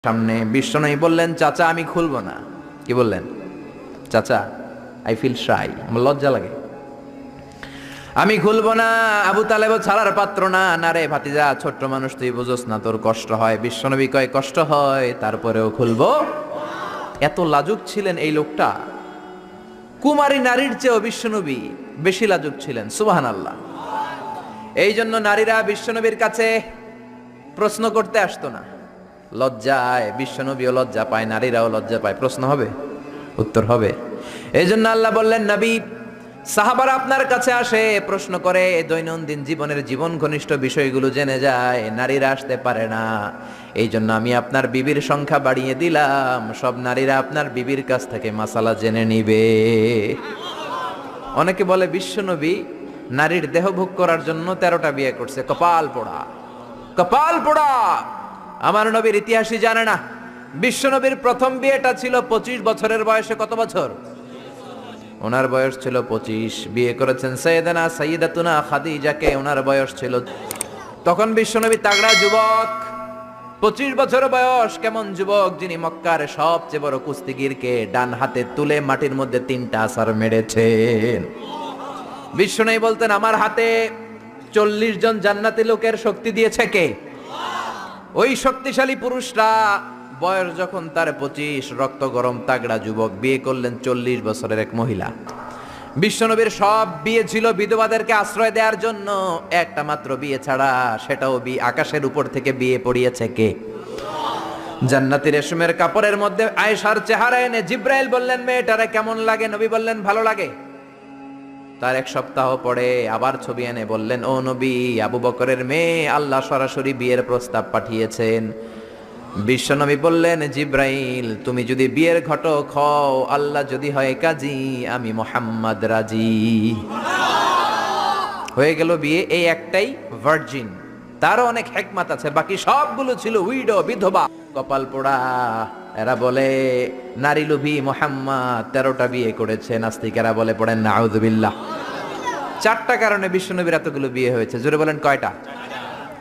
সামনে বিশ্বনবী বললেন, চাচা আমি খুলবো না। কি বললেন? চাচা আই ফিল শাই, আমার লজ্জা লাগে, আমি খুলবো না। আবু তালেব ছাড়ার পাত্র না। না রে ভাতিজা, ছোট্ট মানুষ, তুই বুঝোস না, তোর কষ্ট হয়। বিশ্বনবী কয় কষ্ট হয়, তারপরেও খুলবো। এত লাজুক ছিলেন এই লোকটা। কুমারী নারীর চেয়েও বিশ্বনবী বেশি লাজুক ছিলেন। সুবহানাল্লাহ। এই জন্য নারীরা বিশ্বনবীর কাছে প্রশ্ন করতে আসতো না, লজ্জায়। বিশ্বনবীও লজ্জা পায়, নারীরাও লজ্জা পায়। প্রশ্ন হবে, উত্তর হবে। এই জন্য আল্লাহ বললেন, নবী সাহাবারা আপনার কাছে আসে, প্রশ্ন করে, দৈনন্দিন জীবনের জীবন ঘনিষ্ঠ বিষয়গুলো জেনে যায়, নারীরা আসতে পারে না। এই জন্য আমি আপনার বিবির সংখ্যা বাড়িয়ে দিলাম, সব নারীরা আপনার বিবির কাছ থেকে মাসালা জেনে নিবে। অনেকে বলে বিশ্বনবী নারীর দেহ ভোগ করার জন্য 13টা বিয়ে করছে। কপাল পোড়া, কপাল পোড়া। আমার নবীর ইতিহাসই জানে না। বিশ্বনবীর প্রথম বিয়েটা ছিল 25 বছরের বয়সে। কত বছর? ওনার বয়স ছিল 25। বিয়ে করেছেন সাইয়েদানা সাইয়্যিদাতুনা খাদিজাকে, ওনার বয়স ছিল, তখন বিশ্বনবী তাগড়া যুবক। 25 বছর বয়স। কেমন যুবক? যিনি মক্কার সবচেয়ে বড় কুস্তিগিরকে ডান হাতে তুলে মাটির মধ্যে 3টা আছাড় মেরেছেন। বিশ্বনবী বলতেন, আমার হাতে 40 জন জান্নাতি লোকের শক্তি দিয়েছে কে? ওই শক্তিশালী পুরুষরা। বয়স যখন তার 25, রক্ত গরম তাগড়া যুবক, বিয়ে করলেন 40 বছরের এক মহিলা। বিশ্বনবীর সব বিয়ে ছিল বিধবাদেরকে আশ্রয় দেওয়ার জন্য। একটা মাত্র বিয়ে ছাড়া, সেটাও আকাশের উপর থেকে বিয়ে পড়িয়েছে কে? জান্নাতি রেশমের কাপড়ের মধ্যে আয়েশার চেহারা এনে জিব্রাইল বললেন, মেয়েটারে কেমন লাগে? নবী বললেন, ভালো লাগে। তার 1 সপ্তাহ পরে আবার ছবি এনে বললেন, ও নবী, আবু বকরের মেয়ে, আল্লাহ সরাসরি বিয়ের প্রস্তাব পাঠিয়েছেন। বিশ্বনবী বললেন, জিব্রাইল, তুমি যদি বিয়ের ঘটক হও, আল্লাহ যদি হয় কাজী, আমি মুহাম্মদ রাজি। হয়ে গেল বিয়ে। এই একটাই ভার্জিন। তারও অনেক হিকমত আছে, বাকি সবগুলো ছিল উইডো, বিধবা। কপাল পোড়া। এরা বলে নারী লোভী মুহাম্মদ 13টা বিয়ে করেছে। নাস্তিকেরা বলে পড়েন নাউযুবিল্লাহ। 4টা কারণে বিশ্বনবীর এতগুলো বিয়ে হয়েছে। জোরে বলেন কয়টা?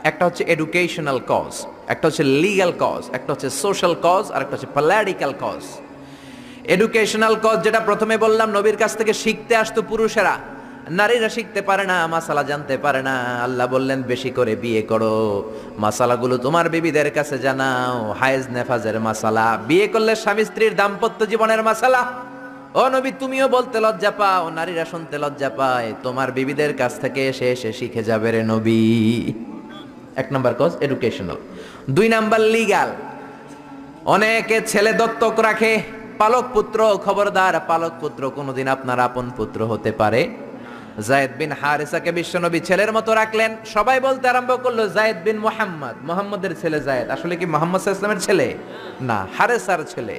একটা হচ্ছে এডুকেশনাল কজ, একটা হচ্ছে লিগ্যাল কজ, একটা হচ্ছে সোশ্যাল কজ, আর একটা হচ্ছে পলিটিক্যাল কজ। এডুকেশনাল কজ যেটা প্রথমে বললাম, নবীর কাছ থেকে শিখতে আসতো পুরুষেরা, নারীরা শিখতে পারে না, মাসালা জানতে পারে না। আল্লাহ বললেন, বেশি করে বিয়ে করো, মাসালাগুলো তোমার বিবিদের কাছে জানাও। হায়েজ নেফাজের মাসালা, বিয়ে করলে স্বামী স্ত্রীর দাম্পত্য জীবনের মাসালা। ও নবী, তুমিও বলতে লজ্জা পাও, নারীরা শুনতে লজ্জা পায়, তোমার বিবিদের কাছ থেকে এসে এসে শিখে যাবে রে নবী। 1 নম্বর কজ এডুকেশনাল। 2 number legal. অনেকে ছেলে দত্তক রাখে, পালক পুত্র। খবরদার, পালক পুত্র কোনোদিন আপনার আপন পুত্র হতে পারে। যায়েদ বিন হারেসাকে বিশ্বনবী ছেলের মতো রাখলেন। সবাই বলতে আরম্ভ করলো, যায়েদ বিন মুহাম্মদ, মুহাম্মদের ছেলে যায়েদ। আসলে কি মুহাম্মদ সাল্লাল্লাহু আলাইহি ওয়াসাল্লামের ছেলে? না, হারেসার ছেলে।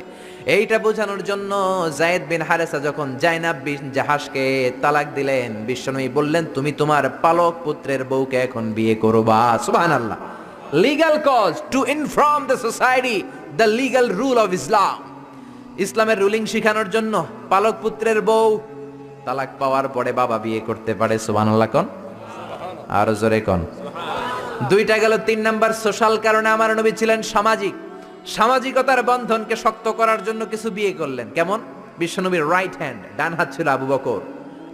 এইটা বোঝানোর জন্য যায়েদ বিন হারেসা যখন জাইনাব বিন জাহাশকে তালাক দিলেন, বিশ্বনবী বললেন, তুমি তোমার পালক পুত্রের বউকে এখন বিয়ে করবা। সুবহানাল্লাহ। Legal cause, to inform the society the legal rule of Islam. ইসলামের রুলিং শিখানোর জন্য পালক পুত্রের বউ তালাক পাওয়ার পরে বাবা বিয়ে করতে পারে। সুবহানাল্লাহ কোন? আর জোরে কোন? 2টা গেল। 3 নাম্বার সোশ্যাল কারণে আমার নবী ছিলেন সামাজিক। সামাজিকতার বন্ধনকে শক্ত করার জন্য কিছু বিয়ে করলেন। কেমন? বিশ্বনবীর রাইট হ্যান্ড, ডান হাত ছিল আবু বকর।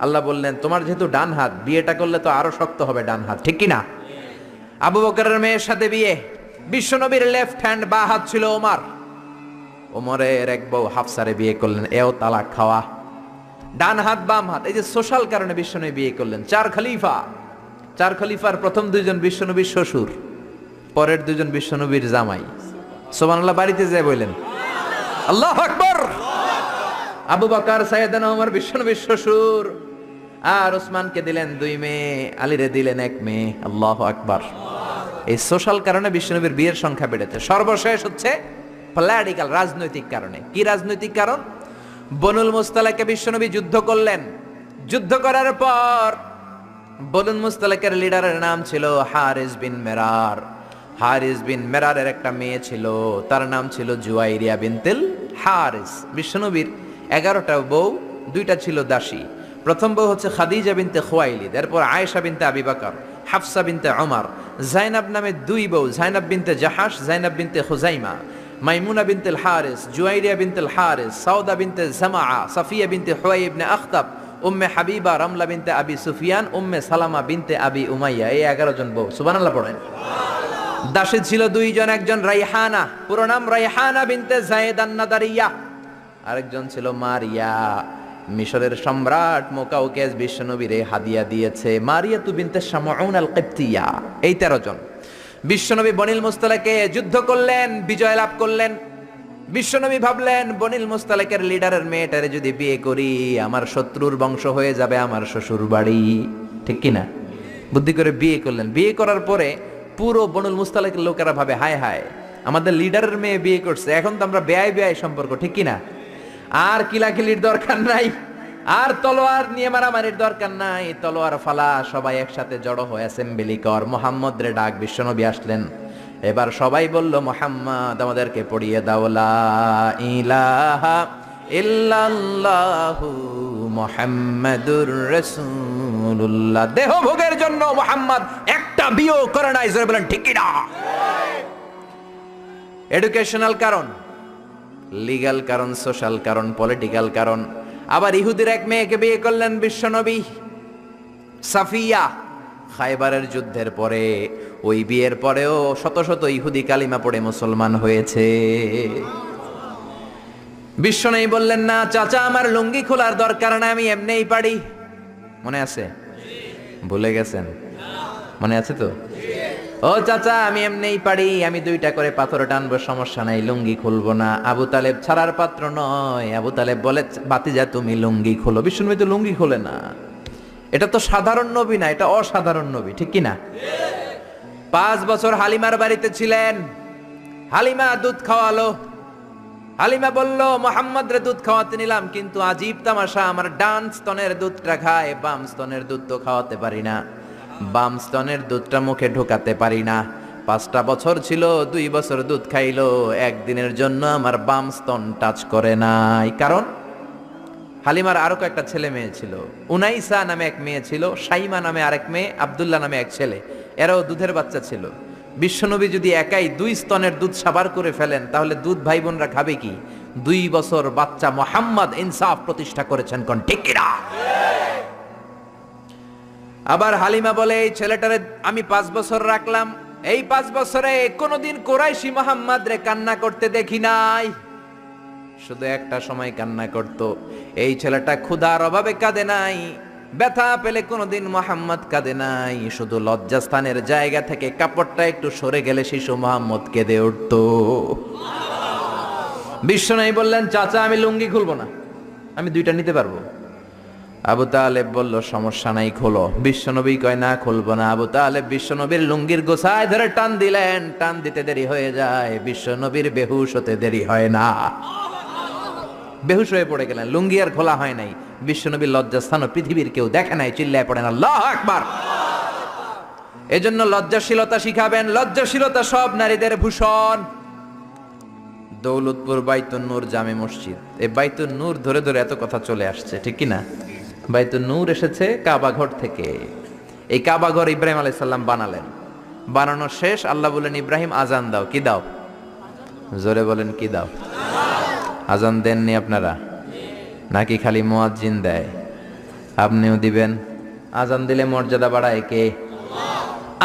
আল্লাহ বললেন, তোমার যেহেতু ডান হাত, বিয়েটা করলে তো আরো শক্ত হবে ডান হাত, ঠিক কি না? আবু বকরের মেয়ের সাথে বিয়ে। বিশ্বনবীর লেফট হ্যান্ড, বা হাত ছিল ওমর। ওমরের এক বউ হাফসারে বিয়ে করলেন, এও তালাক খাওয়া। ডান হাত বাম হাত। এই যে সোশ্যাল কারণে বিশ্বনবী বিয়ে করলেন। 4 খলিফা। 4 খলিফার প্রথম 2 জন বিশ্বনবীর শ্বশুর, পরের 2 জন বিশ্বনবীর জামাই। সুবহানাল্লাহ। বাড়িতে যায় বললেন আল্লাহু আকবার। আবু বকর সাইয়েদনা ওমর বিশ্বনবীর শ্বশুর, আর ওসমানকে দিলেন 2 মেয়ে, আলীরে দিলেন 1 মেয়ে। আল্লাহু আকবার। এই সোশ্যাল কারণে বিশ্বনবীর বিয়ের সংখ্যা বেড়েছে। সর্বশেষ হচ্ছে পলিটিক্যাল, রাজনৈতিক কারণে। কি রাজনৈতিক কারণ? বনুল মুস্তালাকে বিশ্বনবী যুদ্ধ করলেন। যুদ্ধ করার পর বনুল মুস্তালাকের লিডারের নাম ছিল হারিস বিন মেরার। হারিস বিন মেরারের একটা মেয়ে ছিল, তার নাম ছিল জুয়াইরিয়া বিনতুল হারিস। বিশ্বনবীর 11টা বউ, 2টা ছিল দাসী। প্রথম বউ হচ্ছে খাদিজা বিনতে খুয়াইলিদ, এরপর আয়েশা বিনতে আবি বকর, হাফসা বিনতে ওমর, জাইনাব নামে 2 বউ, জাইনাব বিনতে জাহাশ, জাইনাব বিনতে খুজাইমা। মাইমুনা বিনতুল হারিস, জুয়াইরিয়া বিনতুল হারিস, সাউদা বিনতে জামাআ, সাফিয়া বিনতে হুয়াই ইবনে আখতাব, উম্মে হাবিবা, রামলা বিনতে আবি সুফিয়ান, উম্মে সালামা বিনতে আবি উমাইয়া। এই 11 জন বউ। সুবহানাল্লাহ পড়েন। দাসী ছিল 2 জন, একজন রাইহানা, পুরো নাম রাইহানা বিনতে যায়েদ আন-নাদারিয়া, আরেকজন ছিল মারিয়া। মিশরের সম্রাট মুকাউকেস বিশ্বনবীরে হাদিয়া দিয়েছে মারিয়া তু বিনতে শামউন আল কিবতিয়া। এই 13 জন। বিশ্বনবী বনিল মুস্তালাকে যুদ্ধ করলেন, বিজয় লাভ করলেন। বিশ্বনবী ভাবলেন বনিল মুস্তালাকের লিডারের মেয়েটারে যদি বিয়ে করি আমার শত্রুর বংশ হয়ে যাবে আমার শ্বশুর বাড়ি, ঠিক কিনা? বুদ্ধি করে বিয়ে করলেন। বিয়ে করার পরে পুরো বনুল মুস্তালাকের লোকেরা ভাবে হায় হায় আমাদের লিডারের মেয়ে বিয়ে করছে, এখন তো আমরা বেয়াই বেয়াই সম্পর্ক, ঠিক কিনা? আর কিলাকিলির দরকার নাই, আর তলোয়ার নিয়ে মারামারির দরকার নাই, তলোয়ার ফালা, সবাই একসাথে জড়ো হয়ে অ্যাসেম্বলি কর। মুহাম্মদ রে ডাক। বিশ্বনবী আসলেন। এবার সবাই বলল মুহাম্মদ আমাদেরকে পড়িয়ে দাও লা ইলাহা ইল্লাল্লাহু মুহাম্মাদুর রাসূলুল্লাহ। দেহ ভোগের জন্য মুহাম্মদ একটা বিয়ে করে নাই, জোরে বলেন ঠিক কিনা? এডুকেশনাল কারণ, লিগ্যাল কারণ, সোশ্যাল কারণ, পলিটিক্যাল কারণ। আবার ইহুদির এক মেয়েকে বিয়ে করলেন বিশ্বনবী, সাফিয়া। খায়বারের যুদ্ধের পরে ওই বিয়ের পরেও শত শত ইহুদি কালিমা পড়ে মুসলমান হয়েছে। বিশ্বনবী বললেন না চাচা আমার লুঙ্গি খোলার দরকার না, আমি এমনিই পারি। মনে আছে? ভুলে গেছেন? মনে আছে তো? ও চাচা আমি এমনিই পারি, আমি 2টা করে পাথর টানবো, সমস্যা নাই, লুঙ্গি খুলবো না। আবু তালেব ছাড়ার পাত্র নয়। আবু তালেব বলে বাতিজা তুমি লুঙ্গি খোলো। বিশ্বনবী তো লুঙ্গি খোলে না। এটা তো সাধারণ নবী না, এটা অসাধারণ নবী, ঠিক কিনা? 5 বছর হালিমার বাড়িতে ছিলেন। হালিমা দুধ খাওয়ালো। হালিমা বলল মুহাম্মদ রে দুধ খাওয়াতে নিলাম, কিন্তু আজীব তামাশা, আমার ডান স্তনের দুধটা খায়, বাম স্তনের দুধ তো খাওয়াতে পারি না, বাম স্তনের দুধটা মুখে ঢোকাতে পারি না। 5টা বছর ছিল, 2 বছর দুধ খাইলো, একদিনের জন্য আমার বাম স্তন টাচ করে নাই। কারণ হালিমার আরো কয়েকটা ছেলে মেয়ে ছিল। উনাইসা নামে এক মেয়ে ছিল, শাইমা নামে আরেক মেয়ে, আব্দুল্লাহ নামে এক ছেলে, এরাও দুধের বাচ্চা ছিল। বিশ্বনবী যদি একাই 2 স্তনের দুধ সাবার করে ফেলেন তাহলে দুধ ভাই বোনরা খাবে কি? 2 বছর বাচ্চা মুহাম্মদ ইনসাফ প্রতিষ্ঠা করেছেন, কোন ঠিক কিনা? আবার হালিমা বলে এই ছেলেটারে আমি 5 বছর রাখলাম, এই 5 বছরে কোনোদিন কুরাইশি মুহাম্মদ রে কান্না করতে দেখি নাই, শুধু একটা সময় কান্না করত। এই ছেলেটা ক্ষুধার অভাবে কাঁদে নাই, ব্যথা পেলে কোনোদিন মুহাম্মদ কাঁদে নাই, শুধু লজ্জাস্থানের জায়গা থেকে কাপড়টা একটু সরে গেলে শিশু মুহাম্মদ কেঁদে উঠত। বিশ্বনবী বললেন চাচা আমি লুঙ্গি খুলবো না, আমি 2টা নিতে পারবো। আবু তালেব বলল সমস্যা নাই খোলো। বিশ্বনবী কয় না খুলবো না। আবু তালেব বিশ্বনবীর লুঙ্গির গোছায় ধরে টান দিলেন, টান দিতে দেরি হয়ে যায়, বিশ্বনবীর বেহুশ হতে দেরি হয় না, বেহুশ হয়ে পড়ে গেলেন। লুঙ্গি আর খোলা হয় নাই। বিশ্বনবীর লজ্জাস্থান পৃথিবীর কেউ দেখে নাই, চিল্লায় পড়েন আল্লাহু আকবার। এজন্য লজ্জাশীলতা শিখাবেন। লজ্জাশীলতা সব নারীদের ভূষণ। দৌলতপুর বাইতুন নূর জামে মসজিদ, এই বাইতুন নূর ধরে ধরে এত কথা চলে আসছে, ঠিক কি না? বাইতুন নূর এসেছে কাবা ঘর থেকে। এই কাবা ঘর ইব্রাহিম আলাইহিস সালাম বানালেন। বানানো শেষ, আল্লাহ বলেন ইব্রাহিম আজান দাও। কি দাও? জোরে বলেন কি দাও? আজান দেননি আপনারা নাকি খালি মুয়াজ্জিন দেয়? আপনিও দিবেন। আজান দিলে মর্যাদা বাড়ায় কে?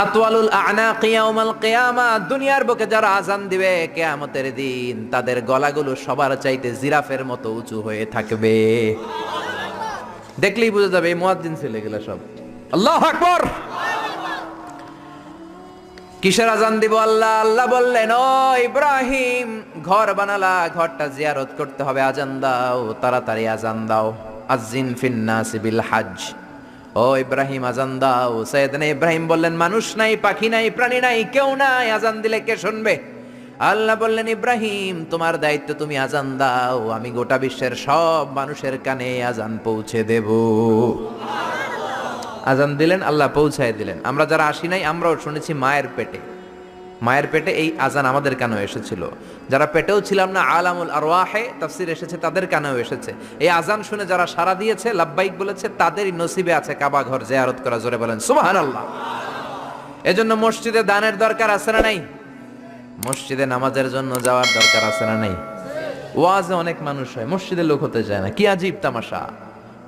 আতওয়ালুল আ'নাক ইয়াউমাল কিয়ামা, দুনিয়ার বুকে যারা আজান দিবে কিয়ামতের দিন তাদের গলাগুলো সবার চাইতে জিরাফের মতো উঁচু হয়ে থাকবে। দেখলেই বুঝা যাবে এই মুয়াজ্জিন ছেলে গেলা সব। আল্লাহু আকবার। কিসের আজান দিব? আল্লাহ আল্লাহ বললেন ও ইব্রাহিম ঘর বানালা, ঘরটা জিয়ারত করতে হবে, আজান দাও, তাড়াতাড়ি আজান দাও। আযিন ফিন নাসি বিল হজ, ও ইব্রাহিম আজান দাও। সাইয়েদনা ইব্রাহিম বললেন মানুষ নাই, পাখি নাই, প্রাণী নাই, কেউ নাই, আজান দিলে কে শুনবে? আল্লাহ বললেন ইব্রাহিম তোমার দায়িত্ব, তুমি আজান দাও, আমি গোটা বিশ্বের সব মানুষের কানে আজান পৌঁছে দেব। আজান দিলেন, আল্লাহ পৌঁছায় দিলেন। আমরা যারা আসি নাই আমরাও শুনেছি মায়ের পেটে, মায়ের পেটে এই আজান আমাদের কানেও এসেছিল। যারা পেটেও ছিলাম না আলামুল আরওয়াহে তাফসীর এসেছে, তাদের কানেও এসেছে। এই আজান শুনে যারা সাড়া দিয়েছে, লাব্বাইক বলেছে, তাদেরই নসিবে আছে কাবা ঘর জিয়ারত করা। জোরে বলেন সুবহানাল্লাহ। এজন্য মসজিদে দানের দরকার আছে না নাই? মসজিদে নামাজের জন্য যাওয়ার দরকার আছে না নাই? ওয়াজে অনেক মানুষ হয়, মসজিদে লোক হতে চায় না। কি আজীব তামাশা!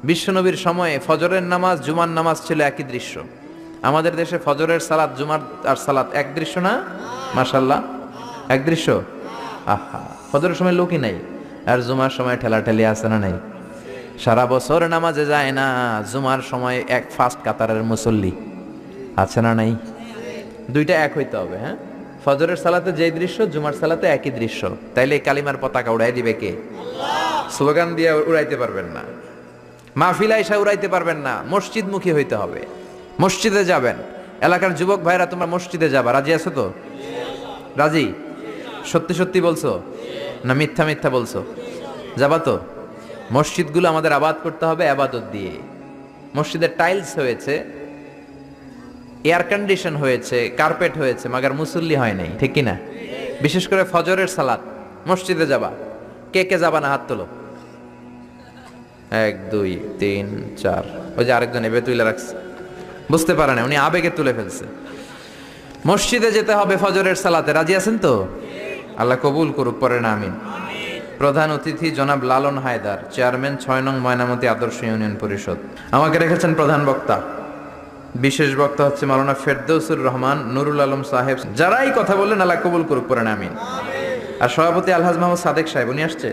বিশ্বনবীর সময়ে ফজরের নামাজ জুমার নামাজ ছিল একই দৃশ্য। আমাদের দেশে ফজরের সালাত জুমার আর সালাত এক দৃশ্য না? মাশাআল্লাহ, এক দৃশ্য। আহা, ফজরের সময় লোকই নাই, আর জুমার সময় ঠেলাঠেলি আছে না নাই? সারা বছর নামাজে যায় না, জুমার সময় এক ফার্স্ট কাতারের মুসল্লি আছে না নাই? দুইটা এক হইতে হবে। হ্যাঁ, ফজরের সালাতে যেই দৃশ্য জুমার সালাতে একই দৃশ্য। তাইলে কালিমার পতাকা উড়াই দিবে কে? স্লোগান দিয়ে উড়াইতে পারবেন না, মাহফিল আইসা উড়াইতে পারবেন না। মসজিদমুখী হইতে হবে, মসজিদে যাবেন। এলাকার যুবক ভাইরা তোমরা মসজিদে যাবা, রাজি আছো তো? রাজি? সত্যি সত্যি বলছো না মিথ্যা মিথ্যা বলছো? যাবা তো? মসজিদগুলো আমাদের আবাদ করতে হবে আবাদত দিয়ে। মসজিদের টাইলস হয়েছে, এয়ার কন্ডিশন হয়েছে, কার্পেট হয়েছে, মাগার মুসল্লি হয় নাই, ঠিক কিনা? বিশেষ করে ফজরের সালাত মসজিদে যাবা। কে কে যাবা না হাত তোলো। 1 2 3 4। ওই যে আরেকজন এবে তুলে রাখছে, বুঝতে পারে না, উনি আবেগে তুলে ফেলছে। মসজিদে যেতে হবে ফজরের সালাতে, রাজি আছেন তো? আল্লাহ কবুল করুক, পরে না আমিন। প্রধান অতিথি জনাব লালন হায়দার, চেয়ারম্যান 6 নং ময়নামতি আদর্শ ইউনিয়ন পরিষদ, আমাকে রেখেছেন প্রধান বক্তা। বিশেষ বক্তা হচ্ছে মাওলানা ফেরদৌসুর রহমান নুরুল আলম সাহেব। যারাই কথা বললেন আল্লাহ কবুল করুক, পরে না আমিন। আর সভাপতি আলহাজ মোহাম্মদ সাদেক সাহেব, উনি আসছে?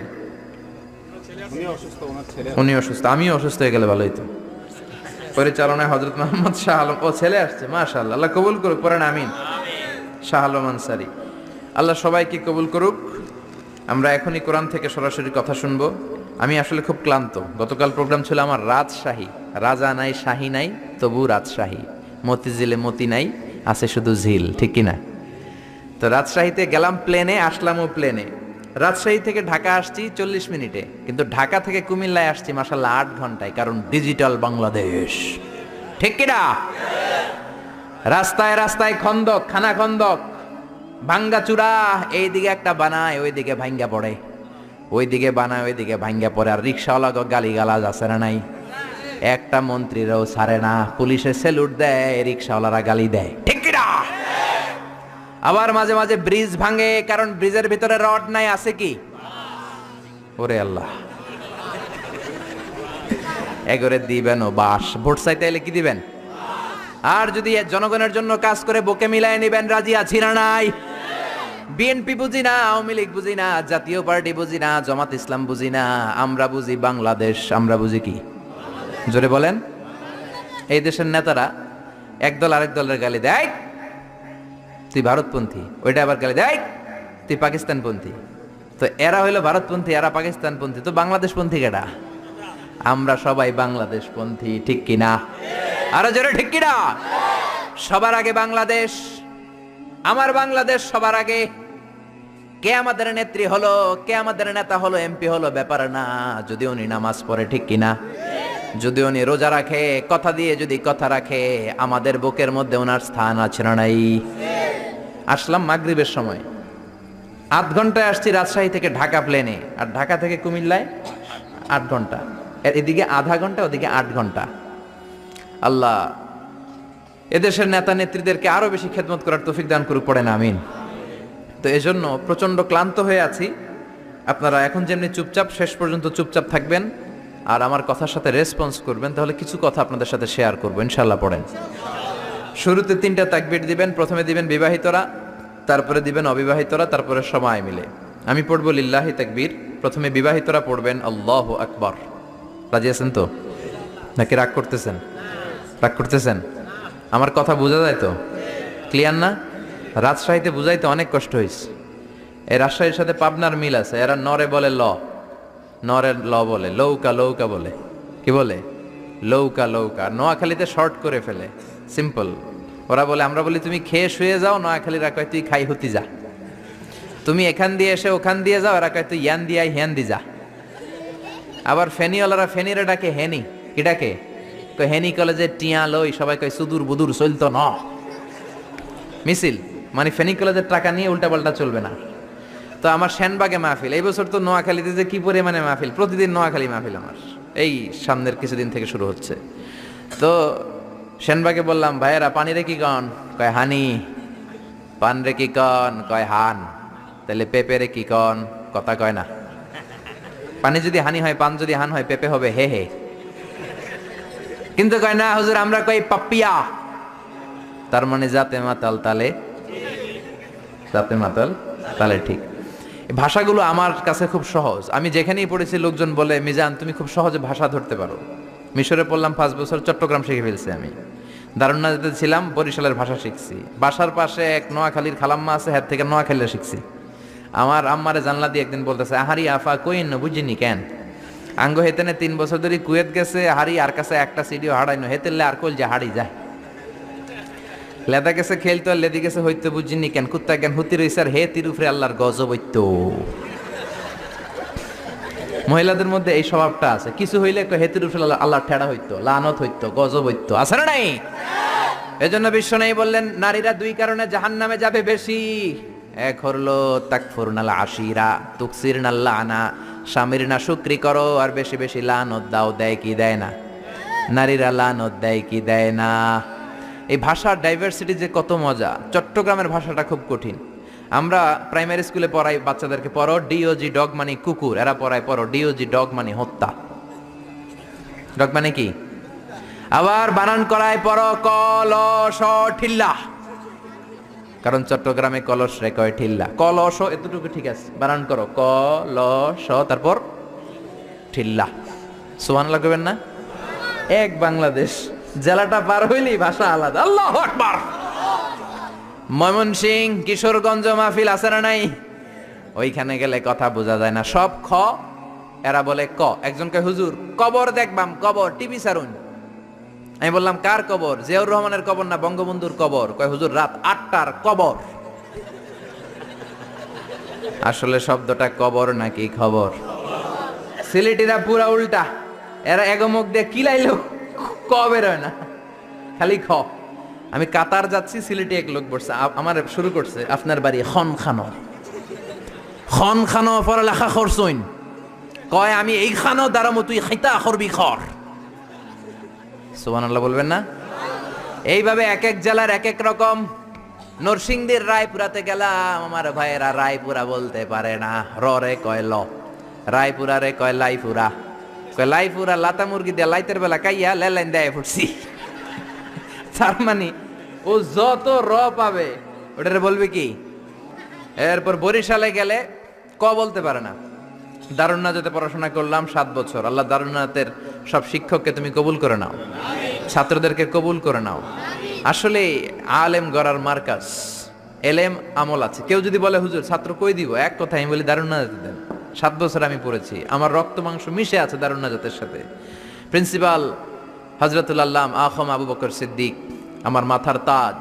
উনি অসুস্থ, আমিও অসুস্থ হয়ে গেলে ভালো হইতো। পরিচালনায় হযরত মোহাম্মদ শাহ আলম, ও ছেলে আসছে, মাশাআল্লাহ, আল্লাহ কবুল করুক, পরে না আমিন। শাহ আলম আনসারী, আল্লাহ সবাইকে কবুল করুক। আমরা এখনই কোরআন থেকে সরাসরি কথা শুনবো। আমি আসলে খুব ক্লান্ত। গতকাল প্রোগ্রাম ছিল আমার রাজশাহী, রাজা নাই শাহী নাই তবু রাজশাহী, মতিঝিলে মতি নাই আছে শুধু ঝিল, ঠিক কিনা? তো রাজশাহীতে গেলাম প্লেনে, আসলামও প্লেনে। রাজশাহী থেকে ঢাকা আসছি 40 মিনিটে, কিন্তু ঢাকা থেকে কুমিল্লায় আসছি মাশাআল্লাহ 8 ঘন্টায়, কারণ ডিজিটাল বাংলাদেশ, ঠিক কিনা? রাস্তায় রাস্তায় খন্দক, খানা খন্দক, ভাঙ্গা চূড়া, এইদিকে একটা বানায় ওইদিকে ভাঙ্গা পড়ে, ওইদিকে বানায় ওইদিকে ভাঙ্গা পড়ে। আর রিক্সাওয়ালা গালি গালাজ আছে না নাই? একটা মন্ত্রীরাও ছাড়ে না, পুলিশে স্যালুট দেয়, রিক্সাওয়ালারা গালি দেয়, ঠিক কিনা? আবার মাঝে মাঝে ব্রিজ ভাঙে, কারণ ব্রিজের ভিতরে রড নাই, আছে কি? ওরে আল্লাহ, এগরে দিবেন ও বাস। ভোট চাইতে এলে কি দিবেন? আর যদি জনগণের জন্য কাজ করে বুকে মিলায় নিবেন, রাজি আছি না নাই? বিএনপি বুঝি না, আওয়ামী লীগ বুঝি না, জাতীয় পার্টি বুঝি না, জামাত ইসলাম বুঝি না, আমরা বুঝি বাংলাদেশ। আমরা বুঝি কি? জোরে বলেন। এই দেশের নেতারা একদল আরেক দলের গালি দেয়, তুই ভারতপন্থী, ওইটা আবার গালি দেয়, তুই পাকিস্তানপন্থী। তো এরা হইলো ভারতপন্থী, এরা পাকিস্তানপন্থী, তো বাংলাদেশপন্থী কেডা? আমরা সবাই বাংলাদেশপন্থী, ঠিক কিনা? আরো জোরে ঠিক কিনা? সবার আগে বাংলাদেশ, আমার বাংলাদেশ সবার আগে। কে আমাদের নেত্রী হলো, কে আমাদের নেতা হলো, এমপি হলো, ব্যাপার না, যদি উনি নামাজ পড়ে, ঠিক কিনা? যদি উনি রোজা রাখে, কথা দিয়ে যদি কথা রাখে, আমাদের বুকের মধ্যে ওনার স্থান আছে না নাই? আসলাম মাগরিবের সময়, 8 ঘন্টায় আসছি রাজশাহী থেকে ঢাকা প্লেনে, আর ঢাকা থেকে কুমিল্লায় 8 ঘন্টা, এদিকে আধা ঘন্টা, ওদিকে 8 ঘন্টা। আল্লাহ এদেশের নেতা নেত্রীদেরকে আরো বেশি খেদমত করার তৌফিক দান করুক, পড়ে না আমিন। তো এজন্য প্রচন্ড ক্লান্ত হয়ে আছি। আপনারা এখন যেমনি চুপচাপ শেষ পর্যন্ত চুপচাপ থাকবেন আর আমার কথার সাথে রেসপন্স করবেন, তাহলে কিছু কথা আপনাদের সাথে শেয়ার করবো ইনশাআল্লাহ। পড়েন। শুরুতে 3টা তাকবীর দিবেন, প্রথমে দিবেন বিবাহিতরা, তারপরে দিবেন অবিবাহিতরা, তারপরে সবাই মিলে। আমি পড়বো লিল্লাহি তাকবীর, প্রথমে বিবাহিতরা পড়বেন আল্লাহু আকবার। রাজি আছেন তো নাকি রাগ করতেছেন? রাগ করতেছেন? আমার কথা বোঝা যায় তো? ক্লিয়ার না? রাজশাহীতে বুঝাইতে অনেক কষ্ট হয়েছে। এই রাজশাহীর সাথে পাবনার মিল আছে। এরা নরে বলে ল, নরের ল বলে, লৌকা লৌকা বলে, কি বলে? লৌকা লৌকা। নোয়াখালীতে শর্ট করে ফেলে, সিম্পল। ওরা বলে, আমরা বলি তুমি খেয়ে শুয়ে যাও, নোয়াখালীরা কয় তুই খাই হতি যা। তুমি এখান দিয়ে এসে ওখান দিয়ে যাও, এরা কয় তুই ইয়ান দিয়ে হ্যান দি যা। আবার ফেনিওয়ালারা ফেনিরে ডাকে হেনি, কি ডাকে? হেনি কলেজে টিয়া লই, সবাই কয় সুদূর বুদুর চলতো ন মিছিল, মানে ফেনী কলেজের টাকা নিয়ে উল্টাপাল্টা চলবে না। তো আমার সেনবাগে মাহফিল, এই বছর তো নোয়াখালীতে যে কি পরিমাণে মাহফিল, প্রতিদিন নোয়াখালী মাহফিল আমার এই সামনের কিছুদিন থেকে শুরু হচ্ছে। তো সেনবাগে বললাম, ভাইয়েরা পানিরে কি কন? কয় হানি। পান রে কি কন, কয় হান। তাহলে পেঁপে রে কি কন, কথা কয় না। পানি যদি হানি হয়, পান যদি হান হয়, পেঁপে হবে হে হে। কিন্তু কয় না হুজুর, আমরা কই পাপ্পিয়া। তার মানে জাতে মাতাল তালে, জাতে মাতাল তালে ঠিক। এই ভাষাগুলো আমার কাছে খুব সহজ। আমি যেখানেই পড়েছি লোকজন বলে, মিজান তুমি খুব সহজে ভাষা ধরতে পারো। মিশরে পড়লাম 5 বছর, চট্টগ্রাম শিখে ফেলছি আমি। দারুন্নাতে ছিলাম, বরিশালের ভাষা শিখছি। বাসার পাশে এক নোয়াখালীর খালাম্মা আছে, হ্যাঁ থেকে নোয়াখালীরা শিখছি। আমার আম্মারে জানলা দিয়ে একদিন বলতেছে, আহারি আফা কইন না বুঝিনি কেন আঙ্গ হেতেনে 3 বছর ধরে কুয়েত গেছে, হারি আর কাছে একটা সিডিও হারাইনো হেতেলে আর কইল যে হাড়ি যায়। লেদা গেছে খেলতো আর লেদি গেছে হইতে বুঝিনি কেন, কুত্তা জ্ঞান হুতি রইছে আর হে তিরুফরে আল্লাহর গজব হইতো। মহিলাদের মধ্যে এই স্বভাবটা আছে, কিছু হইলে হেতির উপরে আল্লাহ ঠেড়া হইতো, লানত হইতো, গজব হইতো, আছে না নাই? এজন্য বিশ্ব নেই বললেন নারীরা 2 কারণে জাহান্নামে যাবে বেশি। এক হলো তাকফুরনাল আশিরা তুকসিরনাল লানা, স্বামীর না শুকরি করো আর বেশি বেশি লানত দাও। দেয় কি দেয় না? নারীরা লানত দেয় কি দেয় না? এই ভাষার ডাইভার্সিটি যে কত মজা। চট্টগ্রামের ভাষাটা খুব কঠিন। আমরা প্রাইমারি স্কুলে পড়াই বাচ্চাদেরকে, পড়ো ডিওজি ডগ মানে কুকুর, এরা পড়ায় পড়ো ডিওজি ডগ মানে হত্যা। ডগ মানে কি? আবার বানান করায় পড়ো কলস ঠিল্লা, কারণ চট্টগ্রামে কলস রে কয় ঠিল্লা। কলস এতটুকু ঠিক আছে, বানান করো কলস তারপর ঠিল্লা। সুবহানাল্লাহ কইবেন না? এক বাংলাদেশ, জেলাটা পার হইলেই ভাষা আলাদা। আল্লাহু আকবার। ময়মনসিংহ কিশোরগঞ্জ মাহফিল আছে না নাই? ওইখানে গেলে কথা বোঝা যায় না, সব খ, এরা বলে ক। একজনকে হুজুর কবর দেখবাম, কবর টিভি সারুন। আমি বললাম কার কবর? জিয়াউর রহমানের কবর না বঙ্গবন্ধুর কবর? কয় হুজুর রাত 8টার কবর। আসলে শব্দটা কবর নাকি খবর? সিলেটিরা পুরা উল্টা, এরা এগমুখ দিয়ে কিলাইলো ক বের হয় না, খালি খ। আমি কাতার যাচ্ছি, সিলেটে এক লোক বসছে, আমার শুরু করছে আপনার বাড়ি খনখানো, খনখানো পড়ালেখা করছইন। কয় আমি এই খানো দাঁড়ামো, তুই খাইতা করবি খর। সুবহানাল্লাহ বলবেন না? এইভাবে এক এক জেলার এক এক রকম। নরসিংদীর রায়পুরাতে গেলাম, আমার ভাইয়েরা রায়পুরা বলতে পারে না, র রে কয় ল। রায়পুরা রে কয় লাইপুরা, কয় লাইপুরা লাতা মুরগি দিয়ে লাইতের বেলা কাইয়া লেলাইন দেয় ফুটছি। তার মানে ও যত র পাবে ওটারে বলবে কি। এরপর বরিশালে গেলে ক বলতে পারে না। দারুন্নাতে পড়াশোনা করলাম 7 বছর। আল্লাহ দারুন্নাতের সব শিক্ষককে তুমি কবুল করে নাও, ছাত্রদেরকে কবুল করে নাও। আসলে আলেম গড়ার মার্কাজ, এলেম আমল আছে। কেউ যদি বলে হুজুর ছাত্র কই দিব, এক কথা আমি বলি দারুন্নাতে দেন। 7 বছর আমি পড়েছি, আমার রক্ত মাংস মিশে আছে দারুন্নাতের সাথে। প্রিন্সিপাল হযরতুল আল্লাম আখম আবু বকর সিদ্দিক আমার মাথার তাজ।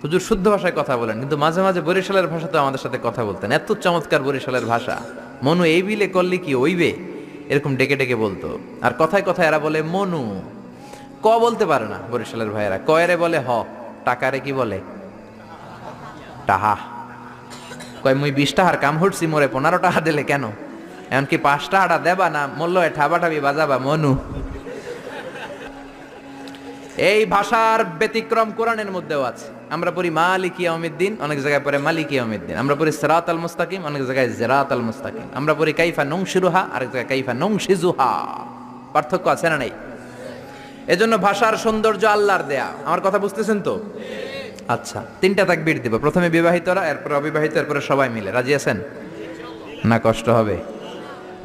হুজুর শুদ্ধ ভাষায় কথা বলেন, কিন্তু মাঝে মাঝে বরিশালের ভাষাতে আমাদের সাথে কথা বলতেন। এত চমৎকার বরিশালের ভাষা, মনু এই বিলে করলি কি ওইবে, এরকম ডেকে ডেকে বলতো। আর কথায় কথায় এরা বলে মনু, ক বলতে পারে না বরিশালের ভাইয়েরা। কয়রে বলে হ, টাকারে কি বলে টাহা। কয় মুই 20 টাকার কাম হচ্ছি, মোরে 15 টাকা দিলে কেন? এমনকি 5 টাকাটা দেবা না, মূল্য ঠাবাটাবি বাজাবা মনু। এই ভাষার ব্যতিক্রম কোরআনের মধ্যেও আছে। আমরা পড়ি মালিক ইয়াউমিদ্দিন, অনেক জায়গায় পড়ে মালিক ইয়াউমিদ্দিন। আমরা পড়ি সিরাতাল মুস্তাকিম, অনেক জায়গায় জিরাতাল মুস্তাকিম। আমরা পড়ি কাইফা নুনশিরুহা, আরেক জায়গায় কাইফা নুনশিজুহা। পার্থক্য আছে না নাই? এজন্য ভাষার সৌন্দর্য আল্লাহর দেয়া। আমার কথা বুঝতেছেন তো? আচ্ছা, 3টা তাকবীর দিব। প্রথমে বিবাহিতরা, এরপর অবিবাহিত, এরপরে সবাই মিলে। রাজি আছেন না? কষ্ট হবে?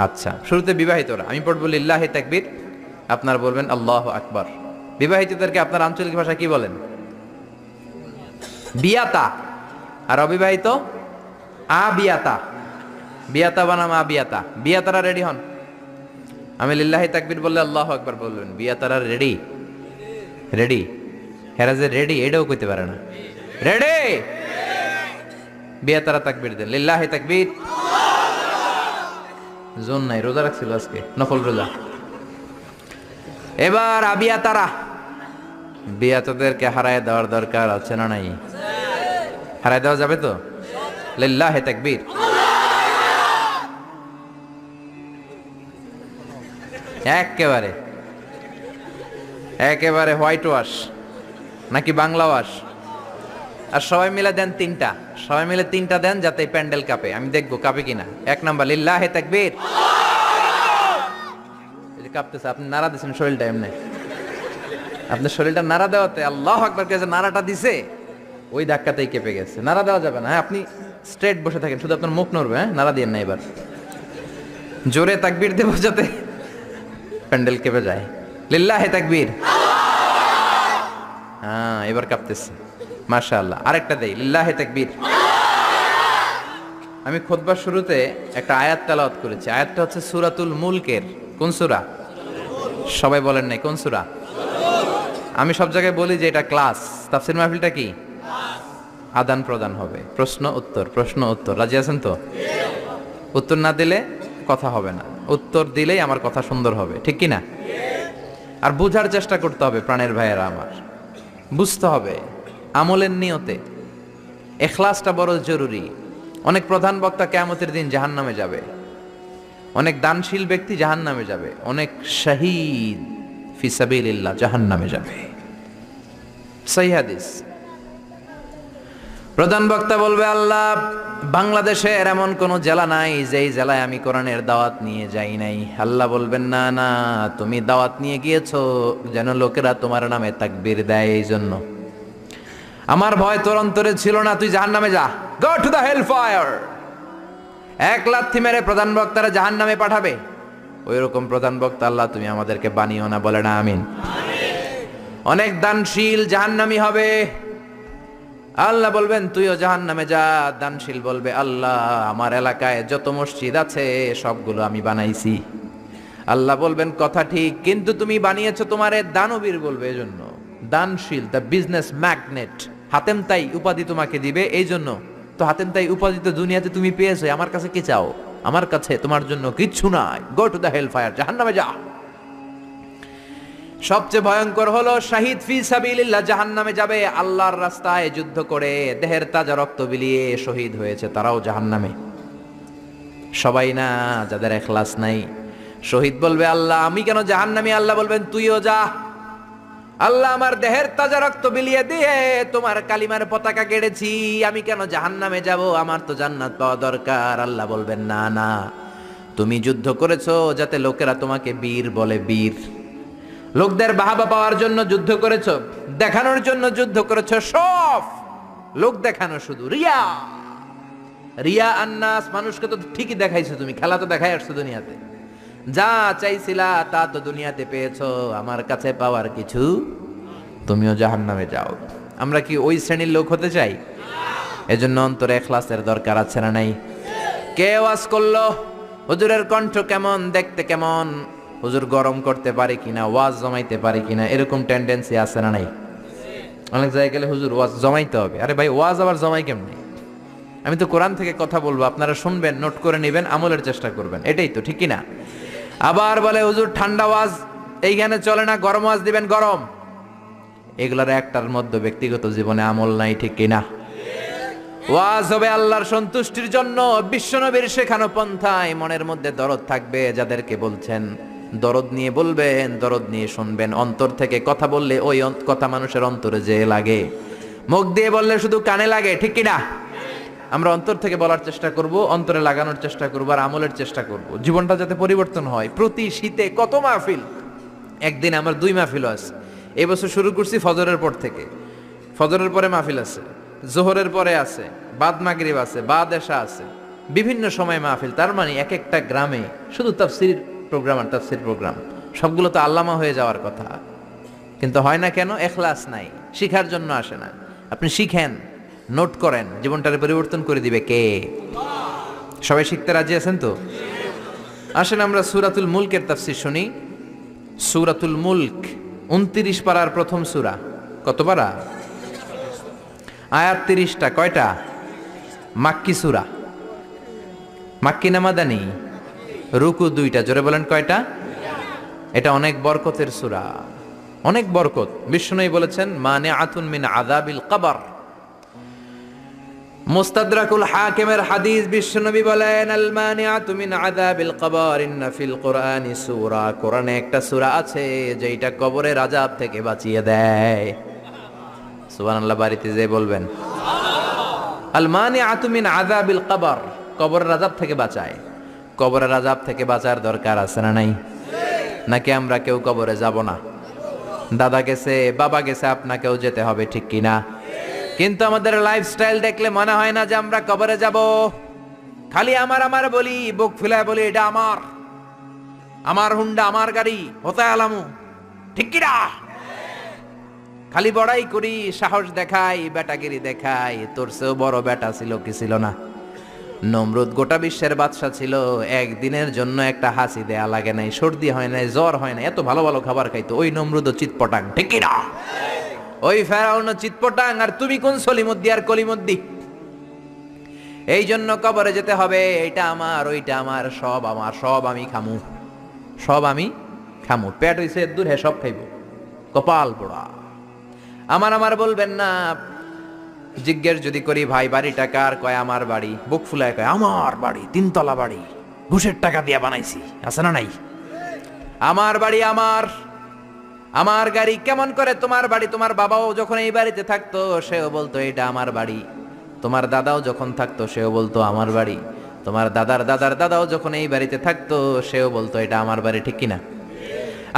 আচ্ছা, শুরুতে বিবাহিতরা। আমি পড়ব লিল্লাহি তাকবীর, আপনারা বলবেন আল্লাহু আকবার। বিবাহিতদেরকে আপনার আঞ্চলিক ভাষা কি বলেন? বিয়াতা। আর অবিবাহিত আবিয়াতা। বিয়াতা বানাম আবিয়াতা। বিয়াতারা রেডি হন। আমি লিল্লাহি তাকবীর বললে আল্লাহু আকবার বলবেন। বিয়াতারা রেডি? রেডি? হেরা যে রেডি এটাও কইতে পারে না। রেডি? বিয়াতারা তাকবীর দেন। লিল্লাহি তাকবীর। জোন নাই, রোজা রাখছিল আজকে, নফল রোজা। এবার আবিয়াতারা। বিয়াতাদেরকে হারায় দেওয়ার দরকার আছে না নাই? হারায় দেওয়া যাবে তো? লিল্লাহি তাকবীর। একেবারে একেবারে হোয়াইট ওয়াশ নাকি বাংলা ওয়াশ? আর সবাই মিলে দেন তিনটা, সবাই মিলে তিনটা দেন যাতে প্যান্ডেল কাঁপে, আমি দেখবো কাঁপে কিনা। 1 নাম্বার লিল্লাহে তাকবীর, এই যে কাঁপতেছে, আপনি নাড়া দিচ্ছেন শরীরটা এমনি, আপনার শরীরটা নাড়া দেওয়াতে আল্লাহু আকবার কে যে নাড়াটা দিছে ওই ধাক্কাতেই কেঁপে গেছে। নাড়া দেওয়া যাবে না, আপনি স্ট্রেট বসে থাকেন, শুধু আপনার মুখ নড়বে, নাড়া দিয়েন না। এবার জোরে তাকবীর দেবো যাতে প্যান্ডেল কেঁপে যায়। লিল্লাহে তাকবীর, হ্যাঁ এবার কাঁপতেছে, মাশাআল্লাহ। আরেকটা দেই, লিল্লাহে তাকবীর। আমি খুতবার শুরুতে একটা আয়াত তেলাওয়াত করেছি, আয়াতটা হচ্ছে সূরাতুল মুলকের। কোন সূরা? সবাই বলেন নাই কোন সূরা? আমি সব জায়গায় বলি যে এটা ক্লাস, তাফসীর মাহফিলটা কি আদান প্রদান হবে, প্রশ্ন উত্তর প্রশ্ন উত্তর। রাজি আছেন তো? উত্তর না দিলে কথা হবে না, উত্তর দিলেই আমার কথা সুন্দর হবে, ঠিক কি না? আর বুঝার চেষ্টা করতে হবে প্রাণের ভাইয়েরা আমার, বুঝতে হবে আমলের নিয়তে। ইখলাসটা বড় জরুরি। অনেক প্রধান বক্তা কিয়ামতের দিন জাহান্নামে যাবে, অনেক দানশীল ব্যক্তি জাহান্নামে যাবে, অনেক শহীদ ফি সাবিলিল্লাহ জাহান্নামে যাবে। সহিহ হাদিস। প্রধান বক্তা বলবে, আল্লাহ বাংলাদেশের এমন কোন জেলা নাই যেই জেলায় আমি কোরআনের দাওয়াত নিয়ে যাই নাই। আল্লাহ বলবেন, না না, তুমি দাওয়াত নিয়ে গিয়েছো যেন লোকেরা তোমার নামে তাকবীর দেয়, এই জন্য। আমার ভয় তোর অন্তরে ছিল না, তুই জাহান্নামে যা, go to the hell fire. এক লাথি মেরে প্রধান বক্তারা জাহান্নামে পাঠাবে। ওই রকম প্রধান বক্তা আল্লাহ তুমি আমাদেরকে বানিও না, বলে না আমিন। অনেক দানশীল জাহান্নামী হবে, আল্লাহ বলবেন তুইও জাহান্নামে যা। দানশীল বলবে, আল্লাহ আমার এলাকায় যত মসজিদ আছে সবগুলো আমি বানাইছি। আল্লাহ বলবেন কথা ঠিক, কিন্তু তুমি বানিয়েছো তোমারে দানবীর বলবে, এজন্য। দানশীল, দ্য বিজনেস ম্যাগনেট, হাতেম তাই উপাধি তোমাকে দিবে, এই জন্য তো হাতেম তাই উপাধি তো দুনিয়াতে তুমি পেয়েছো, আমার কাছে কি চাও? আমার কাছে তোমার জন্য কিচ্ছু নাই, go to the hell fire, জাহান্নামে যা। সবচেয়ে ভয়ঙ্কর হলো শাহিদ ফি সাবিলিল্লাহ, জাহান্নামে যাবে। আল্লাহর রাস্তায় যুদ্ধ করে দেহের তাজা রক্ত বিলিয়ে শহীদ হয়েছে, তারাও জাহান্নামে। সবাই না, যাদের ইখলাস নাই। শহীদ বলবে, আল্লাহ আমি কেন জাহান্নামী? আল্লাহ বলবেন তুইও যা। আল্লাহ আমার দেহের তাজা রক্ত বিলিয়ে দিয়ে তোমার কালিমার পতাকা গেড়েছি, আমি কেন জাহান্নামে যাব? আমার তো জান্নাত পাওয়া দরকার। আল্লাহ বলবেন, না না, তুমি যুদ্ধ করেছো যাতে লোকেরা তোমাকে বীর বলে, বীর। লোকদের বাহাবা পাওয়ার জন্য যুদ্ধ করেছো, দেখানোর জন্য যুদ্ধ করেছো, সব লোক দেখানো, শুধু রিয়া রিয়া আন্নাস। মানুষকে তো ঠিকই দেখাইছো, তুমি খেলা তো দেখাই আসছো দুনিয়াতে, যা চাইছিলা তা তো দুনিয়াতে পেয়েছো, আমার কাছে পাওয়ার কিছু, তুমিও জাহান্নামে যাও। আমরা কি ওই শ্রেণীর লোক হতে চাই? এজন্য অন্তরে ইখলাসের দরকার আছে না নাই? কে ওয়াজ করলো, হুজুরের কণ্ঠ কেমন, দেখতে কেমন, হুজুর গরম করতে পারে কিনা, ওয়াজ জমাইতে পারে কিনা, এরকম টেন্ডেন্সি আছে না নাই? অনেক জায়গায় গেলে হুজুর ওয়াজ জমাইতে হবে। আরে ভাই, ওয়াজ আবার জমাই কেমনি? আমি তো কোরআন থেকে কথা বলবো, আপনারা শুনবেন, নোট করে নেবেন, আমলের চেষ্টা করবেন, এটাই তো, ঠিক কি না? আবার বলে হুজুর ঠান্ডা ওয়াজ এইখানে চলে না, গরম ওয়াজ দিবেন, গরম। এগুলার একটার মধ্যে ব্যক্তিগত জীবনে আমল নাই, ঠিক কি না? ওয়াজ হবে আল্লাহর সন্তুষ্টির জন্য, বিশ্বনবীর শেখানো পন্থায়। মনের মধ্যে দরদ থাকবে, যাদেরকে বলছেন দরদ নিয়ে বলবেন, দরদ নিয়ে শুনবেন। অন্তর থেকে কথা বললে ওই কথা মানুষের অন্তরে যে লাগে, মুখ দিয়ে বললে শুধু কানে লাগে, ঠিক কি না? আমরা অন্তর থেকে বলার চেষ্টা করব, অন্তরে লাগানোর চেষ্টা করব, আর আমলের চেষ্টা করব, জীবনটা যাতে পরিবর্তন হয়। প্রতি শীতে কত মাহফিল, একদিন আমার 2 মাহফিল আছে। এবছর শুরু করছি ফজরের পর থেকে, ফজরের পরে মাহফিল আছে, জোহরের পরে আছে, বাদ মাগরিব আছে, বাদ এশা আছে, বিভিন্ন সময় মাহফিল। তার মানে এক একটা গ্রামে শুধু তাফসির প্রোগ্রাম আর তাফসির প্রোগ্রাম। সবগুলো তো আল্লামা হয়ে যাওয়ার কথা, কিন্তু হয় না কেন? ইখলাস নাই, শিখার জন্য আসে না। আপনি শিখেন, নোট করেন, জীবনটারে পরিবর্তন করে দিবে কে? সবাই শিখতে রাজি আছেন তো? আসেন আমরা সূরাতুল মুলকের তাফসীর শুনি। সূরাতুল মুলক 29 পারার প্রথম সূরা। কত পারা? আয়াত 30টা। কয়টা? মাক্কি সূরা। মাক্কি না মাদানী? রুকু 2টা। জোরে বলেন কয়টা? এটা অনেক বরকতের সূরা, অনেক বরকত। বিষ্ণুই বলেছেন মানিআতুন মিন আযাবিল কবর। মুস্তাদরাকুল হাকিমের হাদিস, বিশ্বনবী বলেন আল মানিআতু মিন আযাবিল কবর ইন্না ফিল কুরআনি সূরা। কোরআনে একটা সূরা আছে যেটা কবরের আযাব থেকে বাঁচিয়ে দেয়। সুবহানাল্লাহ, বাড়িতে যেয়ে বলবেন। আল মানিআতু মিন আযাবিল কবর, কবরের আযাব থেকে বাঁচায়। কবরের আযাব থেকে বাঁচার দরকার আছে না নাই? নাকি আমরা কেউ কবরে যাব না? দাদা গেছে, বাবা গেছে, আপনাকেও যেতে হবে, ঠিক কি না? কিন্তু আমাদের লাইফস্টাইল দেখলে মনে হয় না যে আমরা কবরে যাব। খালি আমার আমার বলি, বুক ফুলায় বলি, এটা আমার, আমার হুন্ডা, আমার গাড়ি, হতে আলামু, ঠিক কি না? খালি বড়াই করি, সাহস দেখাই, বেটাগিরি দেখাই। তোর চেয়েও বড় বেটা ছিল কি ছিল না? নমরুদ গোটা বিশ্বের বাদশা ছিল, একদিনের জন্য একটা হাসি দেয়া লাগে নাই, সর্দি হয় নাই, জ্বর হয় না, এত ভালো ভালো খাবার খাইতো। ওই নমরুদও চিৎপটাং, ঠিক কি না? ওই ফেরাউনও চিৎপটাং, আর তুমি কোন সলিমুদ্দি আর কলিমুদ্দি? এই জন্য কবরে যেতে হবে। এটা আমার, ওইটা আমার, সব আমার, সব আমি খামু, সব আমি খামু। পেট হইছে দূর, হে সব খাইব, কপাল পোড়া। আমার আমার বলবেন না। জিজ্ঞেস যদি করি, ভাই বাড়িটা কার? কয় আমার বাড়ি। বুক ফুলায় কয় আমার বাড়ি, 3 তলা বাড়ি, ঘুষের টাকা দিয়া বানাইছি, আছে না নাই? আমার বাড়ি আমার, আমার গাড়ি। কেমন করে তোমার বাড়ি? তোমার বাবাও যখন এই বাড়িতে থাকতো সেও বলতো এটা আমার বাড়ি, তোমার দাদাও যখন থাকতো সেও বলতো আমার বাড়ি, তোমার দাদার দাদার দাদাও যখন এই বাড়িতে থাকতো সেও বলতো এটা আমার বাড়ি, ঠিক কিনা?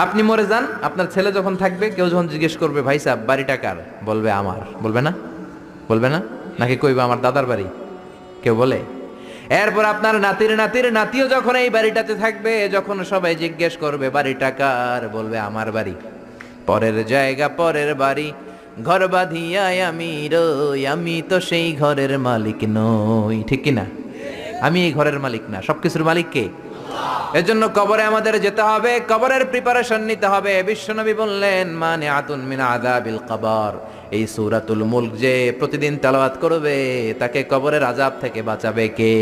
আপনি মরে যান, আপনার ছেলে যখন থাকবে, কেউ যখন জিজ্ঞেস করবে ভাই সাহেব বাড়িটা কার? বলবে আমার। বলবে না? বলবে না? নাকি কইবে আমার দাদার বাড়ি? কেউ বলে? এরপর আপনার নাতির নাতির নাতিও যখন এই বাড়িটাতে থাকবে, যখন সবাই জিজ্ঞেস করবে বাড়িটা কার? বলবে আমার বাড়ি। পরের জায়গা পরের বাড়ি, ঘর বাঁধিয়া আমি রই, আমি তো সেই ঘরের মালিক নই, ঠিক কিনা? আমি এই ঘরের মালিক না, সবকিছুর মালিক কে? এজন্য কবরে আমাদের যেতে হবে, কবরের প্রিপারেশন নিতে হবে। বিশ্বনবী বললেন মানিআতুন মিন আযাবিল কবর, এই সূরাতুল মুলক যে প্রতিদিন তেলাওয়াত করবে তাকে কবরের আযাব থেকে বাঁচাবে কে?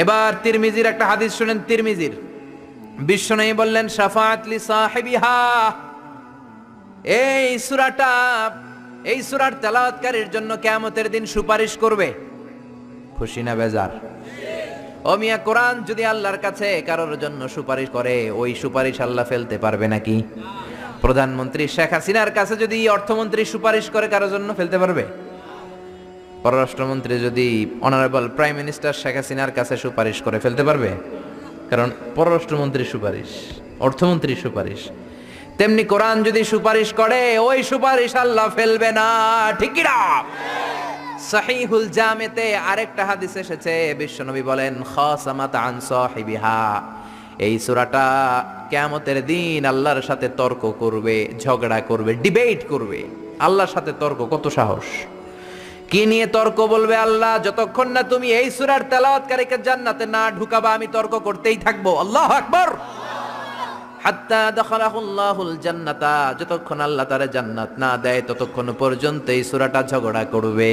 এবার তিরমিজির একটা হাদিস শুনেন। তিরমিজির বিশ্বনবী বললেন শাফাআত লি সাহিবিহা, এই সূরাটা, এই সূরার তেলাওয়াতকারীর জন্য কিয়ামতের দিন সুপারিশ করবে। খুশি না বেজার? ও মিয়া, কোরআন যদি আল্লাহর কাছে কারোর জন্য সুপারিশ করে, ওই সুপারিশ আল্লাহ ফেলতে পারবে নাকি? প্রধানমন্ত্রী শেখ হাসিনার কাছে যদি অর্থমন্ত্রী সুপারিশ করে, কারোর জন্য ফেলতে পারবে? পররাষ্ট্রমন্ত্রী যদি অনারেবল প্রাইম মিনিস্টার শেখ হাসিনার কাছে সুপারিশ করে, ফেলতে পারবে? কারণ পররাষ্ট্রমন্ত্রীর সুপারিশ, অর্থমন্ত্রীর সুপারিশ। তেমনি কোরআন যদি সুপারিশ করে, ওই সুপারিশ আল্লাহ ফেলবে না, ঠিক কি না? সহিহুল জামেতে আরেকটা হাদিস এসেছে, বিশ্বনবী বলেন খাসামাত আন সাহিবিহা, এই সূরাটা কিয়ামতের দিন আল্লাহর সাথে তর্ক করবে, ঝগড়া করবে, ডিবেট করবে। আল্লাহর সাথে তর্ক, কত সাহস! কি নিয়ে তর্ক বলবে আল্লাহ? যতক্ষণ না তুমি এই সূরার তেলাওয়াতকারীকে জান্নাতে না ঢুকাবা, আমি তর্ক করতেই থাকবো। আল্লাহু আকবার। হাত্তা দাখালাহুল্লাহুল জান্নাতা, যতক্ষণ আল্লাহ তারে জান্নাত না দেয় ততক্ষণ পর্যন্ত এই সূরাটা ঝগড়া করবে।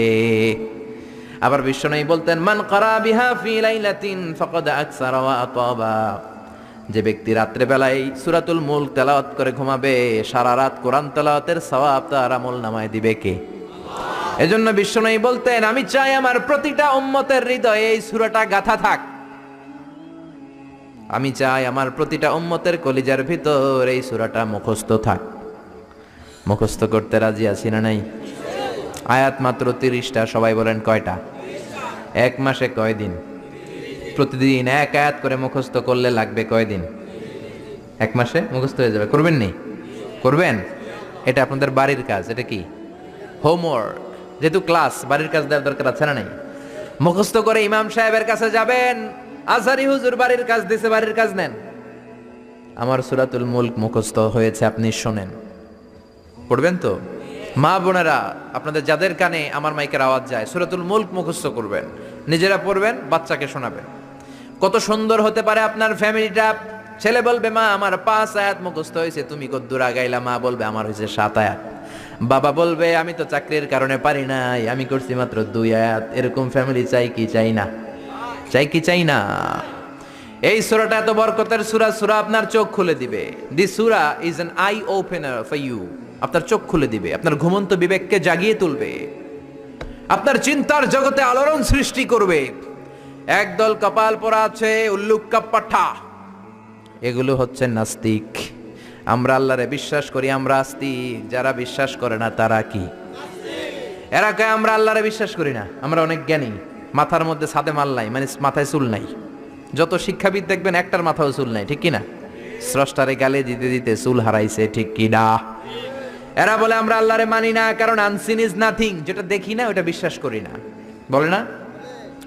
আবার বিশ্বনবী বলতেন মান ক্বারা বিহা ফি লাইলাতিন ফাকাদ আকসারা ওয়া আতাবা, যে ব্যক্তি রাত্রে বেলায় সূরাতুল মুলক তেলাওয়াত করে ঘুমাবে, সারা রাত কোরআন তেলাওয়াতের সওয়াব তার আমলনামায় দিবে কে? এজন্য বিশ্বনবী বলতেন আমি চাই আমার প্রতিটা উম্মতের হৃদয়ে এই সূরাটা গাঁথা থাক, আমি চাই আমার প্রতিটা উম্মতের কলিজার ভিতর এই সূরাটা মুখস্থ থাক। মুখস্থ করতে রাজি আছি না নাই? আয়াত মাত্র 30টা, সবাই বলেন কয়টা? এক মাসে কয় দিন? প্রতিদিন এক আয়াত করে মুখস্থ করলে লাগবে কয় দিন? এক মাসে মুখস্থ হয়ে যাবে। করবেন নি? করবেন? এটা আপনাদের বাড়ির কাজ। এটা কি? হোমওয়ার্ক। যেহেতু ক্লাস, বাড়ির কাজ দেওয়ার দরকার আছে না নাই? মুখস্থ করে ইমাম সাহেবের কাছে যাবেন, আজহারি হুজুর বাড়ির কাজ দিছে, বাড়ির কাজ নেন। আমার সূরাতুল মুলক মুখস্থ হয়েছে, আপনি শোনেন। পড়বেন তো? মা বোনেরা, আপনাদের যাদের কানে আমার মাইকের আওয়াজ যায়, সূরাতুল মুলক মুখস্থ করবেন, নিজেরা পড়বেন, বাচ্চাকে শোনাবেন। কত সুন্দর হতে পারে আপনার ফ্যামিলিটা। ছেলে বলবে মা আমার 5 আয়াত মুখস্থ হয়েছে, তুমি কদ্দুর আগাইলা? মা বলবে আমার হয়েছে 7 আয়াত। বাবা বলবে আমি তো চাকরির কারণে পারি নাই, আমি করছি মাত্র 2 আয়াত। এরকম ফ্যামিলি চাই কি চাই না? চাই কি চাই না? এই সূরাটা এত বরকতের সূরা, সূরা আপনার চোখ খুলে দিবে। দিস সূরা is an eye opener for you. আপনার চোখ খুলে দিবে, আপনার ঘুমন্ত বিবেককে জাগিয়ে তুলবে, আপনার চিন্তার জগতে আলোড়ন সৃষ্টি করবে। একদল কপাল পোড়া আছে, উল্লুক্কা পাঠা, এগুলো হচ্ছে নাস্তিক। আমরা আল্লাহরে বিশ্বাস করি, আমরা আস্তিক। যারা বিশ্বাস করে না তারা কি? এরা কয় আমরা আল্লাহরে বিশ্বাস করি না, আমরা অনেক জ্ঞানী, মাথার মধ্যে সাদে মাল নাই, মানে মাথায় চুল নাই। যত শিক্ষাবিদ দেখবেন একটার মাথাও চুল নাই, ঠিক কিনা? স্রষ্টারে গালে দিতে দিতে চুল হারাইছে, ঠিক কিনা? এরা বলে আমরা আল্লাহরে মানি না, কারণ আনসিন ইজ নাথিং, যেটা দেখি না ওটা বিশ্বাস করি না। বলে না?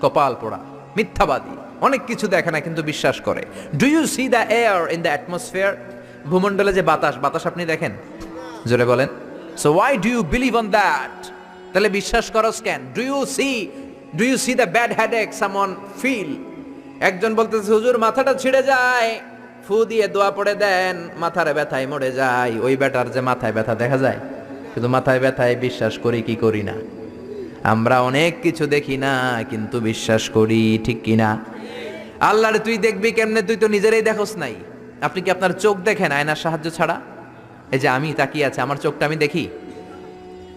কপাল পোড়া, মিথ্যাবাদী, অনেক কিছু দেখে না কিন্তু বিশ্বাস করে। Do you see the air in the atmosphere? ভূমণ্ডলে যে বাতাস, বাতাস আপনি দেখেন? জোরে বলেন। So why do you believe on that? তাহলে বিশ্বাস করস কেন? Do you see the bad headache someone feel? একজন বলতেছে হুজুর মাথাটা ছিঁড়ে যায়, ফু দিয়ে দোয়া পড়ে দেন, মাথার ব্যথায় মরে যায়। ওই বেটার যে মাথায় ব্যথা দেখা যায়, কিন্তু মাথায় ব্যথায় বিশ্বাস করি কি করি না? আমরা অনেক কিছু দেখি না কিন্তু বিশ্বাস করি, ঠিক কিনা? আল্লাহরে তুই দেখবি কেমনে? তুই তো নিজেরাই দেখোস নাই। আপনি কি আপনার চোখ দেখেন আয়নার সাহায্য ছাড়া? এই যে আমি তাকিয়ে আছি, আমার চোখটা আমি দেখি?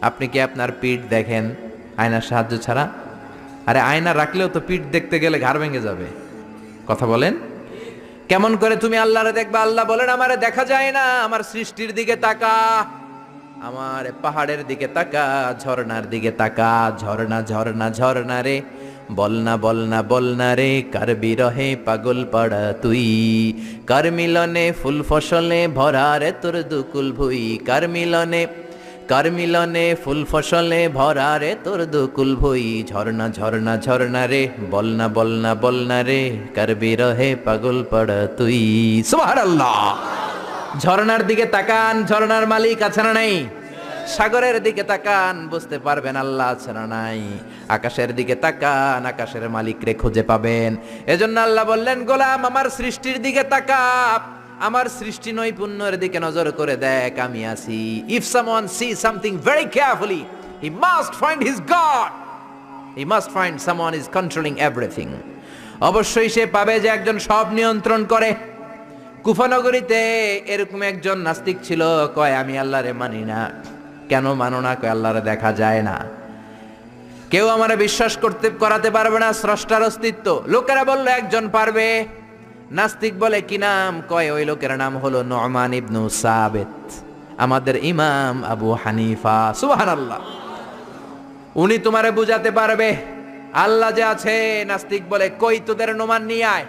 আপনি কি আপনার পিঠ দেখেন আয়নার সাহায্য ছাড়া? আরে আয়না রাখলেও তো পিঠ দেখতে গেলে ঘাড় ভেঙে যাবে। কথা বলেন। কেমন করে তুমি আল্লাহরে দেখবে? আল্লাহ বলেন আমারে দেখা যায় না, আমার সৃষ্টির দিকে তাকা, আমার পাহাড়ের দিকে তাকা, ঝর্ণার দিকে তাকা। ঝর্ণা ঝর্ণা ঝর্ণা রে, বলনা বলনা বলনা রে, কার বিরহে পাগল পাড়া তুই, কার মিলনে ফুল ফসলে ভরা রে তোর দুকুল ভুই, কার মিলনে ফুল ফসলে ভরা রে তোর দুকুল ভুই। ঝর্ণা ঝর্ণা ঝর্ণা রে, বলনা বলনা বলনা রে, কার বিরহে পাগল পাড়া তুই। সুবহানাল্লাহ। ঝর্ণার দিকে তাকান, ঝর্ণার মালিক আছে না নাই? সাগরের দিকে তাকান, বুঝতে পারবেন আল্লাহ আছে না নাই। আকাশের দিকে তাকান, আকাশের মালিকরে খুঁজে পাবেন। এজন্য আল্লাহ বললেন গোলাম আমার সৃষ্টির দিকে তাকা, আমার সৃষ্টি নৈপুণ্যের দিকে নজর করে দেখ, আমি আছি। If someone see something very carefully, he must find his god, he must find someone is controlling everything. অবশ্যই সে পাবে যে একজন সব নিয়ন্ত্রণ করে। কুফানগরীতে এরকম একজন নাস্তিক ছিল, কয় আমি আল্লাহরে মানি না। কেন মানো না? কয় আল্লাহরে দেখা যায় না, কেউ আমারে বিশ্বাস করাতে পারবে না স্রষ্টার অস্তিত্ব। লোকেরা বলল একজন পারবে। নাস্তিক বলে কি নাম? কয় ওই লোকের নাম হলো নু'মান ইবনু সাবিত, আমাদের ইমাম আবু হানিফা। সুবহানাল্লাহ। উনি তোমারে বুঝাতে পারবে আল্লাহ যে আছে। নাস্তিক বলে কই তোদের নু'মান নিয়ে আয়।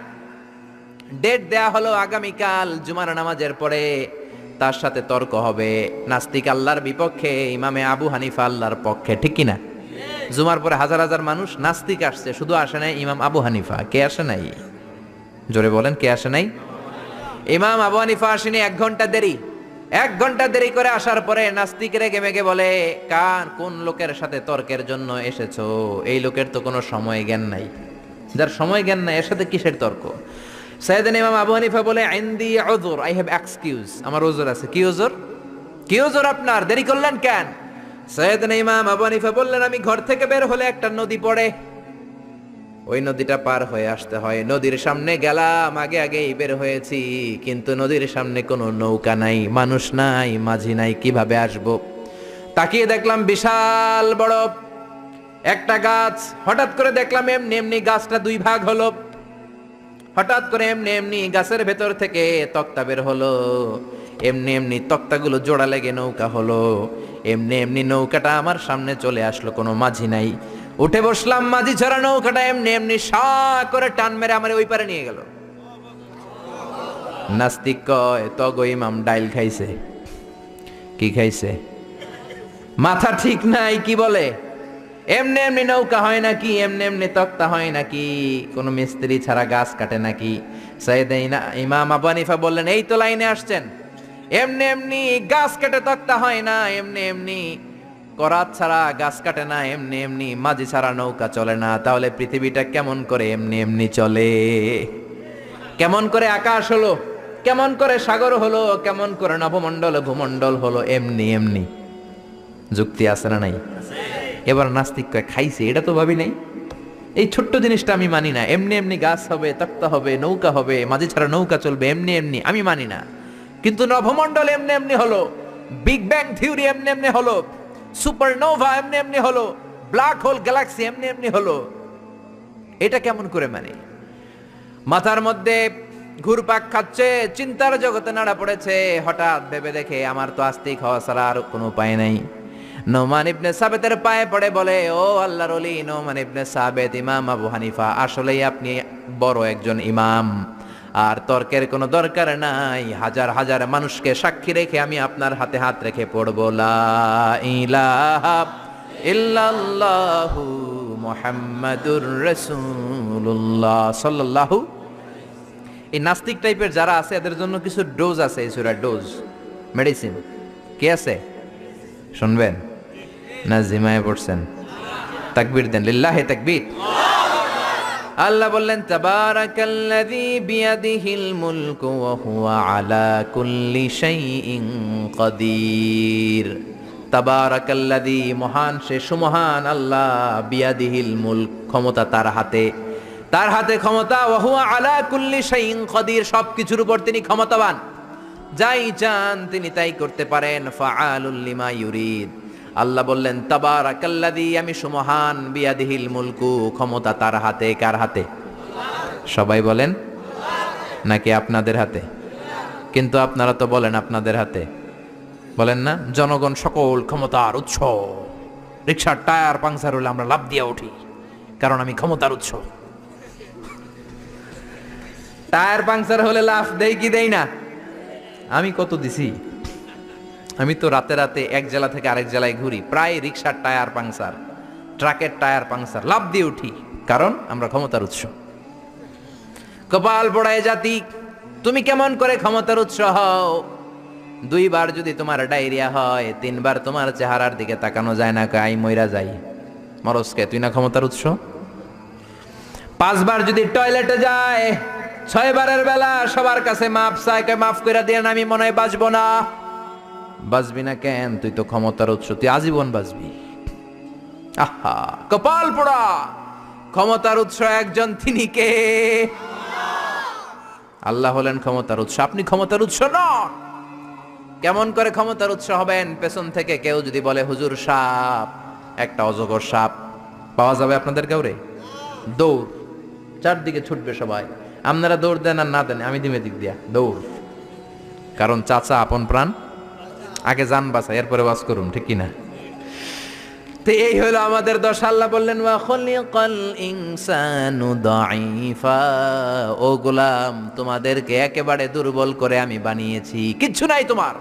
ডেট দেয়া হলো আগামীকাল জুমার নামাজের পরে, তার সাথে তর্ক হবে। নাস্তিক আল্লাহর বিপক্ষে, ইমামে আবু হানিফা আল্লাহর পক্ষে, ঠিক কিনা? জুমার পরে হাজার হাজার মানুষ, নাস্তিক আসছে, শুধু আসে নাই ইমাম আবু হানিফা। কে আসে নাই? জোরে বলেন, কে আসে নাই? ইমাম আবু হানিফা আসেনি, 1 ঘন্টা দেরি। 1 ঘন্টা দেরি করে আসার পরে নাস্তিক রেগে মেগে বলে কোন লোকের সাথে তর্কের জন্য এসেছো? এই লোকের তো কোনো সময় জ্ঞান নাই। যার সময় জ্ঞান নাই এর সাথে কিসের তর্ক? সাইয়েদনা ইমাম আবু হানিফা বলে ইনদি উযর, আই হ্যাভ এক্সকিউজ, আমার উযর আছে। কি উযর? কি উযর আপনার? দেরি করলেন কেন? সাইয়েদনা ইমাম আবু হানিফা বললেন আমি ঘর থেকে বের হলে একটা নদী পড়ে, ওই নদীটা পার হয়ে আসতে হয়। নদীর সামনে গেলাম, আগে আগেই বের হয়েছি, কিন্তু নদীর সামনে কোনো নৌকা নাই, মানুষ নাই, মাঝি নাই, কিভাবে আসব? তাকিয়ে দেখলাম বিশাল বড় একটা গাছ। হঠাৎ করে দেখলাম এমনি এমনি গাছটা 2 ভাগ হলো। হঠাৎ করে এমনি এমনি গাছের ভেতর থেকে তক্তা বের হলো। এমনি এমনি তক্তাগুলো জোড়া লেগে নৌকা হলো। এমনি এমনি নৌকাটা আমার সামনে চলে আসলো, কোনো মাঝি নাই। উঠে বসলাম, মাঝি ছাড়া নৌকাটা এমনি এমনি সা করে টান মেরে আমার ওই পারে নিয়ে গেল। নাস্তিক কয় তগো ইমাম ডাইল খাইছে। কি খাইছে? মাথা ঠিক নাই। কি বলে? এমনি এমনি নৌকা হয় নাকি? এমনি এমনি তক্তা হয় নাকি? কোন মিস্ত্রি ছাড়া গাছ কাটে নাকি? সাইয়েদনা ইমাম আবু হানিফা বললেন এই তো লাইনে আসছেন। এমনি এমনি গাছ কেটে তক্তা হয় না, এমনি এমনি করাত ছাড়া গাছ কাটে না, এমনি এমনি মাঝি ছাড়া নৌকা চলে না। তাহলে পৃথিবীটা কেমন করে এমনি এমনি চলে? কেমন করে আকাশ হলো? কেমন করে সাগর হলো? কেমন করে নভমণ্ডল ভূমণ্ডল হলো? এমনি এমনি। যুক্তি আছে না নাই? এবার নাস্তিক কয় খাইছে, এটা তো ভাবি নাই। এই ছোট্ট জিনিসটা আমি মানি না। এমনি এমনি গাছ হবে, তক্তা হবে, নৌকা হবে, মাঝি ছাড়া নৌকা চলবে, এমনি এমনি আমি মানি না। কিন্তু নভমণ্ডল এমনি এমনি হলো, বিগ ব্যাং থিওরি এমনি এমনি হলো, সুপারনোভা এমনি এমনি হলো, ব্ল্যাক হোল গ্যালাক্সি এমনি এমনি হলো। এটা কেমন করে মানে? মাথার মধ্যে ঘুরপাক খাচ্ছে, চিন্তার জগতে নাড়া পড়েছে। হঠাৎ ভেবে দেখে আমার তো আস্তিক হওয়া ছাড়া আর কোনো উপায় নাই। নোমান ইবনে সাবেতের পায়ে পড়ে বলে, ও আল্লাহর ওলি নোমান ইবনে সাবেত, ইমাম আবু হানিফা, আসলেই আপনি বড় একজন ইমাম, আর তর্কের কোনো দরকার নাই। হাজার হাজার মানুষকে সাক্ষী রেখে আমি আপনার হাতে হাত রেখে পড়ব, লা ইলাহা ইল্লাল্লাহু মুহাম্মাদুর রাসূলুল্লাহ সাল্লাল্লাহু। এই নাস্তিক টাইপের যারা আছে এদের জন্য কিছু ডোজ আছে, এই সূরার ডোজ, মেডিসিন। কি আছে শুনবেন না? জিমায় পড়ছেন? তাকবীর দেন, লিল্লাহি তাকবীর। আল্লাহ বললেন, তাবারাকাল্লাযী বিয়াদিহিল মুলকু ওয়া হুয়া আলা কুল্লি শাইইন কাদির। তাবারাকাল্লাযী, মহান সে, সুমহান আল্লাহ, বিয়াদিহিল মুলক, ক্ষমতা তার হাতে, তার হাতে ক্ষমতা, ওয়া হুয়া আলা কুল্লি শাইইন কাদির, সবকিছুর উপর তিনি ক্ষমতাবান, যাই চান তিনি তাই করতে পারেন। ফাআলুল লিমা ইউরিদ। আল্লাহ বললেন, তাবারাকাল্লাযী, আমি সুমহান, বিয়াদিহিল মুলকু, ক্ষমতা তার হাতে। কার হাতে? সবাই বলেন, নাকি আপনাদের হাতে? কিন্তু আপনারা তো বলেন আপনাদের হাতে, বলেন না? জনগণ সকল ক্ষমতার উৎস। রিকশার টায়ার পাংচার হলে আমরা লাফ দিয়ে উঠি, কারণ আমি ক্ষমতার উৎস। টায়ার পাংচার হলে লাফ দেই কি দেই না? আমি কত দিছি? আমি তো রাতে রাতে এক জেলা থেকে আরেক জেলায় ঘুরি, প্রায় রিকশার টায়ার পাংচার, ট্রাকের টায়ার পাংচার, লাফ দিয়ে উঠি, কারণ আমরা ক্ষমতার উৎস। কপাল পোড়ায় জাতি, তুমি কেমন করে ক্ষমতার উৎস হও? 2 বার যদি তোমার ডায়রিয়া হয়, 3 বার তোমার চেহারার দিকে তাকানো যায় না, কাই মইরা যাই, মরসকে, তুই না ক্ষমতার উৎস? 5 বার যদি টয়লেটে যায়, 6 বারের বেলা সবার কাছে মাপ চায়, মাফ করে দিয়ে আমি মনে হয় বাঁচবো না। বাঁচবি না কেন? তুই তো ক্ষমতার উৎস, তুই আজীবন বাঁচবি। আহা, কপাল পোড়া। ক্ষমতার উৎস একজন, তিনি কে? আল্লাহ হলেন ক্ষমতার উৎস, আপনি ক্ষমতার উৎস নন। কেমন করে ক্ষমতার উৎস হবেন? পেছন থেকে কেউ যদি বলে, হুজুর সাপ, একটা অজগর সাপ পাওয়া যাবে আপনাদের কাউরে? দৌড়, চারদিকে ছুটবে সবাই। আপনারা দৌড় দেন আর না দেন, আমি দিমে দিক দিয়া দৌড়, কারণ চাচা আপন প্রাণ, আগে জান বাঁচা, এরপরে বাস করুন, ঠিক কিনা? তো এই হলো আমাদের দশা। আল্লাহ বললেন, ওয়া খুলিকাল ইনসানু দাঈফা, ও গোলাম, তোমাদেরকে একেবারে দুর্বল করে আমি বানিয়েছি, কিচ্ছু নাই তোমার।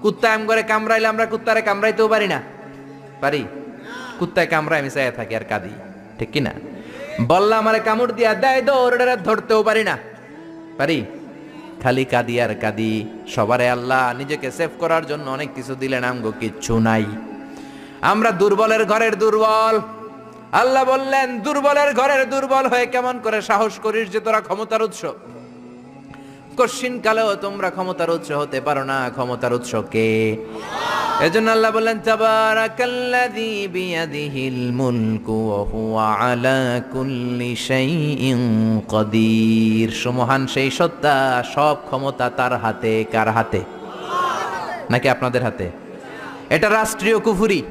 কুত্তা এম করে কামড়াইলে আমরা কুত্তারে কামড়াইতেও পারি না? পারি? কুত্তায় কামড়ায় আমি চাইয়া থাকি আর কাঁদি, ঠিক কিনা? বললা আমারে কামড় দিয়া দেয়, দৌড় ধরতেও পারি না, পারি? খালি কাঁদি আর কাঁদি। সবারে আল্লাহ নিজেকে সেভ করার জন্য অনেক কিছু দিলেন, আমগো কিচ্ছু নাই। আমরা দুর্বলের ঘরের দুর্বল। আল্লাহ বললেন, দুর্বলের ঘরের দুর্বল হয়ে কেমন করে সাহস করিস যে তোরা ক্ষমতার উৎস? কশিন কালেও তোমরা ক্ষমতার উৎস হতে পারো না। ক্ষমতার উৎস কে? এজন্য আল্লাহ বললেন, তাবারাকাল্লাযী বিয়াদিহিল মুলকু ওয়া হুয়া আলা কুল্লি শাইইন কাদির। সুমহান সেই সত্তা, সব ক্ষমতা তার হাতে। কার হাতে? নাকি আপনাদের হাতে? এটা রাষ্ট্রীয় কুফরি।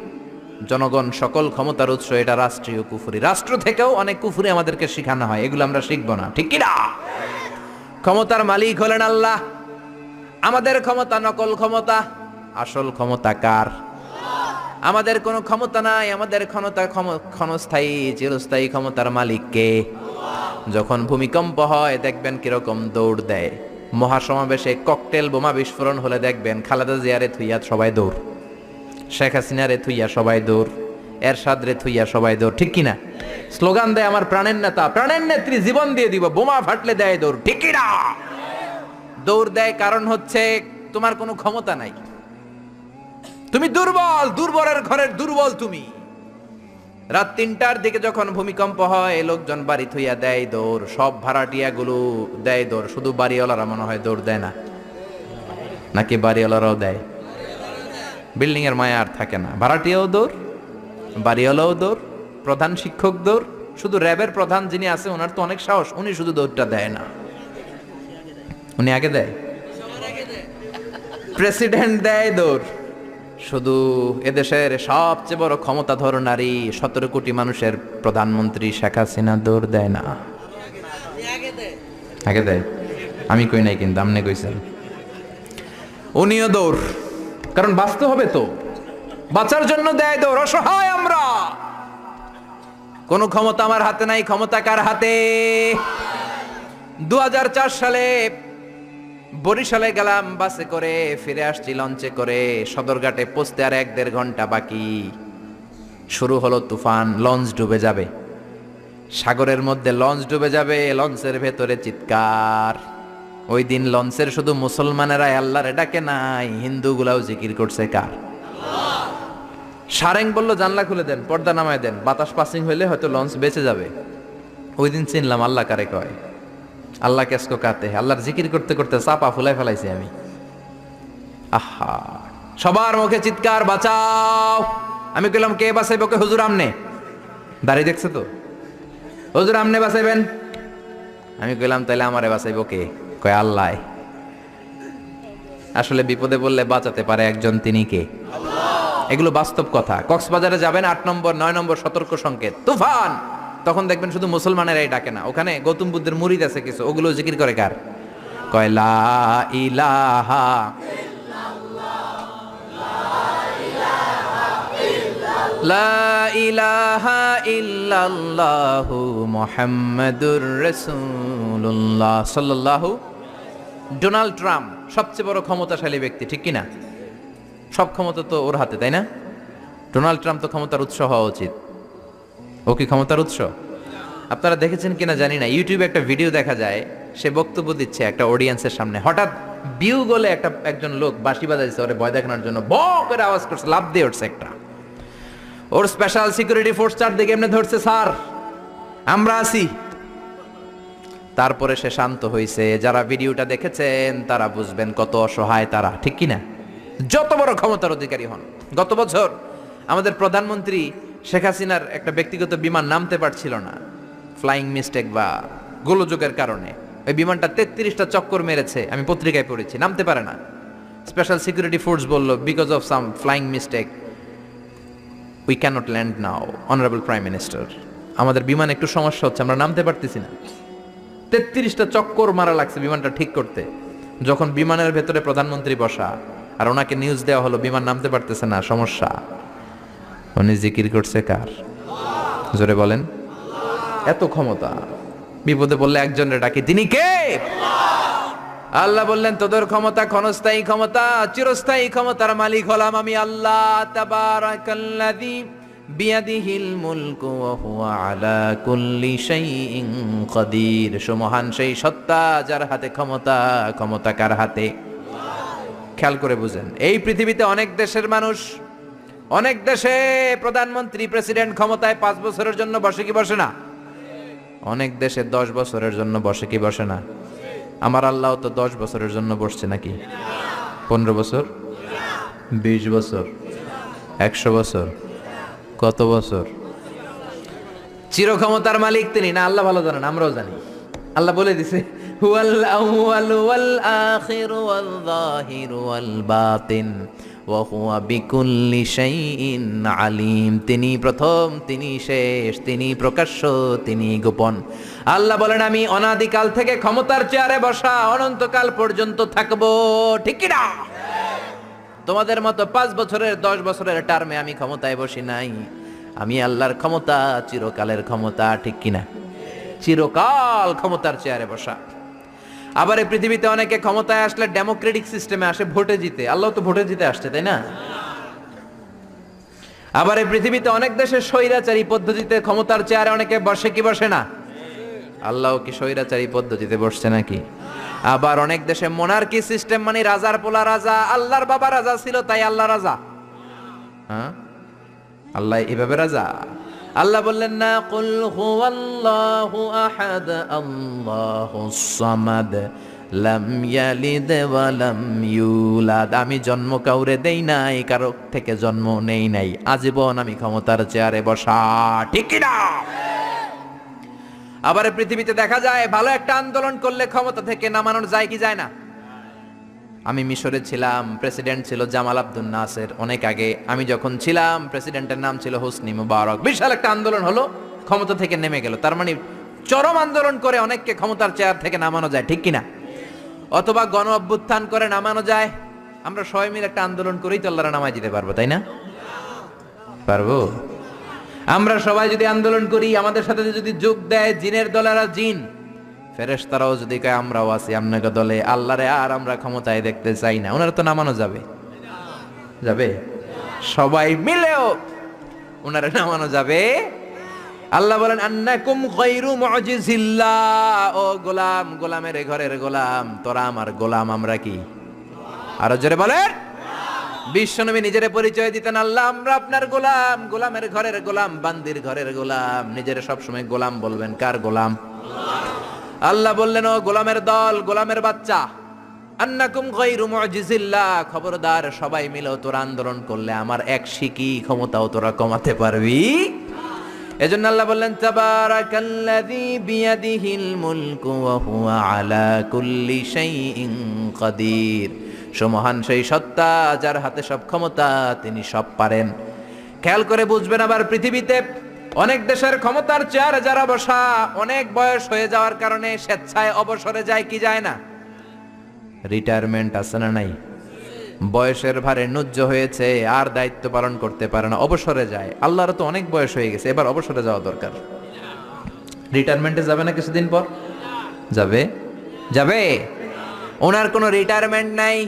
জনগণ সকল ক্ষমতার উৎস, এটা রাষ্ট্রীয় কুফরি। রাষ্ট্র থেকেও অনেক কুফরি আমাদেরকে শেখানো হয়, এগুলো আমরা শিখবো না, ঠিক কিনা? ক্ষমতার মালিক হলেন আল্লাহ। আমাদের ক্ষমতা নকল ক্ষমতা, আসল ক্ষমতা কার? আমাদের কোনো ক্ষমতা নাই। আমাদের ক্ষণস্থায়ী, চিরস্থায়ী ক্ষমতার মালিক কে? যখন ভূমিকম্প হয় দেখবেন কিরকম দৌড় দেয়। মহাসমাবেশে ককটেল বোমা বিস্ফোরণ হলে দেখবেন খালেদা জিয়ারে থুইয়া সবাই দৌড়, শেখ হাসিনারে থুইয়া সবাই দৌড়, এরশাদ রে থুইয়া সবাই দৌড়, ঠিক কিনা? স্লোগান দেয়, আমার প্রাণের নেতা, প্রাণের নেত্রী, জীবন দিয়ে দিব, বোমা ফাটলে দেয় দৌড়, ঠিক কিনা? দৌড় দেয় কারণ হচ্ছে তোমার কোনো ক্ষমতা নাই, তুমি দুর্বল, দুর্বলের ঘরের দুর্বল তুমি। রাত 3টার দিকে যখন ভূমিকম্প হয়, লোকজন বাড়ি থইয়া দেয় দৌড়, সব ভাড়াটিয়া গুলো দেয় দৌড়, শুধু বাড়িওয়ালারা মনে হয় দৌড় দেয় না, নাকি বাড়িওয়ালারাও দেয়? বিল্ডিং এর মায়া আর থাকে না, ভাড়াটিয়াও দৌড়, বাড়িওয়ালাও দৌড়, প্রধান শিক্ষক দৌড়। শুধু র্যাবের প্রধান যিনি আছে ওনার তো অনেক সাহস, উনি শুধু দৌড়টা দেয় না, উনি আগে দেয়। প্রেসিডেন্ট দেয় দৌড়, শুধু এদেশের সবচেয়ে বড় ক্ষমতাধর নারী, 17 কোটি মানুষের প্রধানমন্ত্রী শেখ হাসিনা দৌড় দেয় না? আগে দেয়। আমি কই নাই, কিন্তু আপনি কইছেন। উনিও দৌড়, কারণ বাঁচতে হবে তো। বাঁচার জন্য দেয় দৌড়, অসহায় আমরা। কোন ক্ষমতা আমার হাতে নাই, ক্ষমতা কার হাতে? 2004 সালে বরিশালে গেলাম বাসে করে, ফিরে আসছি লঞ্চে করে। সদরঘাটে পৌঁছতে আর 1-1.5 ঘন্টা বাকি। শুরু হলো তুফান, লঞ্চ ডুবে যাবে। সাগরের মধ্যে লঞ্চ ডুবে যাবে, লঞ্চের ভেতরে চিৎকার। ওই দিন লঞ্চের শুধু মুসলমানেরা আল্লাহরে ডাকে নাই, হিন্দুগুলাও জিকির করছে কার? সারেং বলল জানলা খুলে দেন, পর্দা নামায় দেন, বাতাস পাসিং হইলে হয়তো লঞ্চ বেঁচে যাবে। ওই দিন চিনলাম আল্লাহ কারে কয়। আল্লাহ কেসকো কাতে, আল্লাহর জিকির করতে করতে চাপা ফুলাই ফেলাইছি আমি। আহা, সবার মুখে চিৎকার, বাঁচাও। আমি কইলাম কে বাঁচাইব? কে? হুজুর আমনে। দাঁড়িয়ে দেখছে তো, হুজুর আমনে বাঁচাইবেন। আমি কইলাম তাইলে আমারে বাঁচাইব কে? কয় আল্লাহ। আসলে বিপদে বললে বাঁচাতে পারে একজন, তিনি কে? এগুলো বাস্তব কথা। কক্সবাজারে যাবেন, 8 নম্বর 9 নম্বর সতর্ক সংকেত, তুফান। তখন দেখবেন শুধু মুসলমানেরাই ডাকে না, ওখানে গৌতম বুদ্ধের মুরিদ আছে কিছু, ওগুলো জিকির করে কার? কয় লা ইলাহা লা ইলাহা ইল্লাল্লাহু মুহাম্মাদুর রাসূলুল্লাহ সাল্লাল্লাহু। ডোনাল্ড ট্রাম্প সবচেয়ে বড় ক্ষমতাশালী ব্যক্তি, ঠিক কিনা? সব ক্ষমতা তো ওর হাতে, তাই না? ডোনাল্ড ট্রাম্প তো ক্ষমতার উৎস হওয়া উচিত। ও কি ক্ষমতার উৎস? আপনারা দেখেছেন কিনা জানি না, ইউটিউবে একটা ভিডিও দেখা যায়, সে বক্তব্য দিচ্ছে একটা অডিয়েন্সের সামনে। হঠাৎ বিউ গলে একজন লোক বাঁশি বাজাইছে ওরে ভয় দেখানোর জন্য, ব করে আওয়াজ করছে, লাফ দিয়ে উঠছে একটা। ওর স্পেশাল সিকিউরিটি ফোর্স চারদিকে এমনি ধরছে, স্যার আমরা আছি। তারপরে সে শান্ত হয়েছে। যারা ভিডিওটা দেখেছেন তারা বুঝবেন কত অসহায় তারা, ঠিক কিনা? যত বড় ক্ষমতার অধিকারী হন। গত বছর আমাদের প্রধানমন্ত্রী শেখ হাসিনার একটা ব্যক্তিগত বিমান নামতে পারছিল না, ফ্লাইং মিস্টেক বা গোলযোগের কারণে। ওই বিমানটা 33টা চক্কর মেরেছে, আমি পত্রিকায় পড়েছি, নামতে পারে না। স্পেশাল সিকিউরিটি ফোর্স বলল because of some flying mistake we can't land now, honourable prime minister. আমাদের বিমান একটু সমস্যা হচ্ছে, আমরা নামতে পারতেছি না। 33টা চক্কর মারা লাগছে বিমানটা ঠিক করতে। যখন বিমানের ভেতরে প্রধানমন্ত্রী বসা আর ওনাকে নিউজ দেওয়া হলো বিমান নামতে পারতেছে না, সমস্যা, উনি জিকির করছে কার? জোরে বলেন। এত ক্ষমতা, বিপদে বললে একজনের ডাকি, তিনি কে? আল্লাহ বললেন তোদের ক্ষমতা ক্ষণস্থায়ী ক্ষমতা, চিরস্থায়ী ক্ষমতার মালিক হলাম আমি আল্লাহ। তাবারাকাল্লাযী বিয়াদিহিল মুলকু ওয়া হুয়া আলা কুল্লি শাইইন কাদির। সুমহান সেই সত্তা যার হাতে ক্ষমতা। ক্ষমতা কার হাতে? খেয়াল করে বুঝেন, এই পৃথিবীতে অনেক দেশের মানুষ, অনেক দেশে প্রধানমন্ত্রী প্রেসিডেন্ট ক্ষমতায় 5 বছরের জন্য বসে কি বসে না? অনেক দেশে 10 বছরের জন্য বসে কি বসে না? আমার আল্লাহ তো 10 বছরের জন্য বসছে নাকি? 15 বছর, 20 বছর, 100 বছর, কত বছর? চির ক্ষমতার মালিক তিনি না? আল্লাহ ভালো জানেন, আমরাও জানি। আল্লাহ বলে দিছে হুয়াল আউয়ালু ওয়াল আখিরু ওয়াল যাহিরু ওয়াল বাতিন ওয়া হুয়া বিকুল্লি শাইইন আলিম। তিনি প্রথম, তিনি শেষ, তিনি প্রকাশ্য, তিনি গোপন। আল্লাহ বলেন আমি অনাদিকাল থেকে ক্ষমতার চেয়ারে বসা, অনন্তকাল পর্যন্ত থাকবো, ঠিক কি না? তোমাদের মতো 5 বছরের 10 বছরের টার্মে আমি ক্ষমতায় বসি নাই। আমি আল্লাহর ক্ষমতা চিরকালের ক্ষমতা, ঠিক কিনা? চিরকাল ক্ষমতার চেয়ারে বসা। আবার এই পৃথিবীতে অনেকে ক্ষমতায় আসলে ডেমোক্রেটিক সিস্টেমে আসে, ভোটে জিতে। আল্লাহ তো ভোটে জিতে আসছে, তাই না? আবার এই পৃথিবীতে অনেক দেশে স্বৈরাচারী পদ্ধতিতে ক্ষমতার চেয়ারে অনেকে বসে কি বসে না? আল্লাহ কি স্বৈরাচারী পদ্ধতিতে বসছে নাকি? আবার অনেক দেশে মোনার্কি সিস্টেম, মানে রাজার পোলা রাজা, আল্লাহর বাবা রাজা ছিল তাই আল্লাহ রাজা। হ্যাঁ, আল্লাহ এভাবে রাজা? আল্লাহ বললেন না, কুল হুয়াল্লাহু আহাদ আল্লাহুস সামাদ লাম ইয়ালিদ ওয়া লাম ইউলাদ। আমি জন্ম কাউরে দেই নাই, কারো থেকে জন্ম নেই নাই, আজীবন আমি ক্ষমতার চেয়ারে বসা, ঠিক কি না? আবার পৃথিবীতে দেখা যায় ভালো একটা আন্দোলন করলে ক্ষমতা থেকে নামানো যায় কি যায় না? আমি মিশরে ছিলাম, প্রেসিডেন্ট ছিল জামাল আব্দুল নাসের অনেক আগে। আমি যখন ছিলাম প্রেসিডেন্টের নাম ছিল হোসনি মুবারক। বিশাল একটা আন্দোলন হলো, ক্ষমতা থেকে নেমে গেল। তার মানে চরম আন্দোলন করে অনেককে ক্ষমতার চেয়ার থেকে নামানো যায়, ঠিক কিনা? অথবা গণ অভ্যুত্থান করে নামানো যায়। আমরা সবাই মিলে একটা আন্দোলন করেই তো আল্লাহর নামায় দিতে পারবো, তাই না? পারবো? আমরা সবাই যদি আন্দোলন করি, আমাদের সাথে যদি যোগ দেয় জিনের দলেরা, জিন ফেরেশতারাও যদি কয় আমরাও আছি আপনাকে দলে, আল্লাহরে আর আমরা ক্ষমতায় দেখতে চাই না, ওনারা তো নামানো যাবে? যাবে? সবাই মিলেও ওনারা নামানো যাবে? আল্লাহ বলেন আন্নাকুম গায়রু মুজিজিল্লাহ, ও গোলাম, গোলামের ঘরের গোলাম, তোরা আমার গোলাম, আমরা কি? আরো জোরে বলেন। বিশ্বনবী নিজের পরিচয় দিতেন, আল্লাহ আমরা আপনার গোলাম, গোলামের ঘরের গোলাম, বান্দির ঘরের গোলাম। নিজের সবসময় গোলাম বলবেন। কার গোলাম? আল্লাহ বললেন ও গোলামের দল, গোলামের বাচ্চা, আন্নাকুম গায়রু মুজিজিল্লাহ, খবরদার সবাই মিলে তোরা আন্দোলন করলে আমার এক শিকি ক্ষমতাও তোরা কমাতে পারবি? এজন্য আল্লাহ বললেন তাবারাকাল্লাযী বিয়াদিহিল মুলকু ওয়া হুয়া আলা কুল্লি শাইইন কাদির। সুমহান সেই সত্তা যার হাতে সব ক্ষমতা, তিনি সব পারেন। খেয়াল করে বুঝবেন, আবার পৃথিবীতে অনেক দেশের ক্ষমতার চেয়ারে যারা বসা, অনেক বয়স হয়ে যাওয়ার কারণে স্বেচ্ছায় অবসরে যায় কি যায় না? রিটায়ারমেন্ট আছে না নাই? বয়সের ভারে নুজ্জ হয়েছে, আর দায়িত্ব পালন করতে পারে না, অবসরে যায়। আল্লাহর তো অনেক বয়স হয়ে গেছে, এবার অবসরে যাওয়া দরকার। রিটায়ারমেন্টে যাবে না কিছুদিন পর? যাবে? যাবে? ওনার কোনো রিটায়ারমেন্ট নাই,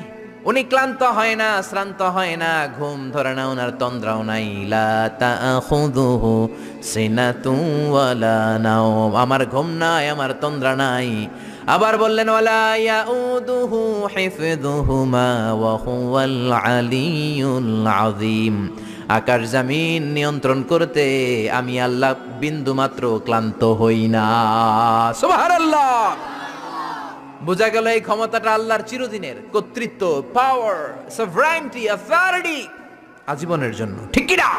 উনি ক্লান্ত হয় না, শ্রান্ত হয় না, ঘুম ধরে না, ওনার তন্দ্রাও নাই। লা তাখুযুহু সিনাতুন ওয়ালা নাওম, আমার ঘুম নাই, আমার তন্দ্রা নাই। আবার বললেন ওয়ালা ইয়াউদুহু হিফযুহুমা ওয়া হুয়াল আলিয়্যুল আযীম, আকাশ জমিন নিয়ন্ত্রণ করতে আমি আল্লাহ বিন্দু মাত্র ক্লান্ত হই না। সুবহানাল্লাহ। বোঝা গেল এই ক্ষমতাটা আল্লাহর চিরদিনের, কর্তৃত্ব, পাওয়ার, সভরেনিটি, অথরিটি আজীবনের জন্য, ঠিক কি না?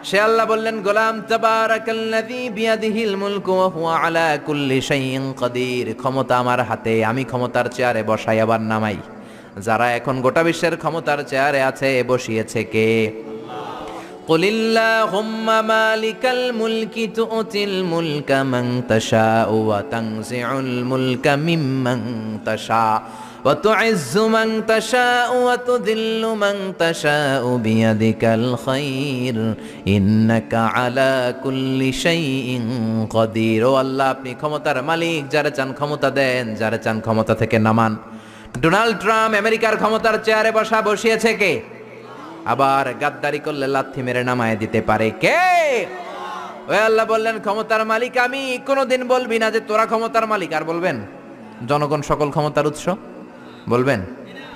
সে আল্লাহ বললেন গোলাম তাবারাকাল্লাযী বিয়াদিহিল মুলকু ওয়া হুয়া আলা কুল্লি শাইইন কাদির, ক্ষমতা আমার হাতে, আমি ক্ষমতার চেয়ারে বসাই আবার নামাই। যারা এখন গোটা বিশ্বের ক্ষমতার চেয়ারে আছে, বসিয়েছে কে? কুলিল্লাহুম্মা মালিকাল মুলকি তু'তিল মুলকা মান তাশাউ ওয়া তানজিউল মুলকা মিম্মান তাশা ওয়া তু'ইজ্জু মান তাশাউ ওয়া তুযিল্লু মান তাশাউ বিয়াদিকাল খায়র ইন্নাকা আলা কুল্লি শাইইন কাদির। ও আল্লাহ, আপনি ক্ষমতার মালিক, যারা চান ক্ষমতা দেন, যারা চান ক্ষমতা থেকে নামান। ডোনাল্ড ট্রাম্প আমেরিকার ক্ষমতার চেয়ারে বসিয়েছে কে? আবার গাদ্দারি করলে লাথি মেরে নামায় দিতে পারে কে? ওই আল্লাহ বললেন ক্ষমতার মালিক আমি। কোনদিন বলবি না যে তোরা ক্ষমতার মালিক, আর বলবেন জনগণ সকল ক্ষমতার উৎস? বলবেন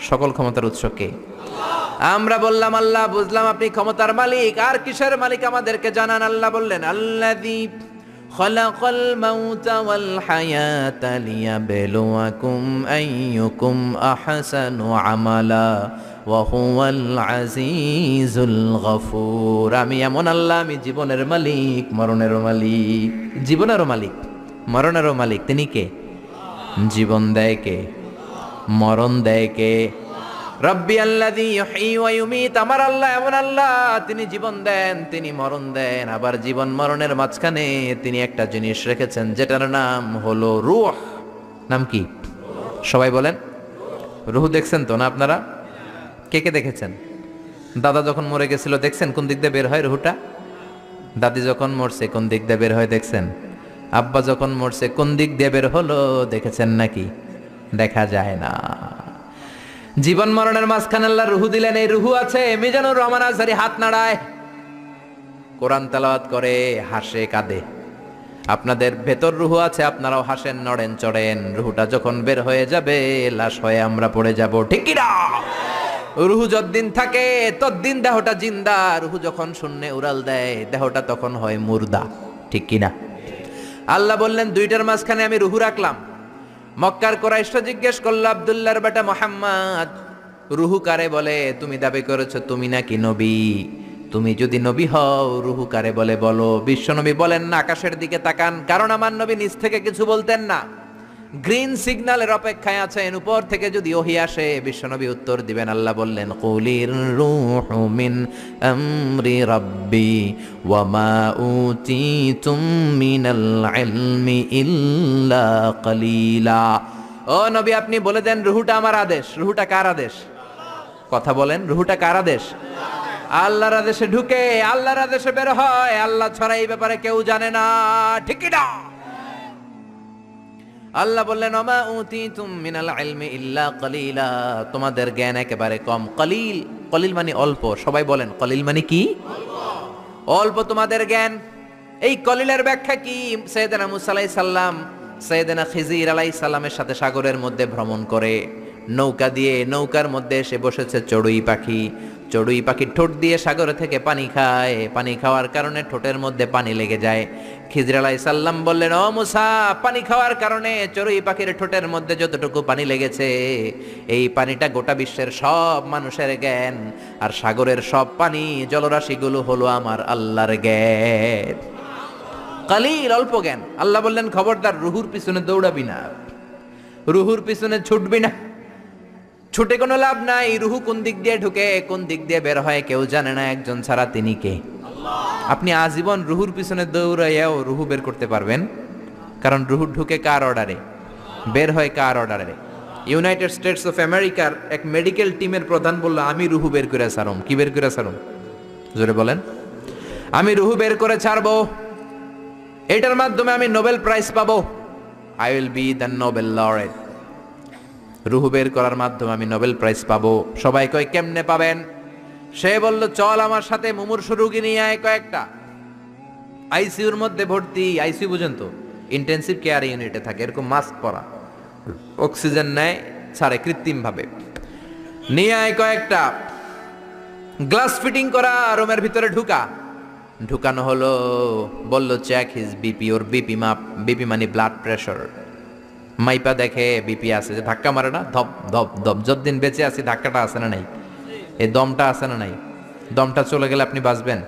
সকল ক্ষমতার উৎস কে? আমরা বললাম আল্লাহ, বুঝলাম আপনি ক্ষমতার মালিক, আর কিসের মালিক আমাদেরকে জানান। আল্লাহ বললেন আল্লাযী খালাকাল মাউতা ওয়াল হায়াতা লিয়াবলুয়াকুম আইয়ুকুম আহসানু আমালা ওয়া হুয়াল আজিজুল গফুর। আমি এমন আল্লাহ, আমি জীবনের মালিক, মরণেরও মালিক। জীবনেরও মালিক, মরণেরও মালিক। তিনি কে? জীবন দেয় কে? মরণ দেয় কে? রব্বি আল্লাযী ইউহয়ী ওয়া ইউমীত। আমার আল্লাহ এমন আল্লাহ, তিনি জীবন দেন, তিনি মরণ দেন। আবার জীবন মরণের মাঝখানে তিনি একটা জিনিস রেখেছেন, যেটার নাম হলো রূহ। নাম কি? সবাই বলেন। রূহ দেখছেন তো না আপনারা? কে কে দেখেছেন? দাদা যখন মরে গেছিল দেখছেন কোন দিক দিয়ে বের হয় রূহটা? দাদি যখন মরছে কোন দিক দিয়ে বের হয় দেখছেন? আব্বা যখন মরছে কোন দিক দিয়ে বের হলো দেখেছেন নাকি? দেখা যায় না। জীবন মরণের মাঝখানে আল্লাহ রুহু দিলেন। এই রুহু আছে। মিজানুর রহমান আজহারী হাত নাড়ায়, কোরআন তেলাওয়াত করে, হাসে, কাঁদে। আপনাদের ভেতর রুহু আছে, আপনারাও হাসেন, নড়েন, চড়েন। রুহুটা যখন বের হয়ে যাবে, লাশ হয়ে আমরা পড়ে যাব, ঠিক কি না? রুহু যতদিন থাকে ততদিন দেহটা জিন্দা। রুহু যখন শূন্যে উড়াল দেয়, দেহটা তখন হয় মুর্দা, ঠিক কি না? আল্লাহ বললেন দুইটার মাঝখানে আমি রুহু রাখলাম। মক্কার কুরাইশরা জিজ্ঞেস করল, আব্দুল্লাহর বেটা মুহাম্মদ, রুহু কারে বলে? তুমি দাবি করেছো তুমি নাকি নবী। তুমি যদি নবী হও, রুহু কারে বলে বলো। বিশ্ব নবী বলেন না, আকাশের দিকে তাকান, কারণ আমার নবী নিচ থেকে কিছু বলতেন না। গ্রিন সিগন্যালের অপেক্ষায় আছেন, উপর থেকে যদি ওহী আসে বিশ্ব নবী উত্তর দিবেন। আল্লাহ বললেন কুলির রূহু মিন আমরি রাব্বি ওয়া মা উতিতুম মিনাল ইলমি ইল্লা কালিলা। ও নবী, আপনি বলে দেন রুহুটা আমার আদেশ। রুহুটা কার আদেশ? কথা বলেন, রুহুটা কার আদেশ? আল্লাহর আদেশে ঢুকে আল্লাহর আদেশে বের হয়, আল্লাহ ছাড়া এই ব্যাপারে কেউ জানে না, ঠিক কি না? আল্লাহ বললেন ওমা উতিতুম মিনাল ইলমি ইল্লা কলিলা, তোমাদের জ্ঞান একেবারে কম। কলিল, কলিল মানে অল্প। সবাই বলেন কলিল মানে কি? অল্প তোমাদের জ্ঞান। এই কলিলের ব্যাখ্যা কি? সাইয়েদনা মুসা আলাইহিস সালাম সাইয়েদনা খিজির আলাইহিস সালামের সাথে সাগরের মধ্যে ভ্রমণ করে নৌকা দিয়ে, নৌকার মধ্যে এসে বসেছে চড়ুই পাখি। চড়ুই পাখি ঠোঁট দিয়ে সাগর থেকে পানি খায়, পানি খাওয়ার কারণে ঠোঁটের মধ্যে পানি লেগে যায়। খিজির আলাইহিস সালাম বললেন ও মুসা, পানি খাওয়ার কারণে চড়ুই পাখির ঠোঁটের মধ্যে যতটুকু পানি লেগেছে, এই পানিটা গোটা বিশ্বের সব মানুষের জ্ঞান, আর সাগরের সব পানি জলরাশিগুলো হলো আমার আল্লাহর জ্ঞান। কালিল, অল্প জ্ঞান। আল্লাহ বললেন খবরদার রুহুর পিছনে দৌড়াবি না, রুহুর পিছনে ছুটবি না, ছুটে কোনো লাভ নাই। রুহু কোন দিক দিয়ে ঢুকে কোন দিক দিয়ে বের হয় কেউ জানে না, একজন ছাড়া, তিনি কে? আপনি আজীবন রুহুর পিছনে দৌড়াইয়াও রুহু বের করতে পারবেন, কারণ রুহু ঢুকে কার অর্ডারে, বের হয় কার অর্ডারে? ইউনাইটেড স্টেটস অফ আমেরিকার এক মেডিকেল টিমের প্রধান বলল আমি রুহু বের করে ছাড়ুম। কি বের করে ছাড়ুম? জোরে বলেন। আমি রুহু বের করে ছাড়বো, এটার মাধ্যমে আমি নোবেল প্রাইজ পাবো। I will be the Nobel laureate. রুহু বের করার মাধ্যমে আমি নোবেল প্রাইজ পাবো। সবাই কয় কেমনে পাবেন? সে বলল চল আমার সাথে মুমূর্ষু রোগী নিয়ে আয় কয়েকটা, আইসিইউর মধ্যে ভর্তি। আইসিইউ বুঝেন তো, ইন্টেন্সিভ কেয়ার ইউনিটে থাকে, এরকম মাস্ক পরা, অক্সিজেন নেয়, ছাড়ে কৃত্রিম ভাবে। নিয়ে আয় কয়েকটা, গ্লাস ফিটিং করা রুমের ভিতরে ঢুকানো হলো। বলল চেক হিজ বিপি, ওর বিপি মাপ। বিপি মানে ব্লাড প্রেশার। মাইপা দেখে বিপি আছে, যে ধাক্কা মারে না, ধপ ধপ ধপ। যতদিন বেঁচে আছি ধাক্কাটা আছে না নাই, এই দমটা আছে না নাই? দমটা চলে গেলে আপনি বাঁচবেন,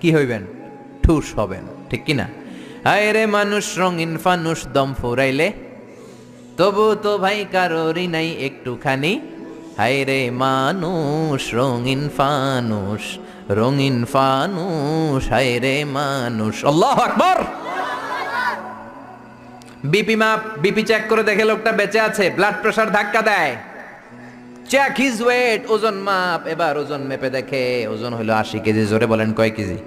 কি হইবেন? ঠুস হবেন, ঠিক কি না? হায় রে মানুষ রঙিন ফানুষ, দম ফুরাইলে তবু তো ভাই কারোরই নাই একটুখানি। হায় রে মানুষ রঙিন ফানুষ, রঙিন ফানুষ, হায় রে মানুষ। আল্লাহু আকবার। বিপি মাপ, বিপি চেক করে দেখে লোকটা বেঁচে আছে। ব্লাড প্রেশার ধাক্কা দেয়, চেক হিজ ওয়েট, ওজন মাপ। এবার ওজন মেপে দেখে ওজন হলো 80 কেজি। জোরে বলেন কয় কেজি?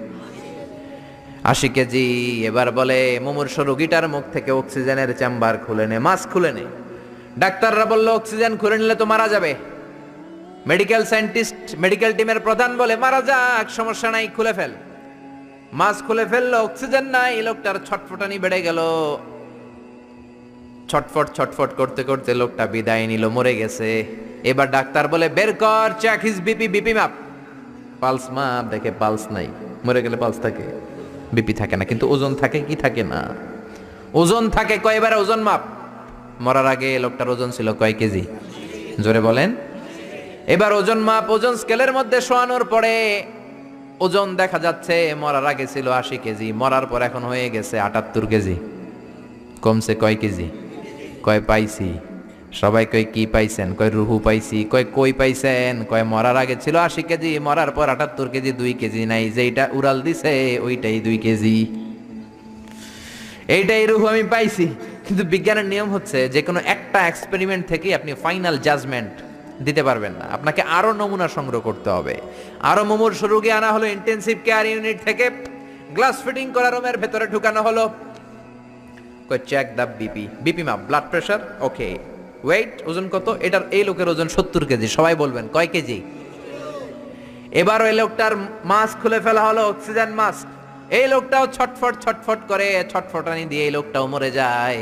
80 কেজি। এবার বলে মুমূর্ষু রোগীটার মুখ থেকে অক্সিজেনের চেম্বার খুলে নে, মাস্ক খুলে নে। ডাক্তাররা বলল অক্সিজেন খুলে নিলে তো মারা যাবে। মেডিকেল সায়েন্টিস্ট, মেডিকেল টিমের প্রধান বলে মারা যাক, সমস্যা নাই, খুলে ফেল। মাস্ক খুলে ফেললো, অক্সিজেন নাই। লোকটার ছটফটানি বেড়ে গেল। ছটফট ছটফট করতে করতে লোকটা বিদায় নিল, মরে গেছে। এবার ডাক্তার বলে বের কর, চেক হিজ বিপি, বিপি মাপ। পালস মাপ, দেখে পালস নাই। মরে গেলে পালস থাকে, বিপি থাকে না, কিন্তু ওজন থাকে কি থাকে না? ওজন থাকে। কয়বার ওজন মাপ? মরার আগে লোকটার ওজন ছিল কয় কেজি? জোরে বলেন। এবার ওজন মাপ, ওজন স্কেলের মধ্যে শোয়ানোর পরে ওজন দেখা যাচ্ছে মরার আগে ছিল 80 কেজি, মরার পর এখন হয়ে গেছে 78 কেজি। কমছে কয় কেজি? কয় পাইছি? সবাই কয় কি পাইছেন? কয় রুহু পাইছি। কয় কই পাইছেন? কয় মরার আগে ছিল 80 কেজি, মরার পর 78 কেজি, 2 কেজি নাই। যেইটা উড়াল দিছে ওইটাই 2 কেজি। এইটাই রুহু আমি পাইছি। কিন্তু বিজ্ঞানের নিয়ম হচ্ছে যে কোনো একটা এক্সপেরিমেন্ট থেকে আপনি ফাইনাল জাজমেন্ট দিতে পারবেন না, আপনাকে আরো নমুনা সংগ্রহ করতে হবে। আরো মুমূর্ষু রোগী আনা হলো ইন্টেন্সিভ কেয়ার ইউনিট থেকে, গ্লাস ফিটিং করা রুমের ভেতরে ঢুকানো হলো। কই চেক দা বিপি, বিপি মাপ, ব্লাড প্রেশার, ওকে। ওয়েট, ওজন কত? এটার, এই লোকের ওজন 70 কেজি। সবাই বলবেন কয় কেজি? এবার ওই লোকটার মাস্ক খুলে ফেলা হলো, অক্সিজেন মাস্ক। এই লোকটাও ছটফট ছটফট করে, ছটফটানি দিয়ে এই লোকটাও মরে যায়।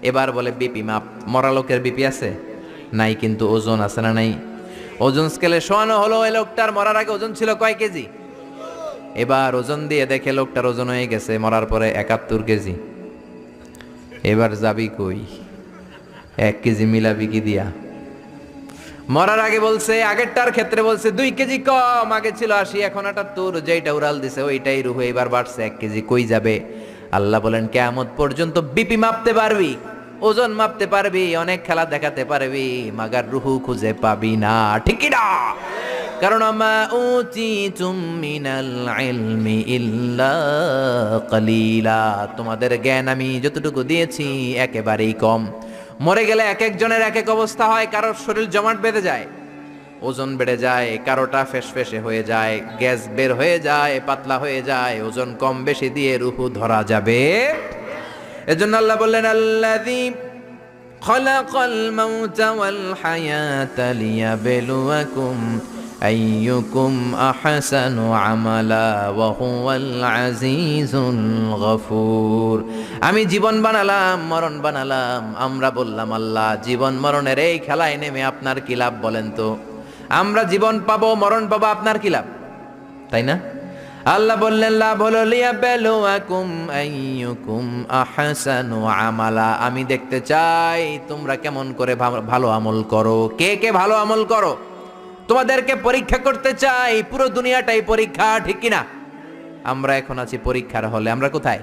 এবার বলে বিপি মাপ। মরা লোকের বিপি আছে নাই, কিন্তু ওজন আছে না নাই? ওজন স্কেলে শোয়ানো হলো। এই লোকটার মরার আগে ওজন ছিল কয় কেজি? এবার ওজন দিয়ে দেখে লোকটার ওজন হয়ে গেছে মরার পরে 71 কেজি। এবার যাবি কই? 1 কেজি মিলাবি কি দিয়া? মরার আগে বলছে, আগেরটার ক্ষেত্রে বলছে 2 কেজি কম, আগে ছিল 80, এখন 78। যেইটা উড়াল দিছে ওইটাই রুহু, এবার বাড়ছে 1 কেজি। কই যাবে? আল্লাহ বলেন কিয়ামত পর্যন্ত বিপি মাপতে পারবি, ওজন মাপতে পারবি, অনেক খেলা দেখাতে পারবি, মাগার রুহু খুঁজে পাবি না, ঠিক কি না? কারণ আমা উতিতুম মিনাল ইলমি ইল্লা কলিলা, তোমাদের জ্ঞান আমি যতটুকু দিয়েছি একেবারেই কম। মরে গেলে এক একজনের এক এক অবস্থা হয়। কারোর শরীর জমাট বেঁধে যায়, ওজন বেড়ে যায়, কারোটা ফেসফেসে হয়ে যায়, গ্যাস বের হয়ে যায়, পাতলা হয়ে যায়, ওজন কম বেশি দিয়ে রূহ ধরা যাবে। এজন্য আল্লাহ বললেন, আল্লাযী খালাকাল মাউতা ওয়াল হায়াতা লিয়াবলুয়াকুম আইয়ুকুম আহসানু আমালা ওয়া হুয়াল আজিজুল গফুর। আমি জীবন বানালাম, মরণ বানালাম, আমরা বললাম আল্লাহ জীবন মরণের এই খেলায় নেমে আপনার কি লাভ বলেন তো? আমরা জীবন পাবো, মরণ পাবো, আপনার কি লাভ? তাই না? আল্লাহ বললেন লাভ হলো লিয়াবলুয়াকুম আইয়ুকুম আহসানু আমালা, আমি দেখতে চাই তোমরা কেমন করে ভালো আমল করো। কে কে ভালো আমল করো তোমাদেরকে পরীক্ষা করতে চাই। পুরো দুনিয়াটাই পরীক্ষা, ঠিক কিনা? আমরা এখন আছি পরীক্ষার হলে। আমরা কোথায়?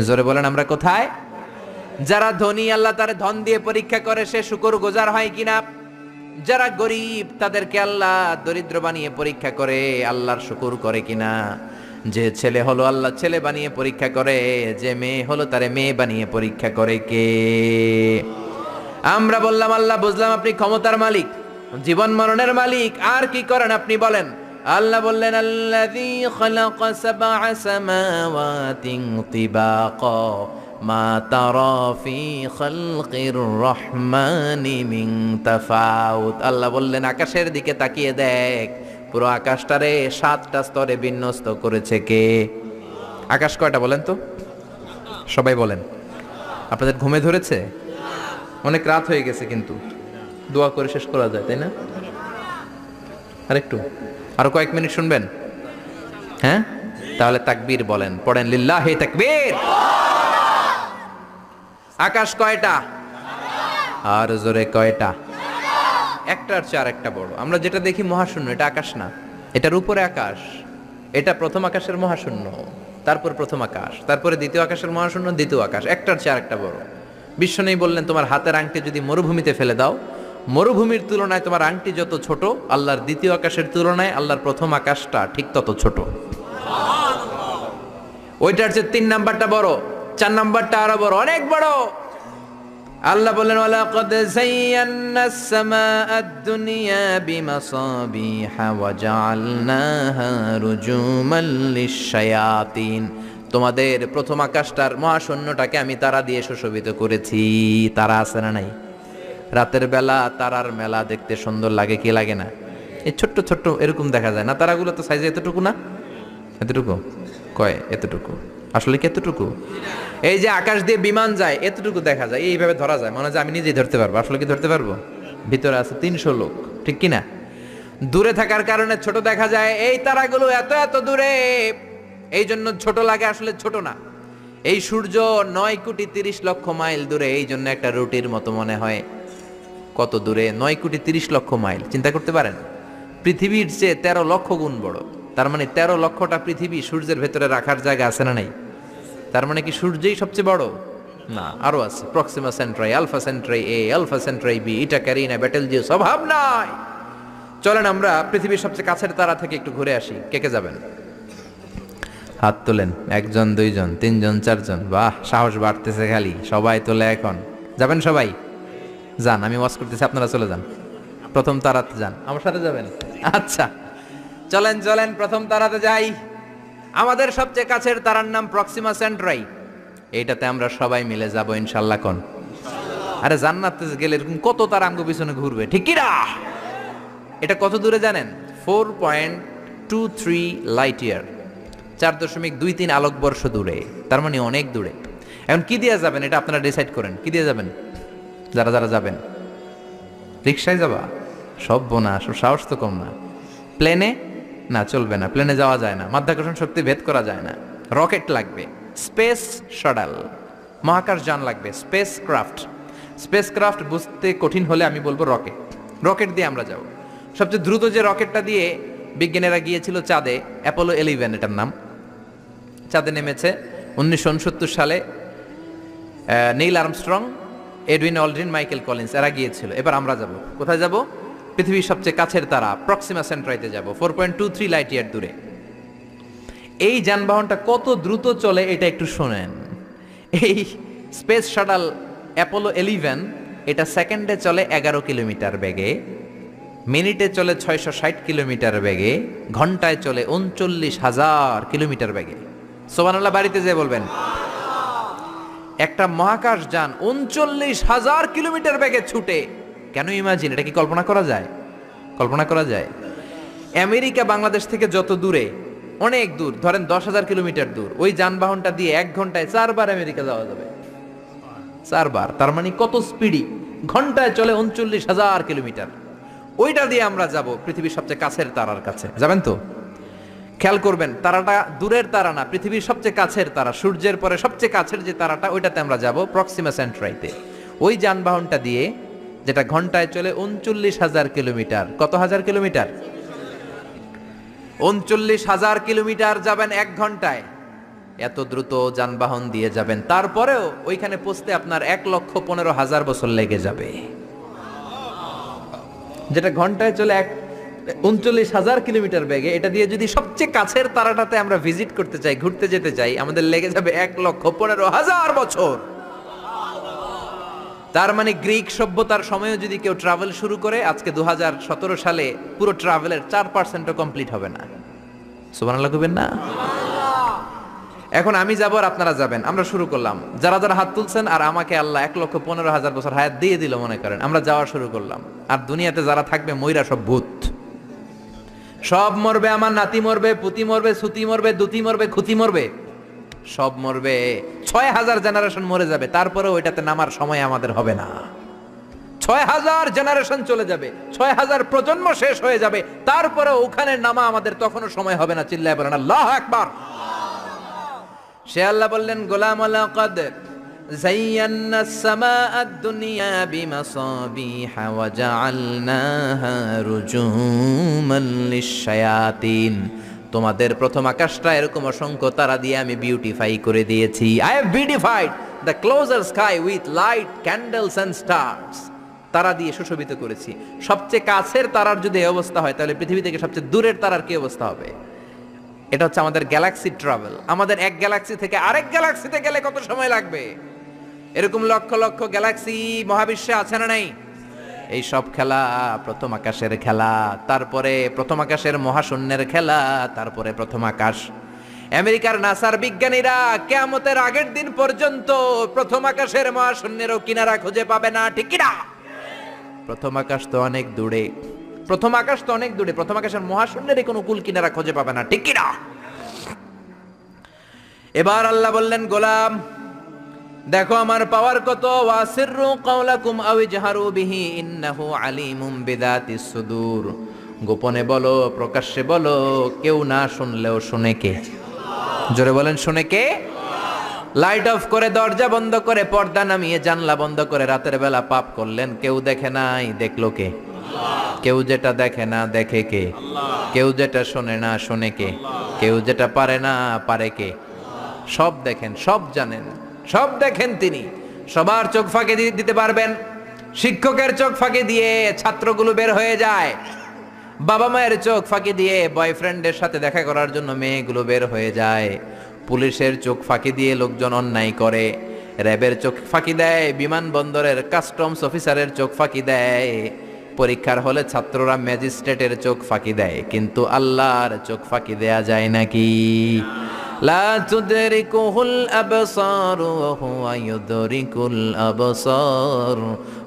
জোরে বলেন, আমরা কোথায়? যারা ধনী আল্লাহ তার ধন দিয়ে পরীক্ষা করে সে শুকরগুজার হয় কিনা। যারা গরিব তাদেরকে আল্লাহ দরিদ্র বানিয়ে পরীক্ষা করে আল্লাহর শুকর করে কিনা। যে ছেলে হলো আল্লাহ ছেলে বানিয়ে পরীক্ষা করে, যে মেয়ে হলো তারে মেয়ে বানিয়ে পরীক্ষা করে কে? আমরা বললাম আল্লাহ বুঝলাম আপনি ক্ষমতার মালিক, জীবন মরণের মালিক, আর কি করেন আপনি বলেন। আল্লাহ বললেন আল্লাযী খালাকা সাবআ সামাওয়াতিন তিবাকা মা তারা ফি খালকির রহমানি মিন তাফাউত। আল্লাহ বললেন আকাশের দিকে তাকিয়ে দেখ, পুরো আকাশটারে 7টা স্তরে বিন্যস্ত করেছে কে? আকাশ কয়টা বলেন তো? সবাই বলেন। আপনাদের ঘুমে ধরেছে? অনেক রাত হয়ে গেছে, কিন্তু দোয়া করে শেষ করা যায়, তাই না? আরো কয়েক মিনিট শুনবেন? হ্যাঁ, তাহলে তাকবীর বলেন, পড়েন লিল্লাহি তাকবীর। আকাশ কয়টা? আর জোরে কয়টা? একটার চেয়ে আরেকটা বড়। আমরা যেটা দেখি মহাশূন্য, এটা আকাশ না, এটার উপরে আকাশ। এটা প্রথম আকাশের মহাশূন্য, তারপর প্রথম আকাশ, তারপরে দ্বিতীয় আকাশের মহাশূন্য, দ্বিতীয় আকাশ, একটার চেয়ে আরেকটা বড়। বিশ্বনেই বললেন তোমার হাতের আংটি যদি মরুভূমিতে ফেলে দাও, মরুভূমির তুলনায় তোমার আংটি যত ছোট, আল্লাহর দ্বিতীয় আকাশের তুলনায় আল্লাহর প্রথম আকাশটা ঠিক তত ছোট। ওইটার চেয়ে 3 নাম্বারটা বড়, 4 নাম্বারটা আরো বড়, অনেক বড়। আল্লাহ বলেন ওয়ালাকাদ যায়্যানাস সামাআদ দুনিয়া বিমাসাবিহা ওয়া জাআলনাহা রুজুমান লিশ-শায়াতিন। তোমাদের প্রথম আকাশটার মহাশূন্যটাকে আমি তারা দিয়ে সুশোভিত করেছি। তারা আছে না নাই? রাতের বেলা তারার মেলা দেখতে সুন্দর লাগে, কি লাগে না? এই ছোট্ট ছোট্ট এরকম দেখা যায় না? তারাগুলো তো সাইজে এতটুকু না, এতটুকু কয়, এতটুকু আসলে কি এতটুকু? এই যে আকাশ দিয়ে বিমান যায়, এতটুকু দেখা যায়, এইভাবে ধরা যায়, মনে হয় আমি নিজেই ধরতে পারবো। আসলে কি ধরতে পারবো? ভিতরে আছে 300 লোক, ঠিক কিনা? দূরে থাকার কারণে ছোট দেখা যায়। এই তারাগুলো এত এত দূরে, এই জন্য ছোট লাগে, আসলে ছোট না। এই সূর্য 9,30,00,000 মাইল দূরে, এই জন্য একটা রুটির মতো মনে হয়। কত দূরে? 9,30,00,000 মাইল। চিন্তা করতে পারেন, পৃথিবীর চেয়ে 13 লক্ষ গুণ বড়। তার মানে 13 লক্ষটা পৃথিবী সূর্যের ভেতরে রাখার জায়গা আছে না নাই? তার মানে কি সূর্যই সবচেয়ে বড়? না, আরো আছে। প্রক্সিমা সেন্ট্রাই, আলফা সেন্ট্রাই এ, আলফা সেন্ট্রাই বি, ইটা ক্যারিনা, বেটেলজিউস, অভাব নাই। চলেন আমরা পৃথিবীর সবচেয়ে কাছের তারা থেকে একটু ঘুরে আসি। কে কে যাবেন? হাত তোলেন। 1 জন, 2 জন, 3 জন, 4 জন। বাহ, সাহস বাড়তেছে খালি। সবাই তোলে এখন। যাবেন সবাই? যান, আমি ওয়াজ করতেছি, আপনারা চলে যান। প্রথম তারাতে যান, আমার সাথে যাবেন? আচ্ছা, চলেন চলেন প্রথম তারাতে যাই। আমাদের সবচেয়ে কাছের তারার নাম প্রক্সিমা সেন্ট্রাই। এইটাতে আমরা সবাই মিলে যাব ইনশাআল্লাহ। কোন? আরে জান্নাতে গেলে এরকম কত তারা আমগো পিছনে ঘুরবে, ঠিক কি না? এটা কত দূরে জানেন? 4.23 লাইট ইয়ার, 4.23 আলোকবর্ষ দূরে। তার মানে অনেক দূরে। এখন কি দিয়ে যাবেন এটা আপনারা ডিসাইড করেন। কি দিয়ে যাবেন যারা যারা যাবেন? রিক্সায় যাবা? সব বোনা, সাহস তো কম না। প্লেনে? না, চলবে না, প্লেনে যাওয়া যায় না, মাধ্যাকর্ষণ শক্তি ভেদ করা যায় না। রকেট লাগবে, স্পেস শাটল, মহাকাশ যান লাগবে, স্পেস ক্রাফট। স্পেস ক্রাফট বুঝতে কঠিন হলে আমি বলবো রকেট। রকেট দিয়ে আমরা যাব। সবচেয়ে দ্রুত যে রকেটটা দিয়ে বিজ্ঞানীরা গিয়েছিল চাঁদে, অ্যাপোলো 11 এটার নাম, চাঁদে নেমেছে 1969 সালে। Neil Armstrong, Edwin Aldrin, Michael Collins এরা গিয়েছিল। এবার আমরা যাব। কোথায় যাব? পৃথিবীর সবচেয়ে কাছের তারা প্রক্সিমা সেন্ট্রাইতে যাব, 4.23 লাইট ইয়ার দূরে। এই যানবাহনটা কত দ্রুত চলে এটা একটু শোনেন। এই স্পেস শাটল অ্যাপোলো 11 এটা সেকেন্ডে চলে 11 কিলোমিটার বেগে। মিনিটে চলে 660 কিলোমিটার বেগে, ঘন্টায় চলে 39,000 কিলোমিটার বেগে। সুবহানাল্লাহ বাড়িতে যেয়ে বলবেন। একটা মহাকাশ যান 39,000 কিলোমিটার বেগে ছুটে, কেন ইমাজিন, এটা কি কল্পনা করা যায়? কল্পনা করা যায়? আমেরিকা বাংলাদেশ থেকে যত দূরে, অনেক দূর, ধরেন 10,000 কিলোমিটার দূর, ওই যানবাহনটা দিয়ে 1 ঘন্টায় 4 বার আমেরিকা যাওয়া যাবে। 4 বার, তার মানে কত স্পিডি! ঘন্টায় চলে 39,000 কিলোমিটার। ওইটা দিয়ে আমরা যাব পৃথিবীর সবচেয়ে কাছের তারার কাছে। যাবেন তো? খেয়াল করবেন, তারাটা দূরের তারা না, পৃথিবীর সবচেয়ে কাছের তারা, সূর্যের পরে সবচেয়ে কাছের যে তারাটা, ওইটাতে আমরা যাব, প্রক্সিমা সেন্ট্রাইতে। ওই যানবাহনটা দিয়ে, যেটা ঘন্টায় চলে 39,000 কিলোমিটার। কত হাজার কিলোমিটার? 39,000 কিলোমিটার যাবেন 1 ঘন্টায়। এত দ্রুত যানবাহন দিয়ে যাবেন, তারপরেও ওইখানে পৌঁছতে আপনার 1,15,000 বছর লেগে যাবে। যেটা ঘন্টায় চলে 39,000 কিলোমিটার বেগে, এটা দিয়ে যদি সবচেয়ে কাছের তারাটাতে আমরা ভিজিট করতে চাই, ঘুরতে যেতে চাই, আমাদের লেগে যাবে 1,15,000 বছর। তার মানে গ্রিক সভ্যতার সময়ও যদি কেউ ট্রাভেল শুরু করে, আজকে 2017 সালে পুরো ট্রাভেলের 4%ও কমপ্লিট হবে না। সুবহানাল্লাহ কইবেন না? এখন আমি যাব আর আপনারা যাবেন, আমরা শুরু করলাম। যারা যারা হাত তুলছেন, আর আমাকে আল্লাহ 1,15,000 বছর হায়াত দিয়ে দিল মনে করেন, আমরা যাওয়া শুরু করলাম। আর দুনিয়াতে যারা থাকবে মইরা সব ভূত, সব মরবে। আমার নাতি মরবে, পুতি মরবে, সুতি মরবে, দুতি মরবে, খুতি মরবে, সব মরবে। 6,000 জেনারেশন মরে যাবে, তারপরে ওইটাতে নামার সময় আমাদের হবে না। 6,000 জেনারেশন চলে যাবে, 6,000 প্রজন্ম শেষ হয়ে যাবে, তারপরে ওখানে নামা আমাদের তখনও সময় হবে না। চিল্লায় বলেন আল্লাহু আকবার। সে আল্লাহ বললেন, গোলাম লাকাদ যায়্যানা আস-সামাআদ দুনিয়া বিমাসাবিহা ওয়া জাআলনাহা রুজুমান লিশ-শায়াতিন। তোমাদের প্রথম আকাশটা এরকম অসংখ্য তারা দিয়ে আমি বিউটিফাই করে দিয়েছি। I have beautified the closer sky with light, candles and stars. তারা দিয়ে সুশোভিত করেছি। সবচেয়ে কাছের তারার যদি এই অবস্থা হয়, তাহলে পৃথিবী থেকে সবচেয়ে দূরের তারার কি অবস্থা হবে? এটা হচ্ছে আমাদের গ্যালাক্সি ট্রাভেল। আমাদের এক গ্যালাক্সি থেকে আরেক গ্যালাক্সিতে গেলে কত সময় লাগবে? এরকম লক্ষ লক্ষ গ্যালাক্সি মহাবিশ্বে আছে না নাই? এই সব খেলা প্রথম আকাশের খেলা, তারপরে প্রথম আকাশের মহাশূন্যের খেলা, তারপরে প্রথম আকাশ। আমেরিকার নাসার বিজ্ঞানীরা কিয়ামতের আগের দিন পর্যন্ত প্রথম আকাশের মহাশূন্যেরও কিনারা খুঁজে পাবে না, ঠিক কি না? প্রথম আকাশ তো অনেক দূরে, প্রথম আকাশ তো অনেক দূরে, প্রথম আকাশের মহাশূন্যেরই কোনো কুল কিনারা খুঁজে পাবে না, ঠিক কি না? এবার আল্লাহ বললেন, গোলাম দেখো আমার পাওয়ার কত। ওয়াসিররু কাওলাকুম আও ইজহারু বিহি ইন্নাহু আলিমুম বিযাতিস সুদূর। গোপনে বলো, প্রকাশ্যে বলো, কেউ না শুনলেও শুনে কে? জোরে বলেন, শুনে কে? লাইট অফ করে, দরজা বন্ধ করে, পর্দা নামিয়ে, জানলা বন্ধ করে রাতের বেলা পাপ করলেন, কেউ দেখে নাই, দেখলো কে? কেউ যেটা দেখে না দেখে কে? কেউ যেটা শোনে না শোনে কে? কেউ যেটা পারে না পারে কে? সব দেখেন, সব জানেন, সব দেখেন তিনি। সবার চোখ ফাঁকি দিতে পারবেন। শিক্ষকের চোখ ফাঁকি দিয়ে ছাত্রগুলো বের হয়ে যায়, বাবা মায়ের চোখ ফাঁকি দিয়ে বয়ফ্রেন্ডের সাথে দেখা করার জন্য মেয়েগুলো বের হয়ে যায়, পুলিশের চোখ ফাঁকি দিয়ে লোকজন অন্যায় করে, র্যাবের চোখ ফাঁকি দেয়, বিমানবন্দরের কাস্টমস অফিসারের চোখ ফাঁকি দেয়, পরীক্ষার হলে ছাত্ররা ম্যাজিস্ট্রেটের চোখ ফাঁকি দেয়, কিন্তু আল্লাহর চোখ ফাঁকি দেয়া যায় নাকি? লা তুদরিকুহুল আবসার ওয়া হুয়া ইউদরিকুল আবসার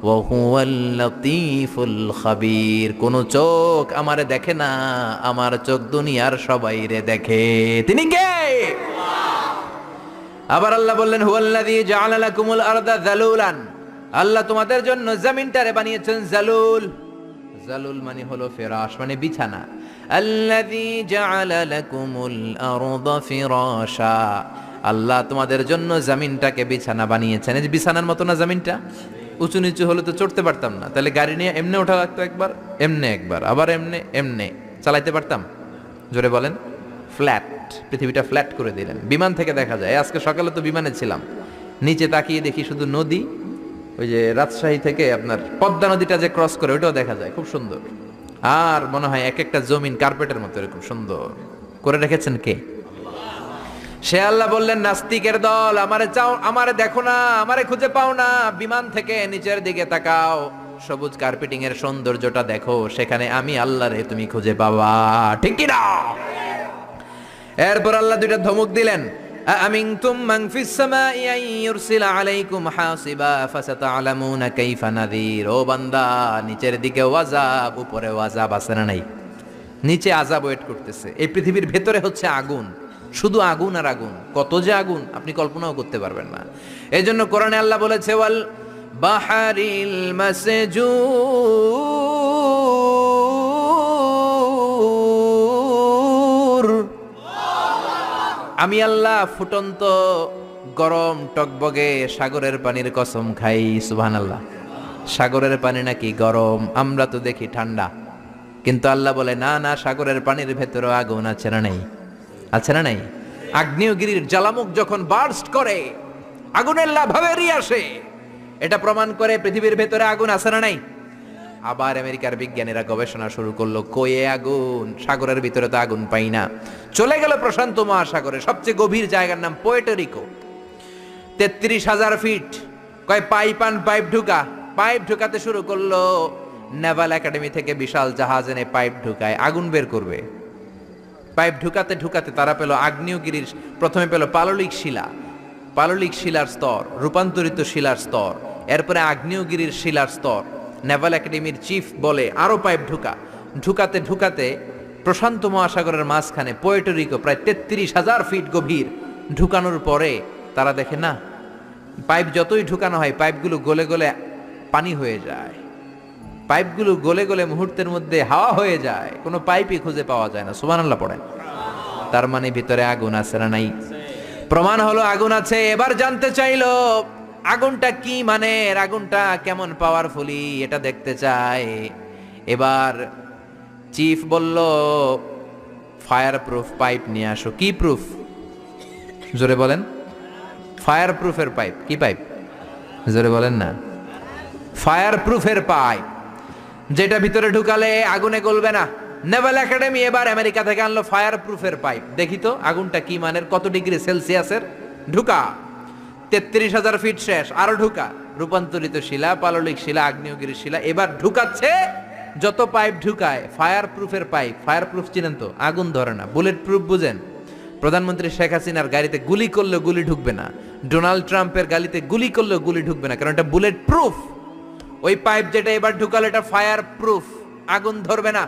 ওয়া হুয়াল লাতীফুল খাবীর। কোন চোখ আমারে দেখে না, আমার চোখ দুনিয়ার সবাইরে দেখে। তিনি কে? আবার আল্লাহ বললেন, হুয়াল্লাযী জাআলা লাকুমুল আরদা যালুলান। আল্লাহ তোমাদের জন্য জমিনটারে বানিয়েছেন জালুল। জালুল মানে হলো ফিরাশ, মানে বিছানা। আল্লাযী জাআলা লাকুমুল আরদা ফিরাশা। আল্লাহ তোমাদের জন্য জমিনটাকে বিছানা বানিয়েছেন। এই যে বিছানার মতো না জমিনটা, উঁচু নিচু হলে তো চড়তে পারতাম না, তাহলে গাড়ি নিয়ে এমনি ওঠা লাগতো, একবার এমনে, একবার আবার এমনে এমনে চালাইতে পারতাম? জোরে বলেন। ফ্ল্যাট, পৃথিবীটা ফ্ল্যাট করে দিলেন। বিমান থেকে দেখা যায়, আজকে সকালে তো বিমানে ছিলাম, নিচে তাকিয়ে দেখি শুধু নদী, ওই যে রাজশাহী থেকে আপনার পদ্মা নদীটা যে ক্রস করে ওইটাও দেখা যায়, খুব সুন্দর। আর মনে হয় এক একটা জমিন কার্পেটের মতো এরকম সুন্দর করে রেখেছেন কে? সে আল্লাহ বললেন, নাস্তিকের দল, আমারে চাও, আমারে দেখো না, আমারে খুঁজে পাও না, বিমান থেকে নিচের দিকে তাকাও, সবুজ কার্পেটিং এর সৌন্দর্যটা দেখো, সেখানে আমি আল্লাহরে তুমি খুঁজে পাবা, ঠিক কি না? এরপর আল্লাহ দুইটা ধমক দিলেন, আমিনতুম মান ফিস সামাই আন ইউরসিলা আলাইকুম হাসিবা ফাসাতা'লামুনা কাইফা নাযীর। ও বান্দা, নিচের দিকে আযাব, উপরে আযাব আছে না নাই? নিচে আযাব ওয়েট করতেছে। এই পৃথিবীর ভেতরে হচ্ছে আগুন, শুধু আগুন আর আগুন, কত যে আগুন আপনি কল্পনাও করতে পারবেন না। এই জন্য কোরআনে আল্লাহ বলেছে, ওয়াল বাহারিল মাসজুর, আমি আল্লাহ ফুটন্ত গরম টকবগে সাগরের পানির কসম খাই। সুবহানাল্লাহ। সাগরের পানি নাকি গরম, আমরা তো দেখি ঠান্ডা, কিন্তু আল্লাহ বলে না না, সাগরের পানির ভেতরে আগুন আছে না নেই? আছে না নাই? আগ্নেয়গিরির জ্বালামুখ যখন বার্স্ট করে, আগুনের লাভা বেরিয়ে আসে, এটা প্রমাণ করে পৃথিবীর ভেতরে আগুন আছে না নাই? আবার আমেরিকার বিজ্ঞানীরা গবেষণা শুরু করলো, কয়ে আগুন, সাগরের ভিতরে তো আগুন পাই না। চলে গেল প্রশান্ত মহাসাগরে, সবচেয়ে গভীর জায়গার নাম পোর্টোরিকো, 33,000 ফিট। কয় পাইপ ঢুকা, পাইপ ঢুকাতে শুরু করলো। নেভাল একাডেমি থেকে বিশাল জাহাজ এনে পাইপ ঢুকায়, আগুন বের করবে। পাইপ ঢুকাতে ঢুকাতে তারা পেল আগ্নেয়গিরির, প্রথমে পেল পাললিক শিলা, পাললিক শিলার স্তর, রূপান্তরিত শিলার স্তর, এরপরে আগ্নেয়গিরির শিলার স্তর। নেভাল একাডেমির চিফ বলে আরো পাইপ ঢুকাতে ঢুকাতে প্রশান্ত মহাসাগরের মাঝখানে পোর্টোরিকো প্রায় 33,000 ফিট গভীর ঢুকানোর পরে তারা দেখে না, পাইপ যতই ঢুকানো হয় পাইপগুলো গলে গলে পানি হয়ে যায়, পাইপগুলো গলে গলে মুহূর্তের মধ্যে হাওয়া হয়ে যায়, কোনো পাইপই খুঁজে পাওয়া যায় না। সুবহানাল্লাহ পড়েন। তার মানে ভিতরে আগুন আছে না নাই? প্রমাণ হলো আগুন আছে। এবার জানতে চাইলো আগুনটা কি মানের, আগুনটা কেমন পাওয়ারফুলি, এটা দেখতে চায়। এবার চিফ বলল, ফায়ার প্রুফ পাইপ নিয়ে আসো। কি প্রুফ? জোরে বলেন। ফায়ার প্রুফের পাইপ। কি পাইপ? জোরে বলেন না। ফায়ার প্রুফের পাইপ, যেটা ভিতরে ঢুকালে আগুনে গলবে না। নেভাল একাডেমি এবার আমেরিকা থেকে আনলো ফায়ার প্রুফের পাইপ। দেখি তো আগুনটা কি মানের, কত ডিগ্রি সেলসিয়াসের। ঢুকা, 33,000 ফিট শেষ, আরো ঢুকা, রূপান্তরিত শিলা, পাললিক শিলা, আগ্নেয়গিরি শিলা। এবার ঢুকাচ্ছে, যত পাইপ ঢুকায় ফায়ার প্রুফের পাইপ। ফায়ার প্রুফ চিনেন তো, আগুন ধরে না। বুলেট প্রুফ বুঝেন? প্রধানমন্ত্রী শেখ হাসিনার গাড়িতে গুলি করলে গুলি ঢুকবে না, ডোনাল্ড ট্রাম্পের গাড়িতে গুলি করলে গুলি ঢুকবে না, কারণ এটা বুলেট প্রুফ। ওই পাইপ যেটা এবার ঢুকালো, এটা ফায়ার প্রুফ, আগুন ধরবে না।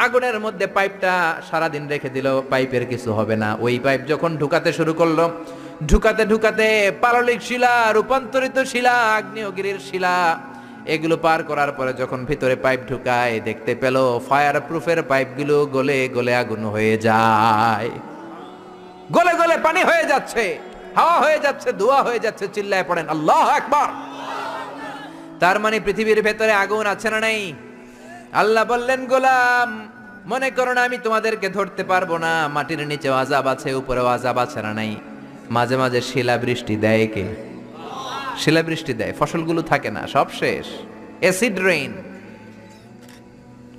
আগুনের মধ্যে পাইপটা সারাদিন রেখে দিল, পাইপের কিছু হবে না। ওই পাইপ যখন ঢুকাতে শুরু করলো, ঢুকাতে ঢুকাতে পাললিক শিলা, রূপান্তরিত শিলা, আগ্নেয়গিরির শিলা, এগুলো পার করার পরে যখন ভিতরে পাইপ ঢুকায়, দেখতে পেল ফায়ার প্রুফের পাইপগুলো গলে গলে আগুন হয়ে যায়, গলে গলে পানি হয়ে যাচ্ছে, হাওয়া হয়ে যাচ্ছে, ধোঁয়া হয়ে যাচ্ছে। চিল্লায় পড়েন আল্লাহু আকবার। তার মানে পৃথিবীর ভেতরে আগুন আছে না নাই? আল্লাহ বললেন, গোলাম মনে করো না আমি তোমাদেরকে ধরতে পারবো না, মাটির নিচে আযাব আছে, উপরে আযাব আছে না নাই? মাঝে মাঝে শিলা বৃষ্টি দেয় কে? শিলা বৃষ্টি দেয়, ফসলগুলো থাকে না, সব শেষ। অ্যাসিড রেইন,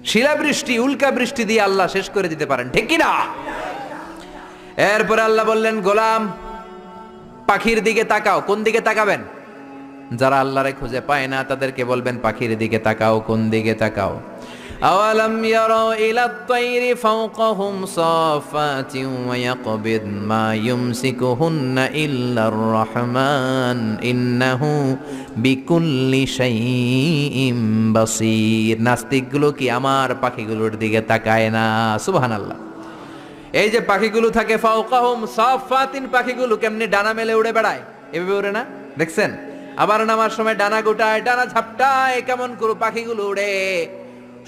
শিলা বৃষ্টি, উল্কা বৃষ্টি দিয়ে আল্লাহ শেষ করে দিতে পারেন, ঠিক কি না? এরপরে আল্লাহ বললেন, গোলাম পাখির দিকে তাকাও। কোন দিকে তাকাবেন? যারা আল্লাহরে খুঁজে পায় না তাদেরকে বলবেন পাখির দিকে তাকাও। কোন দিকে তাকাও? আওয়ালাম ইয়ারাউ ইলাত তায়রি ফাওকাহুম সাফাতিন ওয়া ইয়াকবিদ মা ইউমসিকুহুন্না ইল্লার রহমান ইন্নাহু বিকুল্লি শাইইন বাসীর। নাস্তিকগুলো কি আমার পাখিগুলোর দিকে তাকায় না? সুবহানাল্লাহ। এই যে পাখিগুলো থাকে, ফাওকাহুম সাফাতিন, পাখিগুলো কেমনে ডানা মেলে উড়ে বেড়ায়, এভাবে উড়ে না? দেখছেন? আবার নামার সময় ডানা গোটায়, ডানা ঝাপটায়, কেমন করে পাখিগুলো উড়ে।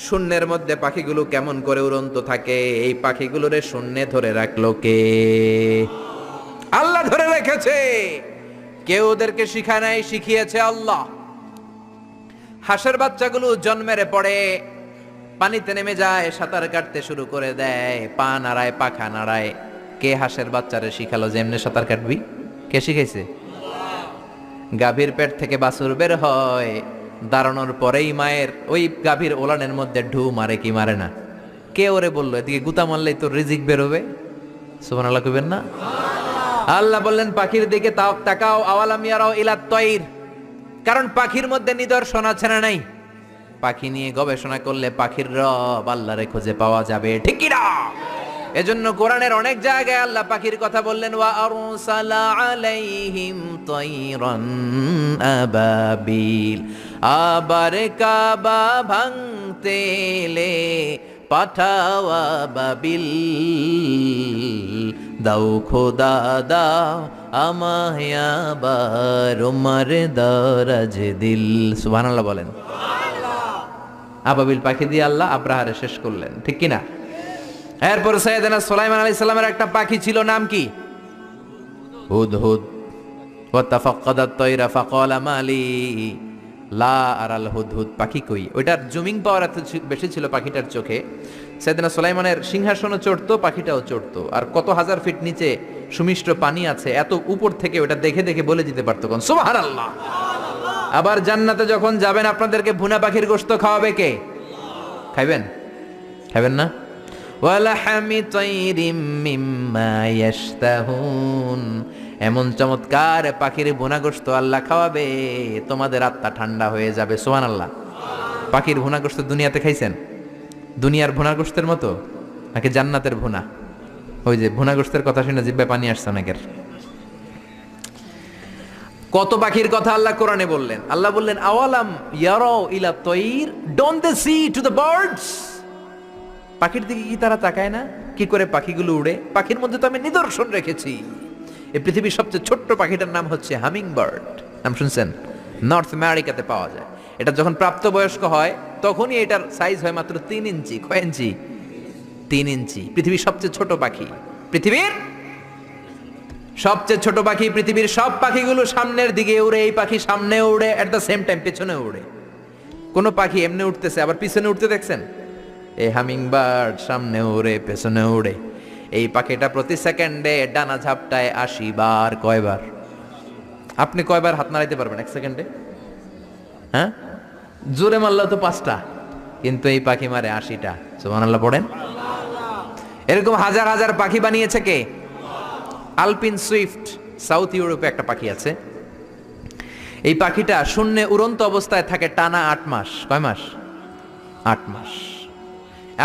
শূন্যের মধ্যে পাখিগুলো কেমন করে উড়ন্ত থাকে, এই পাখিগুলোরে শূন্যে ধরে রাখলো কে? আল্লাহ ধরে রেখেছে। কেউ ওদেরকে শিখায় নাই, শিখিয়েছে আল্লাহ। হাঁসের বাচ্চাগুলো জন্মের পরে পানিতে নেমে যায়, সাঁতার কাটতে শুরু করে দেয়, পা নাড়ায়, পাখা নাড়ায়। কে হাঁসের বাচ্চারে শিখালো যে এমনি সাঁতার কাটবি? কে শিখাইছে? গাভীর পেট থেকে বাছুর বের হয়, দাঁড়ানোর পরেই মায়ের ওই গাভীর ওলানের মধ্যে ঢু মারে কি মারে না? কে ওরে বললো এদিকে গুতা মারলেই তোর রিজিক বেরোবে? সুবহানাল্লাহ কইবেন না? আল্লাহ বললেন পাখির দিকে তাকাও। আওয়ালাম ইয়ারাউ ইলাত তায়র, কারণ পাখির মধ্যে নিদর্শন আছে না নাই? পাখি নিয়ে গবেষণা করলে পাখির রব আল্লাহরে খুঁজে পাওয়া যাবে, ঠিক কি না? এজন্য কোরআনের অনেক জায়গায় আল্লাহ পাখির কথা বললেন, ওয়া আরসালা আলাইহিম তায়রান আবাবিল, আবার কাবা ভাঙতে এলে পাঠাওয়া বাবিল, দাও খোদা দাও আমায় আবার উমার দারাজ দিল। সুবহানাল্লাহ বলেন। আবাবিল পাখি দিয়ে আল্লাহ আব্রাহারে শেষ করলেন, ঠিক কি না? এরপর সাইয়েদনা সুলাইমান আলাইহিস সালামের একটা পাখি ছিল, নাম কি? হুদহুদ। ওয়া তাফাক্কাদাত তায়রা ফাকালা মালি লা আরাল হুদহুদ, পাখি কই? ওইটার জুমিং পাওয়ার এত বেশি ছিল পাখিটার চোখে, সাইয়েদনা সুলাইমানের সিংহাসনও চড়তো, পাখিটাও চড়তো। আর কত হাজার ফিট নিচে সুমিষ্ট পানি আছে, এত উপর থেকে ওটা দেখে দেখে বলে দিতে পারতো কোন সুবহানাল্লাহ। আবার জান্নাতে যখন যাবেন আপনাদেরকে ভুনা পাখির গোশত খাওয়াবে কে? খাইবেন? খাইবেন না? ওয়ালাহামি তাইরিম মিম্মা ইয়াশতাহুন, এমন চমৎকার পাখির ভুনা গোশত আল্লাহ খাওয়াবে, তোমাদের আত্মা ঠান্ডা হয়ে যাবে। সুবহানাল্লাহ। পাখির ভুনা গোশত দুনিয়াতে খাইছেন? দুনিয়ার ভুনা গোশতের মতো নাকি জান্নাতের ভুনা? ওই যে ভুনা গোশতের কথা শুনে জিহ্বায় পানি আসছে অনেকের। কত পাখির কথা আল্লাহ কোরআনে বললেন। আল্লাহ বললেন, আওয়ালাম ইয়ারাউ ইলা তায়র, don't they see to the birds, পাখির দিকে কি তারা তাকায় না কি করে পাখিগুলো উড়ে? পাখির মধ্যে তো আমি নিদর্শন রেখেছি। এই পৃথিবীর সবচেয়ে ছোট্ট পাখিটার নাম হচ্ছে হামিং বার্ড, নাম শুনছেন? নর্থ আমেরিকাতে পাওয়া যায়। এটা যখন প্রাপ্তবয়স্ক হয় তখনই এটার সাইজ হয় মাত্র 3 ইঞ্চি। কয় ইঞ্চি? 3 ইঞ্চি। পৃথিবীর সবচেয়ে ছোট পাখি, পৃথিবীর সবচেয়ে ছোট পাখি। পৃথিবীর সব পাখিগুলো সামনের দিকে উড়ে, এই পাখি সামনে উড়ে, এট দ্য সেম টাইম পেছনে উড়ে। কোন পাখি এমনি উঠতেছে আবার পিছনে উঠতে দেখছেন? এই হামিং বার্ড সামনে উড়ে পেছনে উড়ে। এই পাখিটা প্রতি সেকেন্ডে ডানা ঝাপটায় 80 বার। কয়বার? আপনি কয়বার হাত নাড়াইতে পারবেন এক সেকেন্ডে? হ্যাঁ, জোরে মারলেও তো 5টা, কিন্তু এই পাখি মারে 80টা। সুবহানাল্লাহ পড়েন। এরকম হাজার হাজার পাখি বানিয়েছে কে? আলপিন সুইফট, সাউথ ইউরোপে একটা পাখি আছে। এই পাখিটা শূন্যে উড়ন্ত অবস্থায় থাকে টানা 8 মাস। কয় মাস? 8 মাস।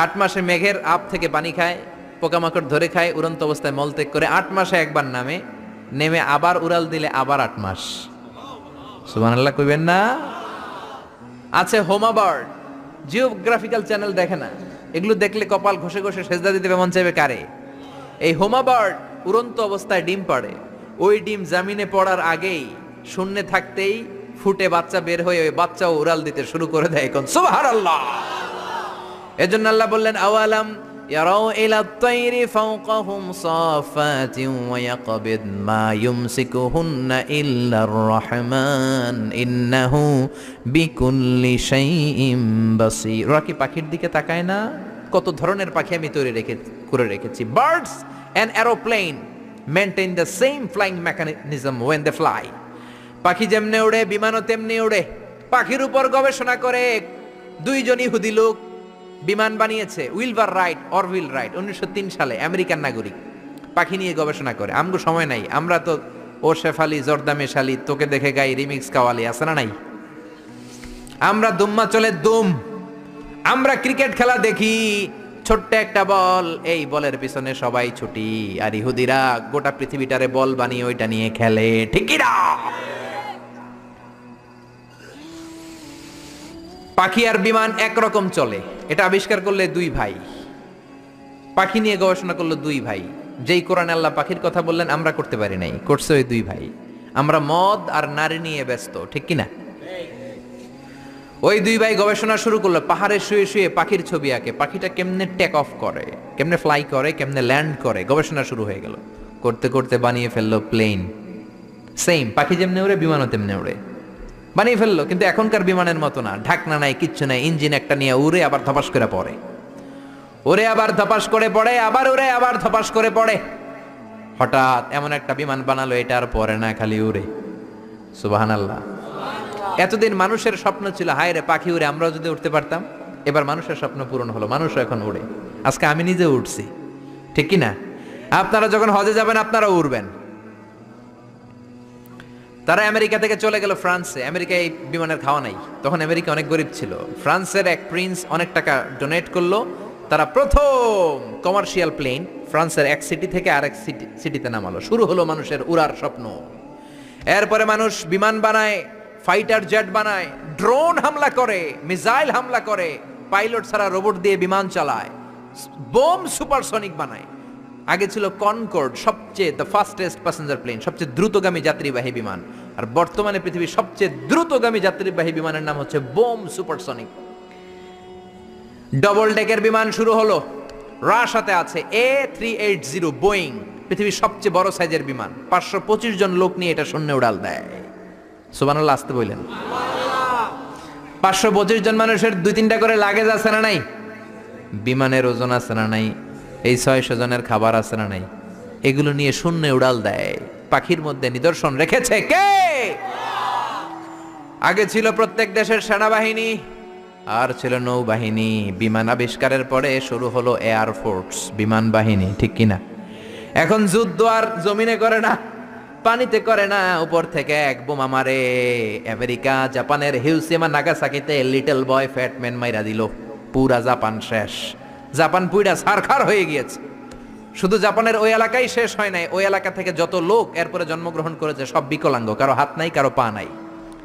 8 মাসে মেঘের আপ থেকে পানি খায়, পোকামাকড় ধরে খায়, উড়ন্ত অবস্থায় মলত্যাগ করে 8 মাসে একবার নেমে আবার উড়াল দিলে আবার 8 মাস। সুবহানাল্লাহ কইবেন না? আছে হোমা বার্ড, জিওগ্রাফিক্যাল চ্যানেল দেখে না, এগুলো দেখলে কপাল ঘষে ঘষে সেজদা দিতে মন চাইবে কারে? এই হোমা বার্ড উড়ন্ত অবস্থায় ডিম পাড়ে। ওই ডিম জামিনে পড়ার আগেই শূন্যে থাকতেই ফুটে বাচ্চা বের হয়ে ওই বাচ্চাও উড়াল দিতে শুরু করে দেয়। কোন সুবহানাল্লাহ। এজন্য আল্লাহ বললেন, আওয়ালাম ইয়ারাউ ইলা তায়রি ফাওকাহুম সাফাতিন ওয়া ইয়াকবিদ মা ইউমসিকুহুন্না ইল্লার রহমান ইন্নাহু বিকুল্লি শাইইন বাসীর। ওরা কি পাখির দিকে তাকায় না? কত ধরনের পাখি আমি তৈরি করে রেখেছি। Birds and aeroplane maintain the same flying mechanism when they fly. পাখি যেমনে উড়ে বিমানও তেমনি উড়ে। পাখির উপর গবেষণা করে 2 জন ইহুদি লোক বিমান বানিয়েছে, উইলবার রাইট, অরভিল রাইট, 1903 সালে, আমেরিকান নাগরিক। পাখি নিয়ে গবেষণা করে। আমগো সময় নাই, আমরা তো ও শেফালি জর্দা মেশালি তোকে দেখে গাই রিমিক্স কাওয়ালি আছে না নাই? আমরা দুম্মা চলে দুম। আমরা ক্রিকেট খেলা দেখি, ছোট্ট একটা বল, এই বলের পিছনে সবাই ছুটি। আর ইহুদিরা গোটা পৃথিবীটারে বল বানিয়ে ওইটা নিয়ে খেলে, ঠিক কি না? পাখি আর বিমান একরকম চলে। এটা আবিষ্কার করলে 2 ভাই, পাখি নিয়ে গবেষণা করলো 2 ভাই। যেই কোরআনে আল্লাহ পাখির কথা বললেন আমরা করতে পারি নাই, করছে ওই 2 ভাই। আমরা মদ আর নারী নিয়ে ব্যস্ত, ঠিক কিনা? ওই 2 ভাই গবেষণা শুরু করলো, পাহাড়ে শুয়ে শুয়ে পাখির ছবি আঁকে, পাখিটা কেমনে টেক অফ করে, কেমনে ফ্লাই করে, কেমনে ল্যান্ড করে। গবেষণা শুরু হয়ে গেল, করতে করতে বানিয়ে ফেললো প্লেন। সেম পাখি যেমনে উড়ে বিমানও তেমনে উড়ে, বানিয়ে ফেললো। কিন্তু এখনকার বিমানের মতো না, ঢাকনা নাই, কিচ্ছু নাই, ইঞ্জিন একটা নিয়ে উড়ে আবার ধপাস করে পড়ে, ওরে আবার ধপাস করে পড়ে, আবার উড়ে আবার ধপাস করে পড়ে। হঠাৎ এমন একটা বিমান বানালো, এটা আর পড়ে না, খালি উড়ে। সুবহানাল্লাহ। এতদিন মানুষের স্বপ্ন ছিল, হায় রে পাখি উড়ে, আমরাও যদি উঠতে পারতাম। এবার মানুষের স্বপ্ন পূরণ হলো, মানুষও এখন উড়ে। আজকে আমি নিজে উঠছি, ঠিক কি না? আপনারা যখন হজে যাবেন আপনারা উড়বেন। তারা আমেরিকা থেকে চলে গেল ফ্রান্সে। আমেরিকায় এই বিমানের খাওয়া নাই, তখন আমেরিকা অনেক গরিব ছিল। ফ্রান্সের এক প্রিন্স অনেক টাকা ডোনেট করলো, তারা প্রথম কমার্শিয়াল প্লেন ফ্রান্সের এক সিটি থেকে আরেক সিটিতে নামালো। শুরু হলো মানুষের উড়ার স্বপ্ন। এরপরে মানুষ বিমান বানায়, ফাইটার জেট বানায়, ড্রোন হামলা করে, মিসাইল হামলা করে, পাইলট ছাড়া রোবট দিয়ে বিমান চালায়, বোম সুপারসনিক বানায়। আগে ছিল কনকর্ড, সবচেয়ে দ্য ফাস্টেস্ট প্যাসেঞ্জার প্লেন, সবচেয়ে দ্রুতগামী যাত্রীবাহী বিমান। আর বর্তমানে পৃথিবীর সবচেয়ে দ্রুতগামী যাত্রীবাহী বিমানের নাম হচ্ছে বোম সুপারসনিক। ডবল ডেকের বিমান শুরু হলো। রাশিয়াতে আছে A380 বোয়িং, পৃথিবীর সবচেয়ে বড় সাইজের বিমান। 525 জন লোক নিয়ে এটা শূন্যে উড়াল দেয়। সুবহানাল্লাহ আসতে বললেন। 525 জন মানুষের 2-3টা করে লাগেজ আছে না নাই? বিমানের ওজন আছে না নাই? এই 600 জনের খাবার আছে না নাই? এগুলো নিয়ে শূন্যে উড়াল দেয়। পাখির মধ্যে নিদর্শন রেখেছে কে? আগে ছিল প্রত্যেক দেশের সেনাবাহিনী, আর ছিল নৌবাহিনী। বিমান আবিষ্কারের পরে শুরু হলো এয়ার ফোর্স, বিমান বাহিনী, ঠিক কিনা? এখন যুদ্ধ আর জমিনে করে না, পানিতে করে না, উপর থেকে এক বোমা মারে। আমেরিকা জাপানের হিরোশিমা নাগাসাকিতে লিটল বয় ফ্যাটম্যান মাইরা দিল, পুরা জাপান শেষ। জাপান পুইরা ছারখার হয়ে গিয়েছে। শুধু জাপানের ওই এলাকাই শেষ হয় নাই, ওই এলাকা থেকে যত লোক এরপরে জন্মগ্রহণ করেছে সব বিকলাঙ্গ, কারো হাত নাই, কারো পা নাই।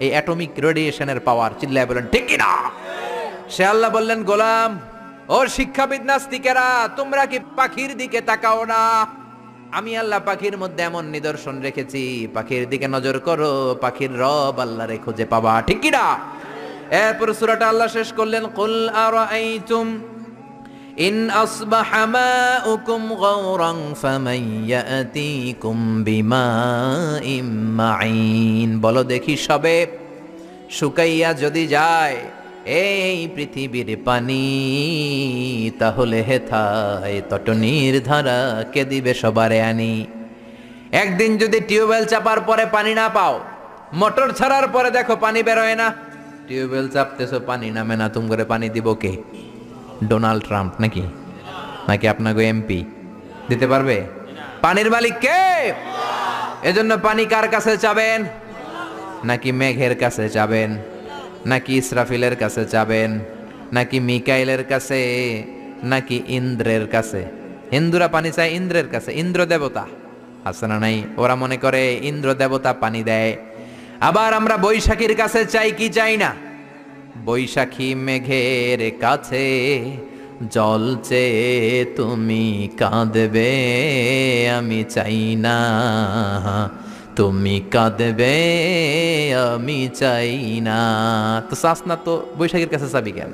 এই অ্যাটমিক রেডিয়েশনের পাওয়ার, চিল্লায় বলেন ঠিক কিনা? সে আল্লাহ বললেন, গোলাম ও শিক্ষাবিদ নাস্তিকেরা, তোমরা কি পাখির দিকে তাকাও না? আমি আল্লাহ পাখির মধ্যে এমন নিদর্শন রেখেছি, পাখির দিকে নজর করো, পাখির রব আল্লাহরে খুঁজে পাবা, ঠিক কিনা? এরপর সূরাটা আল্লাহ শেষ করলেন, কুল আরাআইতুম ইন আসবাহা মাউকুম গাওরান ফামান ইয়াতিকুম বিমাইম মাইন। বলো দেখি, সবে শুকাইয়া যদি যায় এই পৃথিবীর পানি, তাহলে হেথায় তটনির ধারা কে দিবে সবারে আনি। একদিন যদি টিউবওয়েল চাপার পরে পানি না পাও, মোটর ছাড়ার পরে দেখো পানি বেরোয় না, টিউবওয়েল চাপতেছো পানি নামে না, তুমি করে পানি দিব কে? ডোনাল্ড ট্রাম্প নাকি? নাকি আপনাকে এমপি দিতে পারবে? পানির মালিক কে? এজন্য পানি কার কাছে চাবেন? নাকি মেঘের কাছে চাবেন? নাকি ইসরাফিলের কাছে চাবেন? নাকি মিকাইলের কাছে? নাকি ইন্দ্রের কাছে? হিন্দুরা পানি চায় ইন্দ্রের কাছে। ইন্দ্র দেবতা আছে না নাই? ওরা মনে করে ইন্দ্র দেবতা পানি দেয়। আবার আমরা বৈশাখীর কাছে চাই কি চাই না? বৈশাখী মেঘের কাছে জল চেয়ে তুমি কাঁদবে, আমি চাই না তুমি কাঁদবে, আমি চাই না। তো চাস না তো বৈশাখীর কাছে চাবি কেন?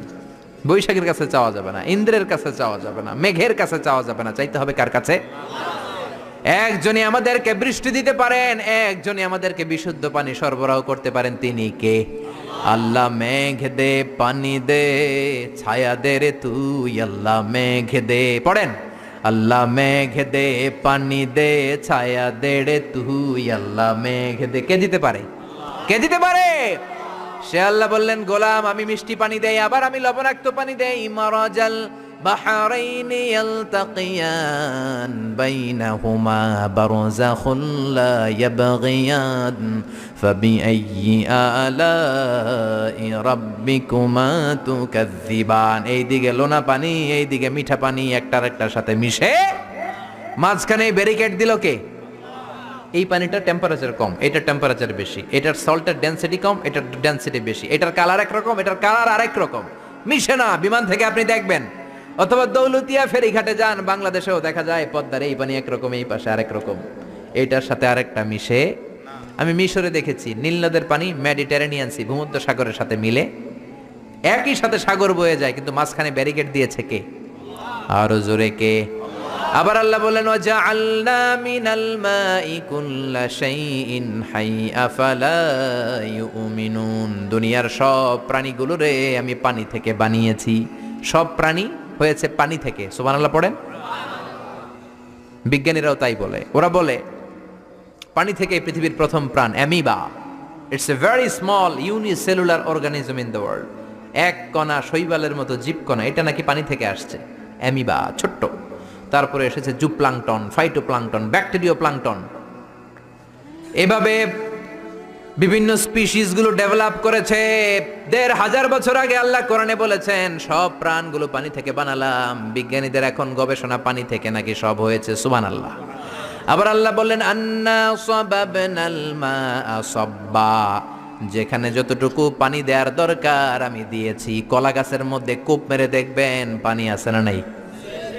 বৈশাখীর কাছে চাওয়া যাবে না, ইন্দ্রের কাছে চাওয়া যাবে না, মেঘের কাছে চাওয়া যাবে না, চাইতে হবে কার কাছে? একজনই আমাদেরকে বৃষ্টি দিতে পারেন, একজনই আমাদেরকে বিশুদ্ধ পানি সরবরাহ করতে পারেন, তিনি কে? আল্লাহ মেঘ দে পানি দে ছায়া দে রে তুই, আল্লাহ মেঘ দে, পড়েন, আল্লাহ মেঘ দে পানি দে ছায়া দে রে তুই, আল্লাহ মেঘ দে। কে দিতে পারে? কে দিতে পারে? সে আল্লাহ বললেন, গোলাম আমি মিষ্টি পানি দেই, আবার আমি লবণাক্ত পানি দেই। মারাজাল বাহরাইনি ইয়ালতাকিয়ান বাইনাহুমা বারযাখুন লা ইয়াবগিয়ান ফাবিআইয়ি আলাই রাব্বিকুমা তুকাযযিবান। এইদিকে লোনা পানি, এইদিকে মিঠা পানি, একটার একটার সাথে মিশে মাঝখানে ব্যারিকেড দিল কে? এই পানিটার টেম্পারেচার কম, এটার টেম্পারেচার বেশি, এটার সল্টের ডেনসিটি কম, এটার ডেনসিটি বেশি, এটার কালার একরকম, এটার কালার আরেক রকম, মিশে না। বিমান থেকে আপনি দেখবেন, অথবা দৌলতিয়া ফেরিঘাটে যান, বাংলাদেশেও দেখা যায় পদ্মার এই পানি একরকম, এই পাশে আরেক রকম, এটার সাথে আরেকটা মিশে। আমি মিশরে দেখেছি নীল নদের পানি মেডিটেরেনিয়ান সি, ভূমধ্য সাগরের সাথে মিলে একই সাথে সাগর বয়ে যায়, কিন্তু মাঝখানে ব্যারিকেড দিয়েছে কে? আরো জোরে কে? আবার আল্লাহ বলেন, ওয়াজআলনা মিনাল মাই কুল্লা শাইইন হাই আফালা ইউমিনুন। দুনিয়ার সব প্রাণীগুলোরে আমি পানি থেকে বানিয়েছি, সব প্রাণী হয়েছে পানি থেকে। সুবহানাল্লাহ পড়েন। বিজ্ঞানীরাও তাই বলে। ওরা বলে পানি থেকে পৃথিবীর প্রথম প্রাণ amoeba. It's a very small unicellular organism in the world. এক কণা, শৈবালের মতো জীবকণা, এটা নাকি পানি থেকে আসছে, অ্যামিবা, ছোট্ট। তারপরে এসেছে জুপ্লাংটন, ফাইটোপ্লাংটন, ব্যাকটেরিও প্লাংটন। এভাবে বিভিন্ন স্পিসিস গুলো ডেভেলপ করেছে। ১,৫০০ বছর আগে আল্লাহ কোরআনে বলেছেন সব প্রাণগুলো পানি থেকে বানালাম। বিজ্ঞানীদের এখন গবেষণা পানি থেকে নাকি সব হয়েছে, সুবহানাল্লাহ। আবার আল্লাহ বললেন আন্না সাবাবনাল মাআ সাব্বা, যেখানে যতটুকু পানি দেওয়ার দরকার আমি দিয়েছি। কলা গাছের মধ্যে কূপ মেরে দেখবেন পানি আছে না নাই?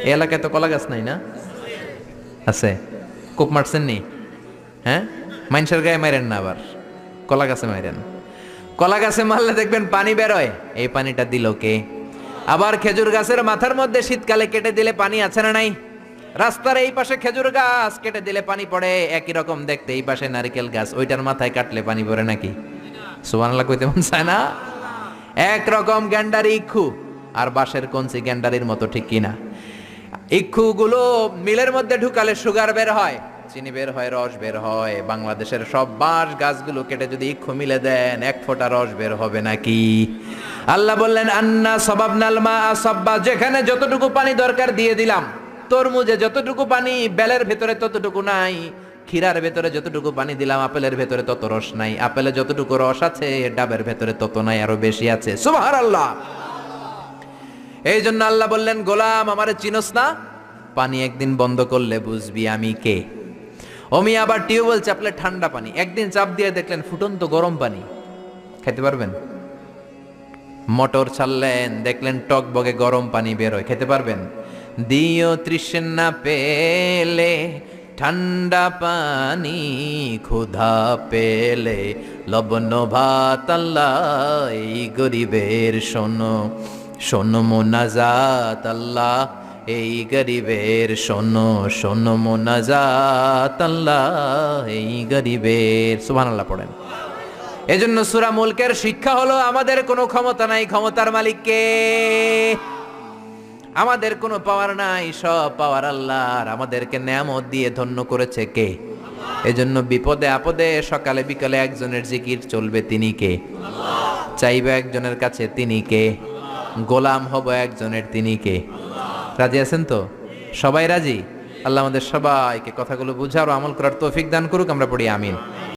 এই এলাকায় তো কলা গাছ নাই, না আছে? কূপ মারছেন নি? হ্যাঁ, মানুষের গায়ে মারেন না, আবার কলা গাছে মারেন। কলা গাছে মারলে দেখবেন পানি বেরোয়। এই পানিটা দিল কে? আবার খেজুর গাছের মাথার মধ্যে শীতকালে কেটে দিলে পানি আছে না নাই? রাস্তার এই পাশে খেজুর গাছ কেটে দিলে পানি পড়ে, একই রকম দেখতে এই পাশে নারকেল গাছ, ওইটার মাথায় কাটলে পানি পড়ে নাকি? সুবহানাল্লাহ কইতে মন চায় না? একরকম গ্যান্ডারি ইক্ষু আর বাঁশের কঞ্চি গ্যান্ডারির মতো, ঠিক কিনা? ইক্ষুগুলো মিলের মধ্যে ঢুকালে সুগার বের হয়, চিনি বের হয়, রস বের হয়। বাংলাদেশের সব বাঁশ গাছগুলো কেটে যদি ইক্ষু মিলে দেন, এক ফোঁটা রস বের হবে নাকি? আল্লাহ বললেন আন্না সাবাবনাল মাআ সাব্বা, যেখানে যতটুকু পানি দরকার দিয়ে দিলাম। তরমুজে যতটুকু পানি বেলের ভেতরে ততটুকু নাই, ক্ষীরার ভেতরে যতটুকু পানি দিলাম আপেলের ভেতরে তত রস নাই, আপেলে যতটুকু রস আছে ডাবের ভেতরে তত নাই, আরো বেশি আছে। সুবহানাল্লাহ। এই জন্য আল্লাহ বললেন গোলাম আমারে চিনোস না? পানি একদিন বন্ধ করলে বুঝবি আমি কে। অমি আবার টিউবওয়েল চাপলে ঠান্ডা পানি, একদিন চাপ দিয়ে দেখলেন ফুটন্ত গরম পানি, খেতে পারবেন? মোটর ছাড়লেন, দেখলেন টক বগে গরম পানি বের হয়, খেতে পারবেন? দিও তৃষ্ণা পেলে ঠান্ডা পানি, ক্ষুধা পেলে লবণ ভাত, আল্লাহ এই গরিবের শোনো শোনো মোনাজাত, আল্লাহ এই গরিবের শোনো শোনো মোনাজাত, আল্লাহ এই গরিবের। সুবহানাল্লাহ পড়েন। এজন্য সূরা মুলকের শিক্ষা হলো আমাদের কোনো ক্ষমতা নাই, ক্ষমতার মালিক কে? আমাদের কোনো পাওয়ার নাই, সব পাওয়ার আল্লাহর। আমাদেরকে নেয়ামত দিয়ে ধন্য করেছে কে? এজন্য বিপদে আপদে সকালে বিকালে একজনের জিকির চলবে, তিনি কে? চাইবে একজনের কাছে, তিনি কে? গোলাম হব একজনের, তিনি কে? রাজি আছেন তো? সবাই রাজি? আল্লাহ আমাদের সবাইকে কথাগুলো বুঝার ও আমল করার তৌফিক দান করুক। আমরা পড়ি আমিন।